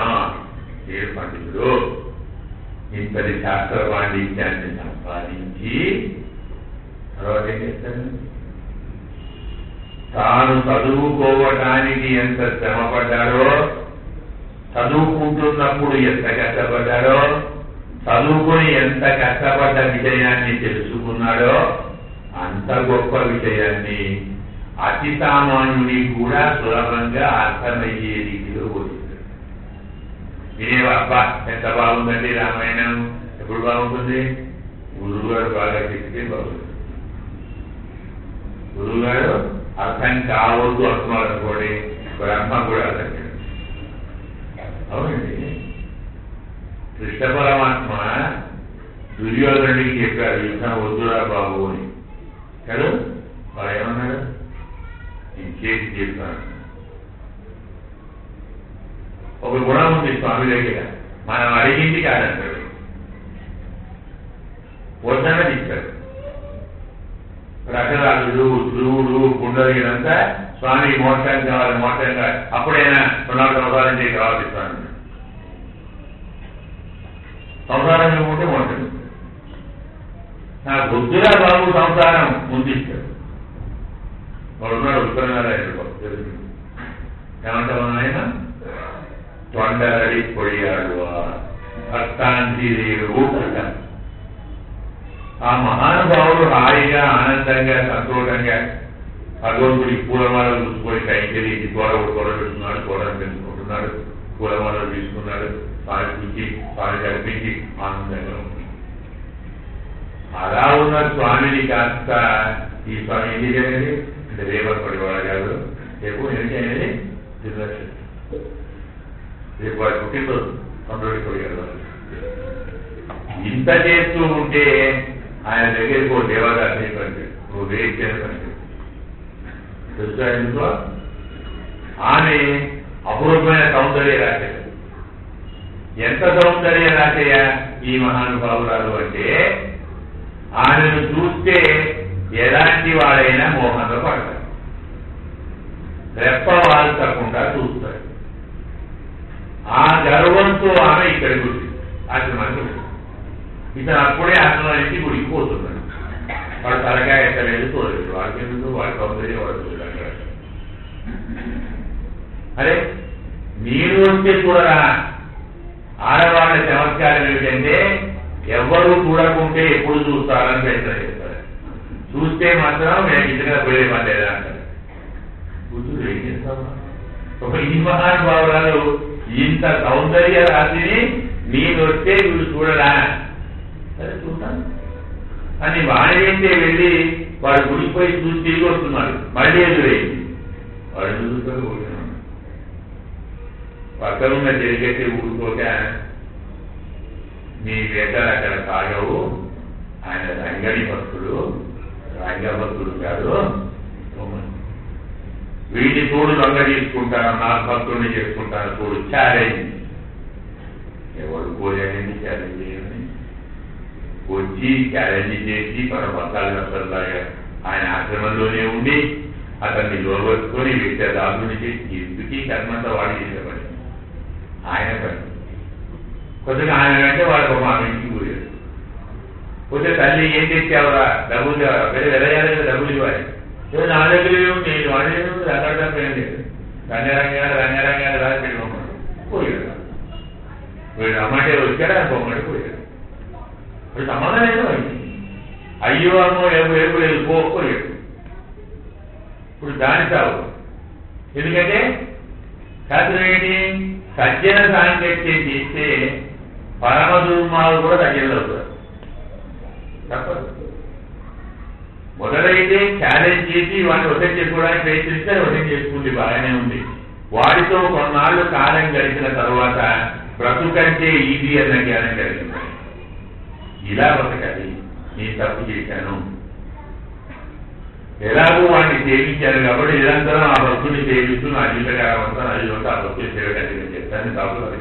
ఏడు పండితుడు ఇంతటి శాస్త్ర పాండిత్యాన్ని సంపాదించి తర్వాత ఏం చేస్తాడు? తాను చదువుకోవటానికి ఎంత శ్రమపడ్డాడో, చదువుకుంటున్నప్పుడు ఎంత కష్టపడ్డాడో, చదువుకొని ఎంత కష్టపడ్డ విషయాన్ని తెలుసుకున్నాడో అంత గొప్ప విషయాన్ని అతి సామాన్యుని కూడా సులభంగా అర్థమయ్యే రీతిలో బోధిస్తాడు. వినేవా? అబ్బా ఎంత బాగుందండి రామాయణం, ఎప్పుడు బాగుంటుంది? గురువు గారు బాగా చెప్తే బాగుంటుంది. గురువు గారు అర్థం కావద్దు అంటున్నారు అనుకోండి, బ్రహ్మ కూడా అర్థం కాదు. అవునండి, కృష్ణ పరమాత్మ దుర్యోధనుడికి చెప్పారు యుద్ధం వద్దురా బాబు అని కదా. వాడు ఏమన్నాడు? నేను చేసి చెప్తాను. ఒక గుణం ఉంది స్వామి దగ్గర, మనం అడిగింది కాదంటాడు, వద్దన్నది ఇచ్చాడు. రకరాజుడు, ధ్రువుడు, గుండెలంతా స్వామి మోక్షం కావాలి, మోక్షం కావాలి, అప్పుడైనా 2 సంవత్సరాలు చేసి కావాలి స్వామి. సంసారం ఏముంటే మోక్షం. నాకు వద్దురా బాబు సంసారం ముందిస్తాడు. వాడు ఉన్నాడు ఉత్తరనారాయణ బాబు, తెలుసు ఏమంటావు ఆయన? తొండరడి పొడియాడు భక్తాంతిదేవు కథ. ఆ మహానుభావుడు హాయిగా ఆనందంగా సంతోషంగా భగవంతుడి పూలమాలలు చూసుకొని కైంకరి గోడ పెడుతున్నాడు, గోడను పెంచుకుంటున్నాడు, పూలమాలలు తీసుకున్నాడు, స్వామి పిలిచి స్వామి కల్పించి ఆనందంగా ఉంది. అలా ఉన్న స్వామిని కాస్త ఈ స్వామి ఏం చేయాలి అంటే రేపటి పడివాడు కాదు, రేపు ఏంటి అనేది నిర్లక్ష్యం. రేపు వాడు పుట్టినరోజు సంతోషి పొడిగాడు. ఇంత చేస్తూ ఉంటే ఆయన దగ్గరికి ఓ దేవదాసి పని, నువ్వు వేరే పని తెలుసా ఎందుకో? ఆమె అపూర్వమైన సౌందర్య రాశయ. ఎంత సౌందర్య రాశయ ఈ మహానుభావురాలు అంటే, ఆమెను చూస్తే ఎలాంటి వాడైనా మోహంలో పడతాడు, రెప్ప వాల్చకుండా చూస్తాడు. ఆ గర్వంతో ఆమె ఇక్కడికి వచ్చింది, ఆశ్రమానికి వచ్చింది. ఇతను అప్పుడే ఆశ్రమం నుంచి గుడికి పోతున్నాడు. వాడు తలకాయ ఎక్కలేదు, చూడలేదు. వాడికి ఎందుకు? వాడి సౌందర్యం వాడు చూడాలి. అరే మీరు వస్తే చూడరా? ఆడవాళ్ళ చమత్కారం ఏమిటంటే ఎవరు చూడకుంటే ఎప్పుడు చూస్తారని ప్రయత్నం చేస్తారు, చూస్తే మాత్రం నేను ఇంటిగా పోయేమా లేదా అంటారు. కూతురు ఏం చేస్తామా? ఒక ఈ మహానుభావురాలు ఇంత సౌందర్య రాశిని నేను వస్తే వీడు చూడరా? సరే చూస్తాను అని వాడితే వెళ్ళి వాడు గుడిపోయి చూసి తిరిగి వస్తున్నాడు. మళ్ళీ ఎదురైంది. వాడు చూస్తాడు, పోతున్నాడు. పక్కనున్న జరిగేసి ఊరుకోక నీ వేషాలు అక్కడ సాగవు, ఆయన రంగడి భక్తుడు, రంగభక్తుడు కాదు, వీడిని తోడు రంగ తీసుకుంటాను, నా భక్తుడిని చేసుకుంటాను, తోడు ఛాలెంజ్. ఎవరు కోరేయండి ఛాలెంజ్ చేయండి, వచ్చి ఛాలెంజ్ చేసి మన భక్తాలుగా ఆయన ఆశ్రమంలోనే ఉండి అతన్ని లోబట్టుకొని విద్యాదాసుని చేసి ఎందుకీ కర్మంతా వాడి చేసేవాడు ఆయన పని. కొద్దిగా ఆయన అంటే వాడు మా ఇంటికి పోయాడు. పోతే తల్లి ఏం తెచ్చావురా? డబ్బులు తేవరా? వెళ్ళాలి కదా, డబ్బులు ఇవ్వాలి. నా దగ్గర నేను వాడలేదు, రకరకాల ఏం లేదు. రంగారంగా రాసి పెట్టుకోమన్నాడు, పోయాడు. వీడు అమ్మంటే వచ్చాడు, ఆయన బొమ్మడి పోయాడు. ఇప్పుడు సంబంధం లేదు అయింది. అయ్యో అమ్మో ఏపు లేదు, పోయాడు. ఇప్పుడు దాని సాగు. ఎందుకంటే శాస్త్రం ఏంటి? సజ్జన సాంగత్యం చేస్తే పరమ దుర్మాలు కూడా సజ్జనలు అవుతారు, తప్పదు. మొదలైతే ఛాలెంజ్ చేసి వాడిని వసం చేసుకోవడానికి ప్రయత్నిస్తే వసం చేసుకుంది, బాగానే ఉంది. వాడితో కొన్నాళ్ళు కాలం గడిచిన తర్వాత బ్రతుకంటే ఇది అన్న జ్ఞానం కలిగింది. ఇలా బతకాలి, నేను తప్పు చేశాను, ఎలాగో వాడిని సేవించారు కాబట్టి నిరంతరం ఆ భక్తుడిని సేవిస్తూ నా జీవితకాలం అంతా నా జీవితం ఆ భక్తుని సేవకాన్ని నేను చెప్తాను దాసులు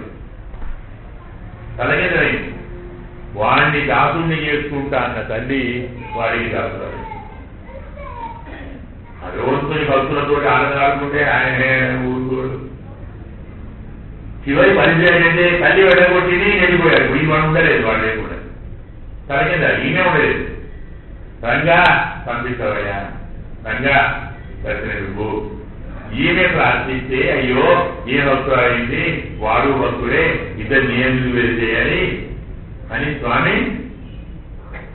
తలకెదరైంది. వాడిని దాసుని చేసుకుంటా అన్న తల్లి వాడికి దాసులు. భగవంతుని భక్తులతో ఆనందాడుకుంటే ఆయన ఊరుకోడు. చివరి పరిచయం అంటే తల్లి వెళ్ళగొట్టింది వెళ్ళిపోయాడు. ఈ వాడు ఉండలేదు, వాడు లేకుండా తలకింద ఈయనే ఉండలేదు. రంగా పంపిస్తావయ్యా, రంగా దర్శనకు. ఈమె ప్రార్థిస్తే అయ్యో ఈయన భక్తుడు అయింది, వాడు భక్తుడే, ఇద్దరు నియమితులు వేసేయాలి అని స్వామి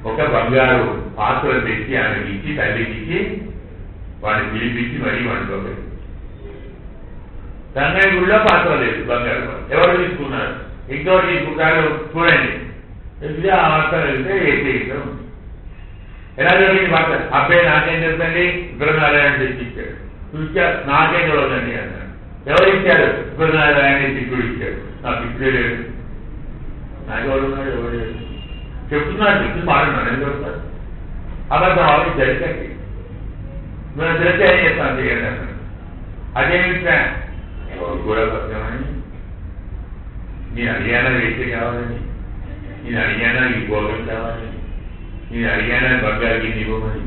ఒక బంగారు పాత్రలు తెచ్చి ఆమెకి ఇచ్చి తల్లికి ఇచ్చి వాడిని పిలిపించి మరీ వండుకోలేదు. గంగయ్య గుడిలో పాత్ర లేదు బంగారు. ఎవరు తీసుకున్నారు? ఇంకోటి తీసుకుంటారు చూడండి. ఆ వార్త వెళ్తే వేసేయడం ఎలా జరిగింది వార్త? అబ్బాయి నాకేం తెలుసండి, సుబ్రహ్మణ్యనారాయణ తెచ్చి ఇచ్చాడు. చూసా నాకేం తెలియదండి అన్నాడు. ఎవరు ఇచ్చారు? సుబ్రహ్మణ్యనారాయణ శిష్యుడు ఇచ్చాడు. నా శిష్యుడే లేదు. నాకెవరు ఉన్నాడు? ఎవరు లేదు చెప్తున్నాడు. చెప్తూ మాట్లాడినాడు. ఏం చెప్తారు? అబద్ధం అవి జరిగండి. మేము తెలిస్తే ఏం చేస్తాను చేయండి అన్నాడు. అదేమి ఎవరు కూడా సత్యమని నేను అడిగానా వేస్తే కావాలని, నేను అడిగానా ఈ భోగం కావాలని, నేను అడిగానా బంగారుకి ఇవ్వమని.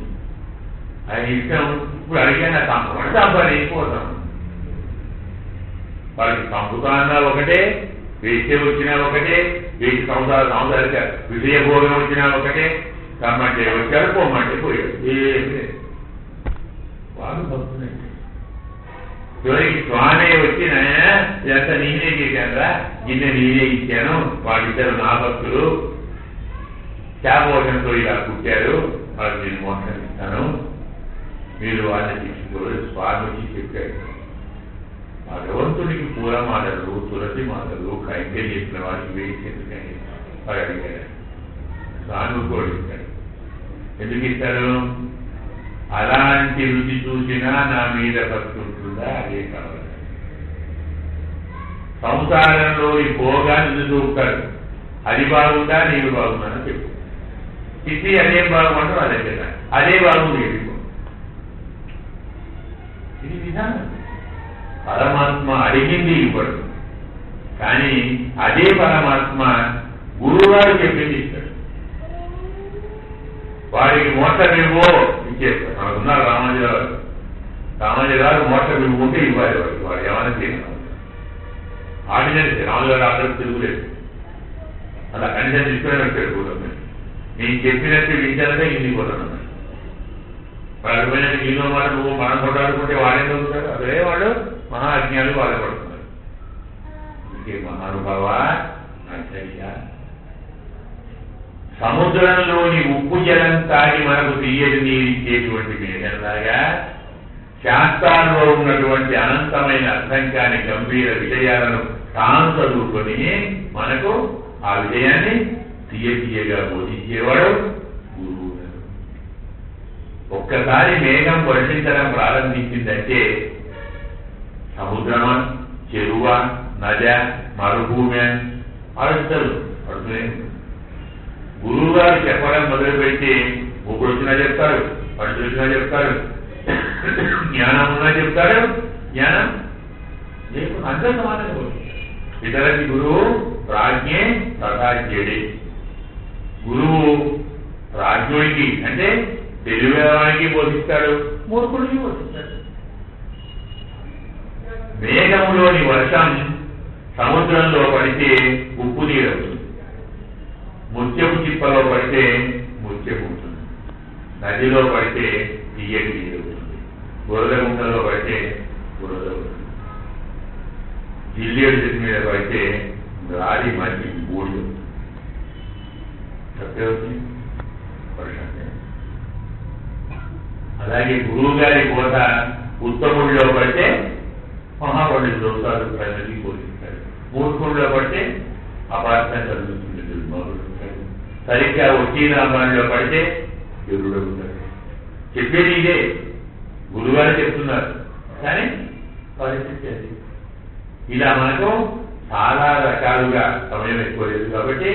ఆయన ఇష్టం. ఇప్పుడు అడిగానా చంపమని చంపాలి, పోతాం. వాళ్ళకి చంపుతా అన్నా ఒకటే, వేస్తే వచ్చినా ఒకటే, వేసి సంవత్సరాలు విజయ భోగం వచ్చినా ఒకటే. కమ్మంటే వచ్చారు, పోమంటే పోయాడు. ఏమి వాళ్ళు భక్తులండి. చివరికి స్వామి వచ్చి ఇదంతా నేనే చేశానురా, గిన్నె నేనే ఇచ్చాను, వాళ్ళిద్దరు నా భక్తులు శాపవశంతో ఇలా పుట్టారు, వాళ్ళు నేను మోసం ఇస్తాను, మీరు వాళ్ళని తీసుకోవాలి. స్వామి వచ్చి చెప్పాడు. భగవంతుడికి పూలమాలలు, తులసి మాలలు కైంకర్యం చేసిన వారికి వేసి ఎందుకని వాడు అడిగాడు. స్వామి కూడా ఇస్తాడు. ఎందుకు ఇస్తారు? అలాంటి రుచి చూసినా నా మీద భక్తి ఉంటుందా? అదే కావాలి. సంసారంలో ఈ భోగాన్ని చూపుతాడు. అది బాగుందా, నీవు బాగుందని చెప్పు. ఇది అదే బాగుంటావు, అదే కదా, అదే బాగుంది వెళ్ళిపో. ఇది విధానం. పరమాత్మ అడిగింది ఇవ్వడు, కానీ అదే పరమాత్మ గురువుగారు చెప్పింది ఇస్తాడు. వాడికి మోక్షం ఇవ్వో ఇచ్చేస్తాడు. మనకు ఉన్నారు రామాజీరావు. రామాజీరావు మోక్షం ఇవ్వకుంటే ఇవ్వాలి వాడికి. వాడు ఏమైనా చేయాలి. ఆర్డినెన్స్ రామాజీరావు అందరూ తిరుగులేదు. అలా కండిషన్ తీసుకునే వచ్చాడు కూడా. నేను చెప్పినట్టు వింటానంటే ఇంటికి పోతాను. వాడు పోయినట్టు నీలో మాట నువ్వు మనం కొట్టాడుకుంటే వాడే చదువుతాడు. అదే వాడు మహా అజ్ఞాలు బాధపడుతున్నారు. ఇంకే మహానుభావ అచ్చయ్యా, సముద్రంలోని ఉప్పు జలం తాగి మనకు తీయని నీరు ఇచ్చేటువంటి మేఘంలాగా శాస్త్రాల్లో ఉన్నటువంటి అనంతమైన అర్థం కాని గంభీర విషయాలను తాను చదువుకొని మనకు ఆ విషయాన్ని తీయగా బోధించేవాడు గురువు. ఒక్కసారి మేఘం వర్షించడం ప్రారంభించిందంటే సముద్రమా, చెరువా, నద, మరుభూమి అడుగుతారు. అడుగునే గురువు గారు చెప్పడం మొదలుపెట్టి ఒకడు వచ్చినా చెప్తారు, పడు వచ్చినా చెప్తారు, జ్ఞానం ఉన్నా చెప్తాడు, జ్ఞానం లేదు అంత సమానంగా. ఇతరులకి గురువు ప్రాజ్ఞే తథాజ్ఞుడే. గురువు ప్రాజ్ఞుడికి అంటే తెలివివానికి బోధిస్తాడు, మూర్ఖుడికి బోధిస్తాడు. మేఘంలోని వర్షం సముద్రంలో పడితే ఉప్పు నీరు అవుతుంది, ముత్యపు చిప్పలో పడితే ముత్యపు ఉంటుంది, నదిలో పడితే తీయటి నీరు అవుతుంది, బురద గుంటలో పడితే బురద అవుతుంది, జిల్లేడు చెట్టు మీద పడితే గాలి మంచి బూడి అవుతుంది. అలాగే గురువు గారి బోధ ఉత్తముడిలో పడితే మహాపండితులు అవుతారు, ప్రజలకి బోధిస్తారు. మూర్ఖుడిలో పడితే అపార్థం కలుగుతుంది, దుర్మార్గుడు ఉంటాడు. సరిగ్గా వకీలాంబాణిలో పడితే ఎరుడు ఉంటాడు. చెప్పేది ఇదే, గురువుగారు చెప్తున్నారు, కానీ పరిస్థితి అది. ఇలా మనకు చాలా రకాలుగా సమయం ఎక్కువ లేదు కాబట్టి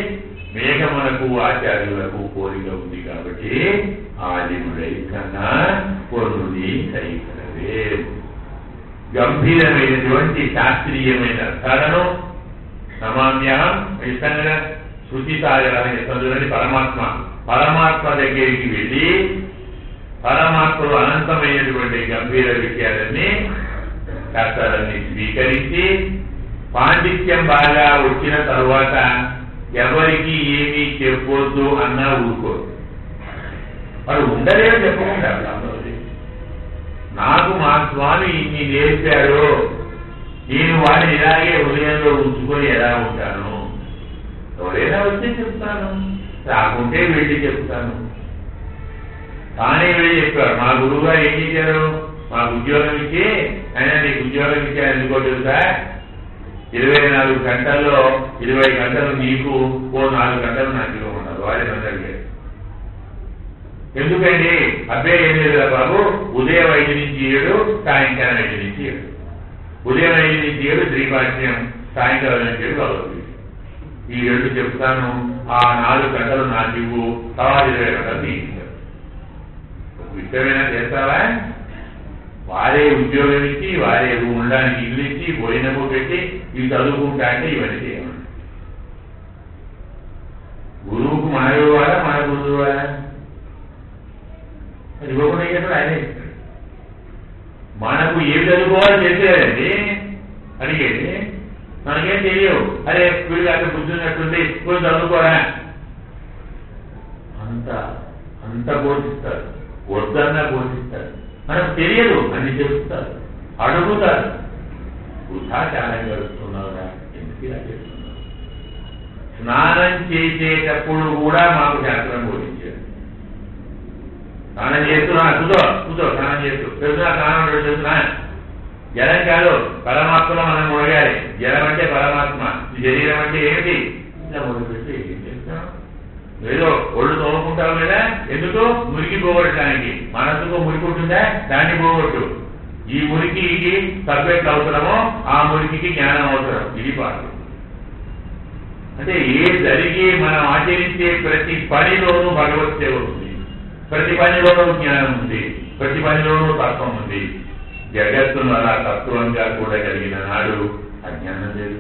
మేఘమునకు ఆచార్యులకు పోలిక ఉంది కాబట్టి ఆదిముడై కన్నా పొరుని కైకలవే. గంభీరమైనటువంటి శాస్త్రీయమైన అర్థాలను నమామ్యహం ఇష్టంగా శృతి సాగరాన్ని చదువులని పరమాత్మ దగ్గరికి వెళ్ళి పరమాత్మలో అనంతమైనటువంటి గంభీర విషయాలన్నీ శాస్త్రాలన్నీ స్వీకరించి పాండిత్యం బాగా వచ్చిన తరువాత ఎవరికి ఏమీ చెప్పొద్దు అన్నా ఊరుకోదు. వాడు ఉండలేదో చెప్పకుండా నాకు మా స్వామి ఇన్ని నేర్పాడు, నేను వాడిని ఇలాగే హృదయంలో ఉంచుకొని ఎలా ఉంటాను, ఎవరైనా వచ్చి చెప్తాను, రాకుంటే వెళ్ళి చెప్తాను. తానే వెళ్ళి చెప్పాడు. మా గురువు గారు ఏం చేశారు, మాకు ఉద్యోగం ఇచ్చి ఆయన నీకు ఉద్యోగం ఇచ్చారు ఎందుకో తెలుసా, 24 గంటల్లో 20 గంటలు నీకు, ఓ 4 గంటలు నాకు ఇవ్వమన్నారు. వాడే నన్ను అడిగాడు. ఎందుకండి? అబ్బాయి ఏం లేదు బాబు, ఉదయం 5 నుంచి 7, సాయంకాలం 5 నుంచి 7. ఉదయం 5 నుంచి 7 శ్రీపాఠ్యం, సాయంకాలం 5 నుంచి 7 భగవద్గీత. ఈ 2 చెప్తాను, ఆ 4 గంటలు నాకు ఇవ్వు, తర్వాత 20 గంటలు నీకు. ఇష్టమైనా చేస్తావా? వారే ఉద్యోగం ఇచ్చి, వారే ఉండడానికి ఇల్లు ఇచ్చి, భోజనము పెట్టి, ఇవి చదువుకుంటా అంటే ఇవన్నీ చేయమని. గురువుకు మన ఇవ్వాలా, మన గురువు ఇవ్వాలా? అది ఇవ్వకుండా అయ్యాడు ఆయనే ఇస్తాడు. మనకు ఏమి చదువుకోవాలో చేసేదండి అడిగేది, మనకేం తెలియవు. అరే వీళ్ళు అక్కడ కూర్చున్నట్టుంది, కొంచెం చదువుకోరా అంత పోషిస్తారు, వద్దన్నా పోషిస్తారు. మనకు తెలియదు అని చెప్తారు, అడుగుతారు. వృధా చాలా గడుపుతున్నావురా, ఎందుకు ఇలా చేస్తున్నావు? స్నానం చేసేటప్పుడు కూడా మాకు శాస్త్రం బోధించారు. స్నానం చేస్తున్నా, కూర్చో స్నానం చేస్తూ తెలుసునా, స్నానం చేస్తున్నా. జలం కాదు, పరమాత్మలో మనం మునగాలి. జలం అంటే పరమాత్మ, శరీరం అంటే ఏమిటి? ఇలా మొదలుపెట్టి ఏం చేస్తాం? ఏదో ఒళ్ళు తోముకుంటావు కదా, ఎందుకు? మురికి పోగొట్టడానికి. మనసుకు మురికి ఉంటుందా, దాన్ని పోగొట్టు. ఈ మురికికి సబ్జెక్ట్ అవసరమో ఆ మురికికి జ్ఞానం అవసరం. ఇది పాటు. అంటే ఏ జరిగి మనం ఆచరించే ప్రతి పనిలోనూ భగవత్ సేవ ఉంది, ప్రతి పనిలోనూ జ్ఞానం ఉంది, ప్రతి పనిలోనూ తత్వం ఉంది. జగత్తును అలా తత్వంగా కూడా కలిగిన నాడు అజ్ఞానం లేదు,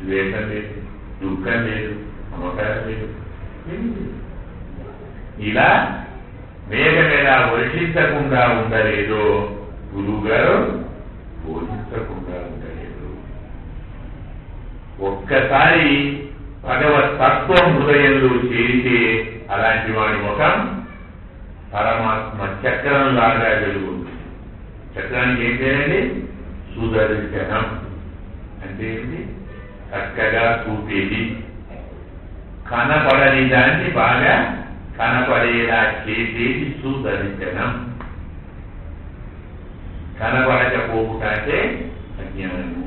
ద్వేషం లేదు, దుఃఖం లేదు, మమకారం లేదు. ఇలా మేఘం ఎలా వర్షించకుండా ఉండలేదో గురువు గారు బోధించకుండా ఉండలేదు. ఒక్కసారి భగవత్ తత్వం హృదయంలో చేరితే అలాంటి వాడి ముఖం పరమాత్మ చక్రం లాగా వెలుగుతుంది. చక్రానికి ఏం చేయండి? సుదర్శనం అంటే ఏంటి? చక్కగా చూపేది, కనపడని దాన్ని బాగా కనపడేలా చేసేది సుదర్శనం. కనపడకపోవుటంటే అజ్ఞానము,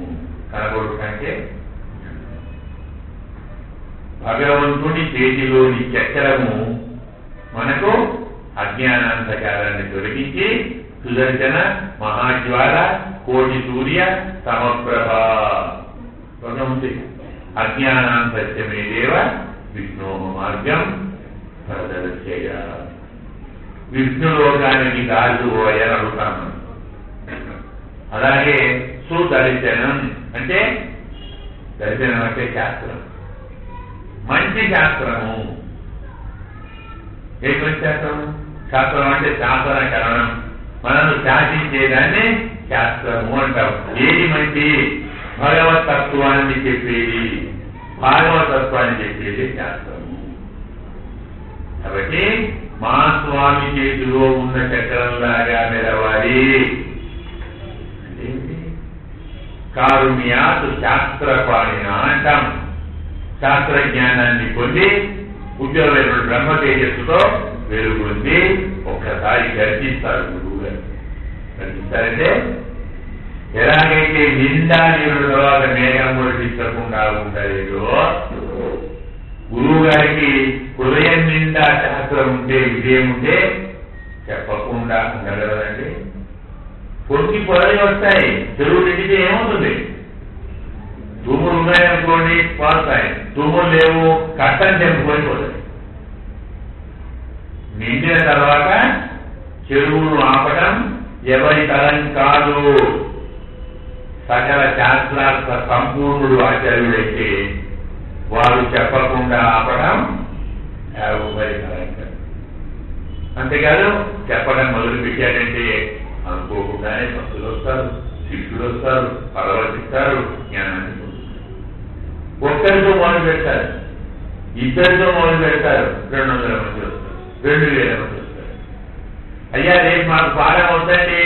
కనపడుటంటే భగవంతుడి చేతిలోని చక్రము మనకు అజ్ఞానాంధకారాన్ని తొలగించి సుదర్శన మహాజ్వాల కోటి సూర్య సమప్రభ ఉంది. అజ్ఞానాంతమేదేవ విష్ణు మార్గం ప్రదర్శయ. విష్ణులోకానికి దారులు పోయని అడుగుతాను. అలాగే సుదర్శనం అంటే, దర్శనం అంటే శాస్త్రం, మంచి శాస్త్రము. ఏ మంచి శాస్త్రము? శాస్త్రం అంటే శాసనకరణం, మనను శాసించేదాన్ని శాస్త్రము అంటాం. ఏది మంచి? భగవతత్వాన్ని చెప్పేది, భాగవతత్వాన్ని చెప్పేది శాస్త్రము. కాబట్టి మా స్వామి చేతిలో ఉన్న చక్రంలాగా మెరవాలి. కారుణ్యాత్ శాస్త్రపాణిన అంటాం. శాస్త్ర జ్ఞానాన్ని పొంది ఉద్యోగమైన బ్రహ్మ తేజస్సుతో వెలుగుంది. ఒక్కసారి గర్జిస్తారు గురువు గారు. గర్జిస్తారంటే ఎలాగైతే నిండా నీరు తర్వాత మేఘం వర్షించకుండా ఉండలేదో, గురువు గారికి హృదయం నిండా శాస్త్రం ఉంటే, విజయం ఉంటే చెప్పకుండా ఉండగలరండి. పొడికి పొదలు వస్తాయి, చెరువు నిండితే ఏమవుతుంది? తుమ్ములు ఉన్నాయనుకోండి పారుతాయి, తుమ్ములు లేవు కట్టని తెంపుకొని పోతాయి. నిండిన తర్వాత చెరువును ఆపడం ఎవరి తరం కాదు. సకల శాస్త్రార్థ సంపూర్ణుడు ఆచార్యుడైతే వారు చెప్పకుండా ఆపడం ఎవరి తరం కాదు. అంతేకాదు చెప్పడం మొదలు పెట్టాడంటే అనుకోకుండానే భక్తులు వస్తారు, శిష్యులు వస్తారు, పరవర్తిస్తారు, జ్ఞానాన్ని పొందుతారు. ఒక్కరితో మొదలు పెడతారు, ఇద్దరితో మొదలు పెడతారు, 200 మంది వస్తారు, 2000 మంది వస్తారు. అయ్యా రేపు మాకు పాఠం వద్దండి,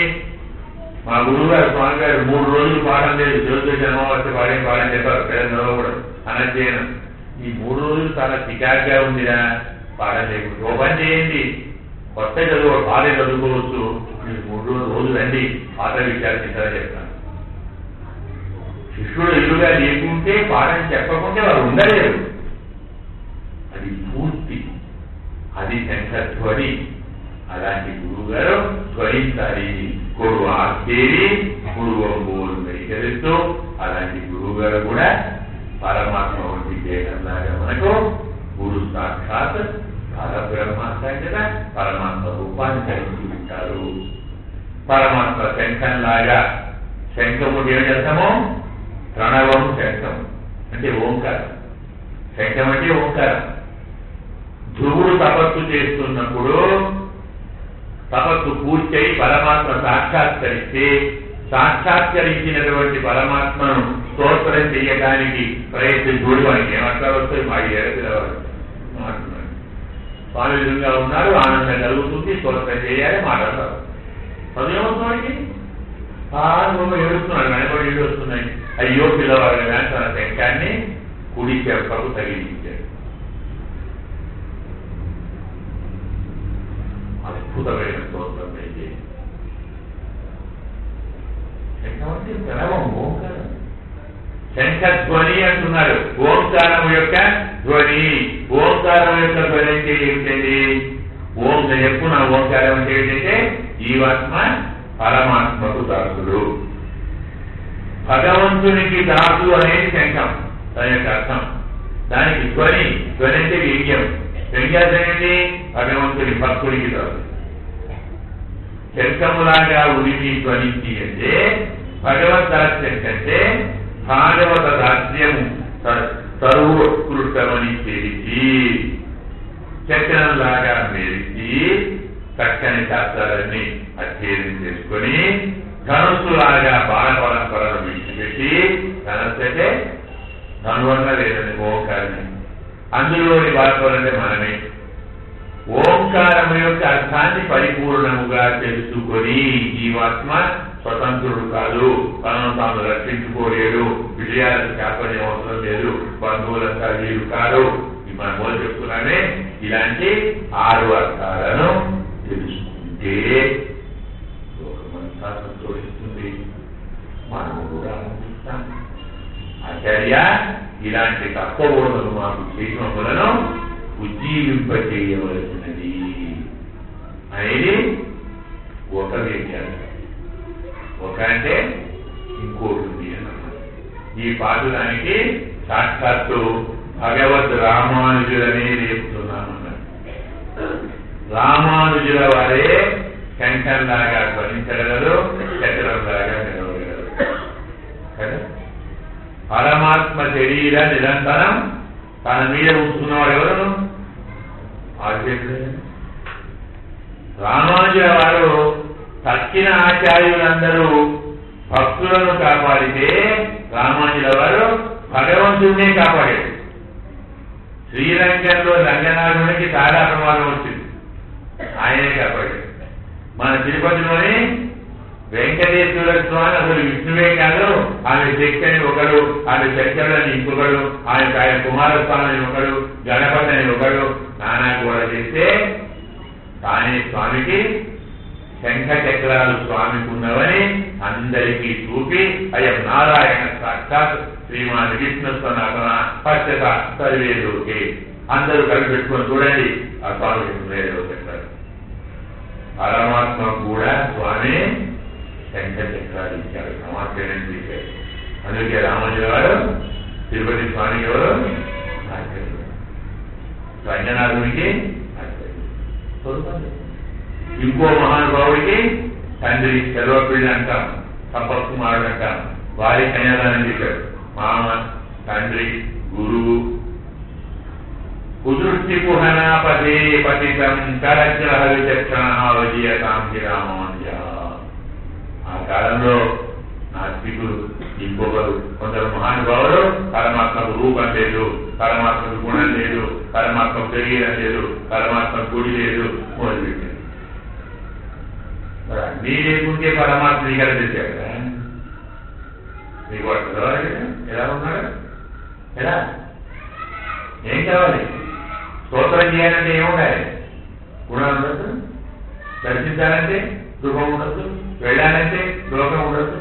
మా గురువు గారు స్వామి గారు 3 రోజులు పాఠం లేదు, జ్యోతిష అమావాస్య పాఠం చెప్పారు, పిల్లలు కూడా అనధ్యయనం. ఈ 3 రోజులు చాలా చికాగ్గా ఉందిరా, పాఠం లేకుండా ఓ పని చేయండి, కొత్త చదువు భార్య చదువుకోవచ్చు, మీరు 3 రోజులు రండి, పాత విషయాలు తింటారని చెప్తాను. శిష్యుడు ఎదురుగా లేకుంటే పాఠం చెప్పకుంటే వారు ఉండలేరు. అది పూర్తి, అది శంఖధ్వని. అలాంటి గురువు గారు ధ్వనించాలి. కొడు ఆదేవి గురువంబోలు వైఖరిస్తూ అలాంటి గురువు గారు కూడా పరమాత్మ వంటి దేహంలాగా మనకు గురు సాక్షాత్ పరబ్రహ్మ కదా పరమాత్మ రూపాన్ని కలిగి ఉంటారు. పరమాత్మ శంఖంలాగా, శంఖము ఏమి చేస్తాము? ప్రణవం శంఖం అంటే ఓంకారం, శంఖం అంటే ఓంకారం. ధ్రువుడు తపస్సు చేస్తున్నప్పుడు తపస్సు పూర్తయి పరమాత్మ సాక్షాత్కరిస్తే సాక్షాత్కరించినటువంటి పరమాత్మను స్తోత్రం చేయడానికి ప్రయత్నించుడు మనకి ఏమంటారు వస్తాయి మా ఏడాది స్వామి ఎదురుగా ఉన్నారు, ఆనందం కలుగుతుంది, స్తోత్రం చేయాలి, మాట్లాడతారు. చదువుతానికి ఏడుస్తున్నాడు, వెనకబడి ఏడు వస్తున్నాయి. అయ్యో పిల్లవాడు కదా తన శంఖాన్ని కుడి చెంపకు తగిలించాడు. అద్భుతమైన స్తోత్రం అయితే శంఖం అంటే ప్రణవం, ఓంకారం. శంఖ ధ్వని అంటున్నారు, ఓంకారం యొక్క ధ్వని. ఓంకారం యొక్క ధ్వని అంటే ఏమిటండి? ఓం చెప్పు నా ఓంకారం అంటే ఏంటంటే జీవాత్మ పరమాత్మకు దాసుడు, భగవంతునికి దాసు అనేది శంఖం దాని యొక్క అర్థం. దానికి ధ్వని, ధ్వని అంటే వ్యంగ్యం. వ్యంగ్యార్థం ఏంటి? భగవంతుని భక్తుడికి దాసు. శంఖములాగా ఉనికి ధ్వనించి అంటే భగవద్దాస్యం కంటే భాగవత దాస్యము సర్వోత్కృష్టమని తెలిసి చక్రంలాగా మెరిచి చక్కని శాస్త్రాలన్నీ అధ్యయనం చేసుకొని ధనుస్సులాగా బాణ పరంపరను విడిచిపెట్టి, ధనస్సు అంటే ధనువన్న లేదని ఓంకారమే, అందులోని బాధపడంటే మనమే. ఓంకారము యొక్క అర్థాన్ని పరిపూర్ణముగా తెలుసుకొని జీవాత్మ స్వతంత్రుడు కాదు, తనను తాను రక్షించుకోలేడు, విజయాలకు కాపాడే అవసరం లేదు, బంధువులంతా వీరు కాదు. మనం మొదలు చెప్తున్నానే ఇలాంటి 6 అర్థాలను తెలుసుకుంటే లోకమంతా సంతోషిస్తుంది, మనము కూడా ఆనందిస్తాం. ఆచార్య ఇలాంటి తత్వబోధనలు మాకు చేసినములను ఉజ్జీవింపచేయవలసినది అనేది ఒక వ్యాఖ్యానం. ఒక అంటే ఇంకోటి ఉంది అన్నమాట. ఈ పాఠానికి సాక్షాత్తు భగవద్ రామానుజులనే చెప్తున్నామన్నారు. రామానుజుల వారే శంఖంలాగా ధ్వనించగలరు, చక్రంలాగా నిలవగలరు కదా. పరమాత్మ శరీర నిరంతరం తన మీద ఉంచుకున్నవాడు ఎవరు? ఆచార్యుడు. రామానుజుల వారు తక్కిన ఆచార్యులందరూ భక్తులను కాపాడితే రామానుజుల వారు భగవంతుడినే కాపాడాడు. శ్రీరంగంలో రంగనాథునికి చాలా ప్రమాదం వచ్చింది, ఆయనే కాపాడాడు. మన తిరుపతిలోని వెంకటేశ్వర స్వామి అసలు విష్ణువే కాదు, ఆమె శక్తి అని ఒకడు, ఆమె శంకరులని ఇంకొకడు, ఆయన కుమారస్వామి అని ఒకడు, గణపతి అని ఒకడు, నానా కూడా చేస్తే కానీ స్వామికి శంఖ చక్రాలు స్వామికి ఉన్నవని అందరికీ చూపి అయం నారాయణ సాక్షాత్ శ్రీమాన్ విష్ణు స్వనాథన పశ్చత సర్వేలోకి అందరూ కలిసి పెట్టుకొని చూడండి ఆ స్వామికి ఉన్నాయో చెప్పారు. పరమాత్మ కూడా స్వామి శంఖ చక్రాలు ఇచ్చారు, సమాచారం చేశారు. అందుకే రామానుజుల వారు తిరుపతి స్వామికి ఎవరు? ఆచార్యుడు. రంగనాథునికి ఆచార్యుడు. స్వరూపం. ఇంకో మహానుభావుడికి తండ్రి సెలవుపిల్లి అంటాం, తపస్కుమారుడు అంటాం, వారి కన్యాదానం చేశాడు. మామ, తండ్రి, గురువు. కుదృష్టి కుహనాపదే పతితం కరగ్రహ విచక్షణ విజయతాం రామాంజ. ఆ కాలంలో నాస్తికులు ఇంకొకరు కొందరు మహానుభావులు పరమాత్మకు రూపం లేదు, పరమాత్మకు గుణం లేదు, పరమాత్మకు శరీరం లేదు, పరమాత్మకు గుడి లేదు మొదలుపెట్టారు. మరి అన్నీ లేకుంటే పరమాత్మ ఇక్కడ తెచ్చాడు కదా. మీకు వాడు ఎలా ఉన్నాడు? ఎలా ఏం కావాలి? స్తోత్రం చేయాలంటే ఏముండాలి? గుణాలు ఉండదు. దర్శించాలంటే రూపం ఉండదు. వెళ్ళాలంటే లోకం ఉండదు.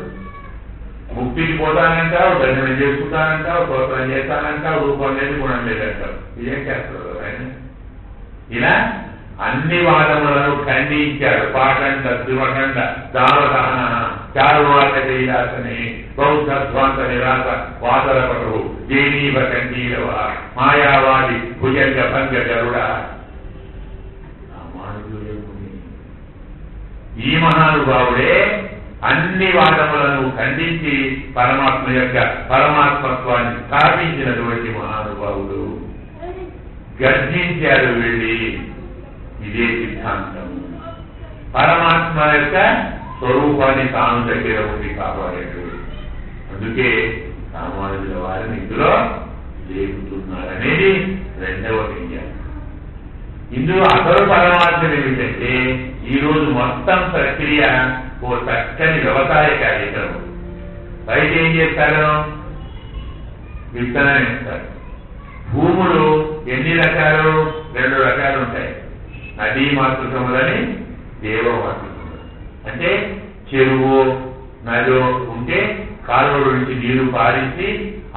ముక్తికి పోతానంటావు, దర్శనం చేసుకుంటానంటావు, స్తోత్రం చేస్తానంటావు, రూపం లేదు, గుణం లేదంటావు. ఇదేం చేస్తారు ఆయన? ఇలా అన్ని వాదములను ఖండించాడు. పాఠండ, శివఖండ, దావదహన, చారువాత కైలాసని, బౌద్ధ ధ్వంస నిరాశ, వాదరపటు, జైనీవ కంఠీరవ, మాయావాది, భుజంగ భంగ గరుడ. ఈ మహానుభావుడే అన్ని వాదములను ఖండించి పరమాత్మ యొక్క పరమాత్మత్వాన్ని స్థాపించినటువంటి మహానుభావుడు. గర్జించారు వెళ్ళి. ఇదే సిద్ధాంతం. పరమాత్మ యొక్క స్వరూపాన్ని తాను దగ్గర ఉండి కాపాడాడు. అందుకే రామానుజుల వారిని ఇందులో లేపుతున్నారనేది రెండవ విజ్ఞానం. ఇందులో అసలు పరమాత్మ ఏమిటంటే ఈరోజు మొత్తం ప్రక్రియ ఓ చక్కని వ్యవసాయ కార్యక్రమం. రైతు ఏం చేస్తారు? విత్తనం వేస్తారు. భూములు ఎన్ని రకాలు? 2 రకాలు ఉంటాయి. నదీ మాతృకములని దేవమాతృకములు. అంటే చెరువు, నదో ఉంటే కాలువల నుంచి నీరు పారించి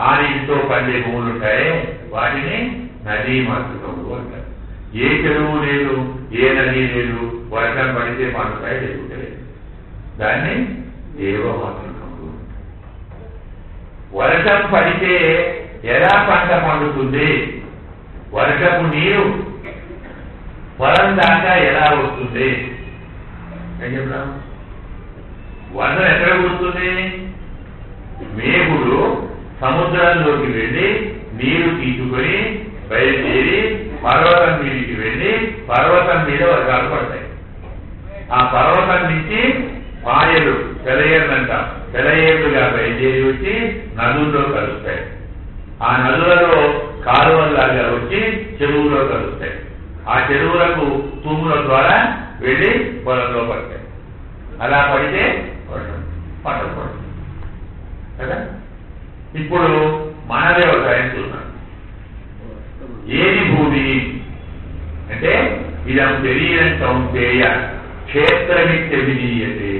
ఆ నీటితో పండే భూములు ఉంటాయి, వాటిని నదీ మాతృకములు అంటారు. ఏ చెరువు లేదు, ఏ నది లేదు, వర్షం పడితే పండుతాయి, లేకుంటే దాన్ని దేవమాతృకములు. వర్షం పడితే ఎలా పంట పండుతుంది? వర్షపు నీరు పొలం దాకా ఎలా వస్తుంది? ఏం చెప్తాం? వర్షం ఎక్కడ వస్తుంది? మేఘుడు సముద్రంలోకి వెళ్ళి నీరు తీసుకొని బయలుదేరి పర్వతం మీదకి వెళ్ళి పర్వతం మీద వర్షాలు పడతాయి. ఆ పర్వతం నుంచి పాయలు, సెలయేర్లు అంటాం, సెలయేర్లుగా బయలుదేరి వచ్చి నదుల్లో కలుస్తాయి. ఆ నదులలో కాలువల్లాగా వచ్చి చెరువులో కలుస్తాయి. ఆ చెరువులకు తూముల ద్వారా వెళ్ళి పొలంలో పడతాయి. అలా పడితే పంట పడుతుంది కదా. ఇప్పుడు మన వ్యవసాయం చూద్దాం. ఏది భూమి అంటే ఇదం శరీరం కౌంతేయ క్షేత్రమిత్యభిధీయతే.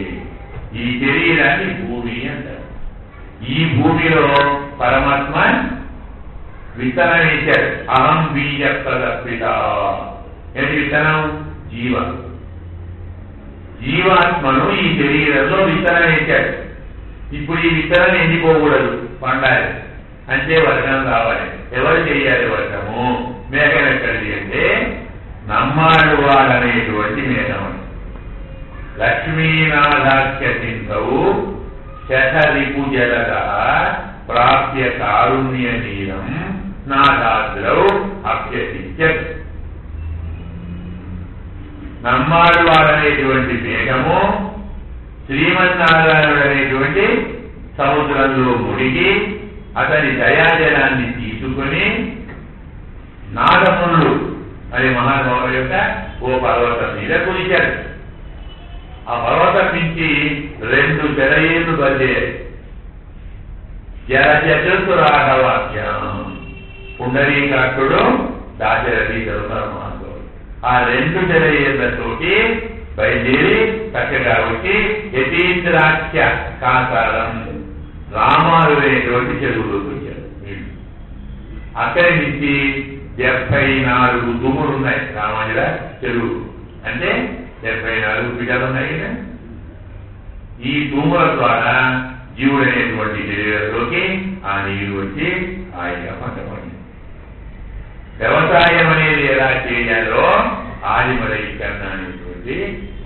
ఈ శరీరాన్ని భూమి అంటారు. ఈ భూమిలో పరమాత్మ విత్తనం వేశాడు. అహం బీజ ప్రదర్శిత. ఏంటి విత్తనం? జీవ. జీవాత్మను ఈ శరీరంలో విత్తనం వేశాడు. ఇప్పుడు ఈ విత్తనం ఎండిపోకూడదు, పండాలి. అంటే వర్షం కావాలి. ఎవరు చేయాలి వర్షము? మేఘం ఎక్కడిది అంటే నమ్మాడు వాడనేటువంటి మేఘం. లక్ష్మీనాథాఖ్య సింధవు శతరిపు జలద ప్రాప్య కారుణ్య నీరం నాథాద్రౌ అభ్యసించత్. నమ్మాడు వాడనేటువంటి మేఘము శ్రీమన్నారాయణుడు అనేటువంటి సముద్రంలో మునిగి అతని దయాజలాన్ని తీసుకుని నాగములు అనే మహానుభావుల యొక్క ఓ పర్వతం మీద కురిశాడు. ఆ పర్వతం నుంచి 2 సెలయేర్లు బయలుదేరాయి. జలచతురాఘవాఖ్యం పుండరీకాక్షుడు దాశరథి దొరుకుతారు మహానుభావుడు. ఆ 2 సెలయేర్లతోటి బయలుదేరి చక్కగా వచ్చి యతీంద్రాఖ్య కాసారం రామాలు అనేటువంటి చెరువులోకి వచ్చారు. అక్కడి నుంచి 74 దుమ్ములు ఉన్నాయి. రామానుజ చెరువు అంటే 74 పిటలు ఉన్నాయి కదా. ఈ దుమ్ముల ద్వారా జీవుడు అనేటువంటి శరీరంలోకి ఆ నీరు వచ్చి ఆయన పంట పండింది. వ్యవసాయం అనేది ఎలా చేయాలో ఆదిమలై కన్నా అనేటువంటి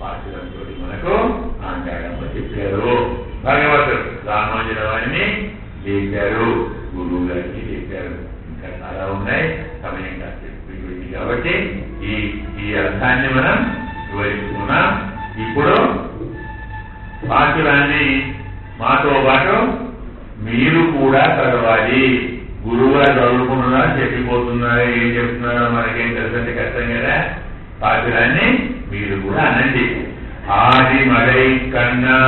పాఠులంతో మనకు ఆండాడమ్మ చెప్పారు. భగవతుడు రామానుజుల వారిని చెప్పారు, గురువు గారికి చెప్పారు. ఇంకా చాలా ఉన్నాయి, సమయం కాదు కాబట్టి ఈ అర్థాన్ని మనం వివరిస్తున్నాం. ఇప్పుడు పాఠులాన్ని మాతో పాటు మీరు కూడా చదవాలి. గురువుగా చదువుకుంటున్నా చెప్పిపోతున్నారు, ఏం చెప్తున్నారో మనకేం తెలుసంటే కష్టం కదా. పాఠులాన్ని మీరు కూడా అనండి. ఆదిమలై కన్నా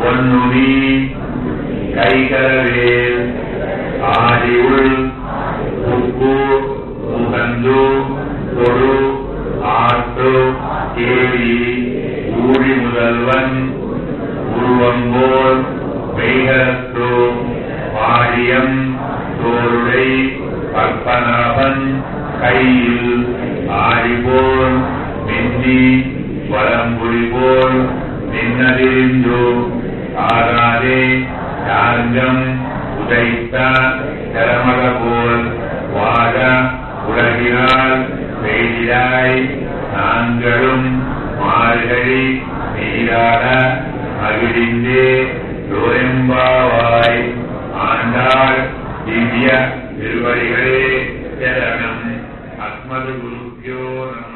ஒன்னுனி கைகரவேல் ஆதியுள் உப்பு உகந்து தொடு ஆட்டு கேவி ஊழி முதல்வன் உருவம்போல் மெய்கரத்து பாடியம் தோருடை பற்பனாபன் கையில் ஆடிபோல் மின்னி வலம்புரிபோல் நின்னதிரிந்து ஆகாதே சார்கம் உதைத்த தரமக போல் வாத உலகினால் செய்திராய் நாங்களும் மார்கழி நீராட மகிழ்ந்தே லோரெம்பாவாய் ஆண்டாள் திவ்ய திருவடிகளே சரணம். அஸ்மது குருப்யோ நம.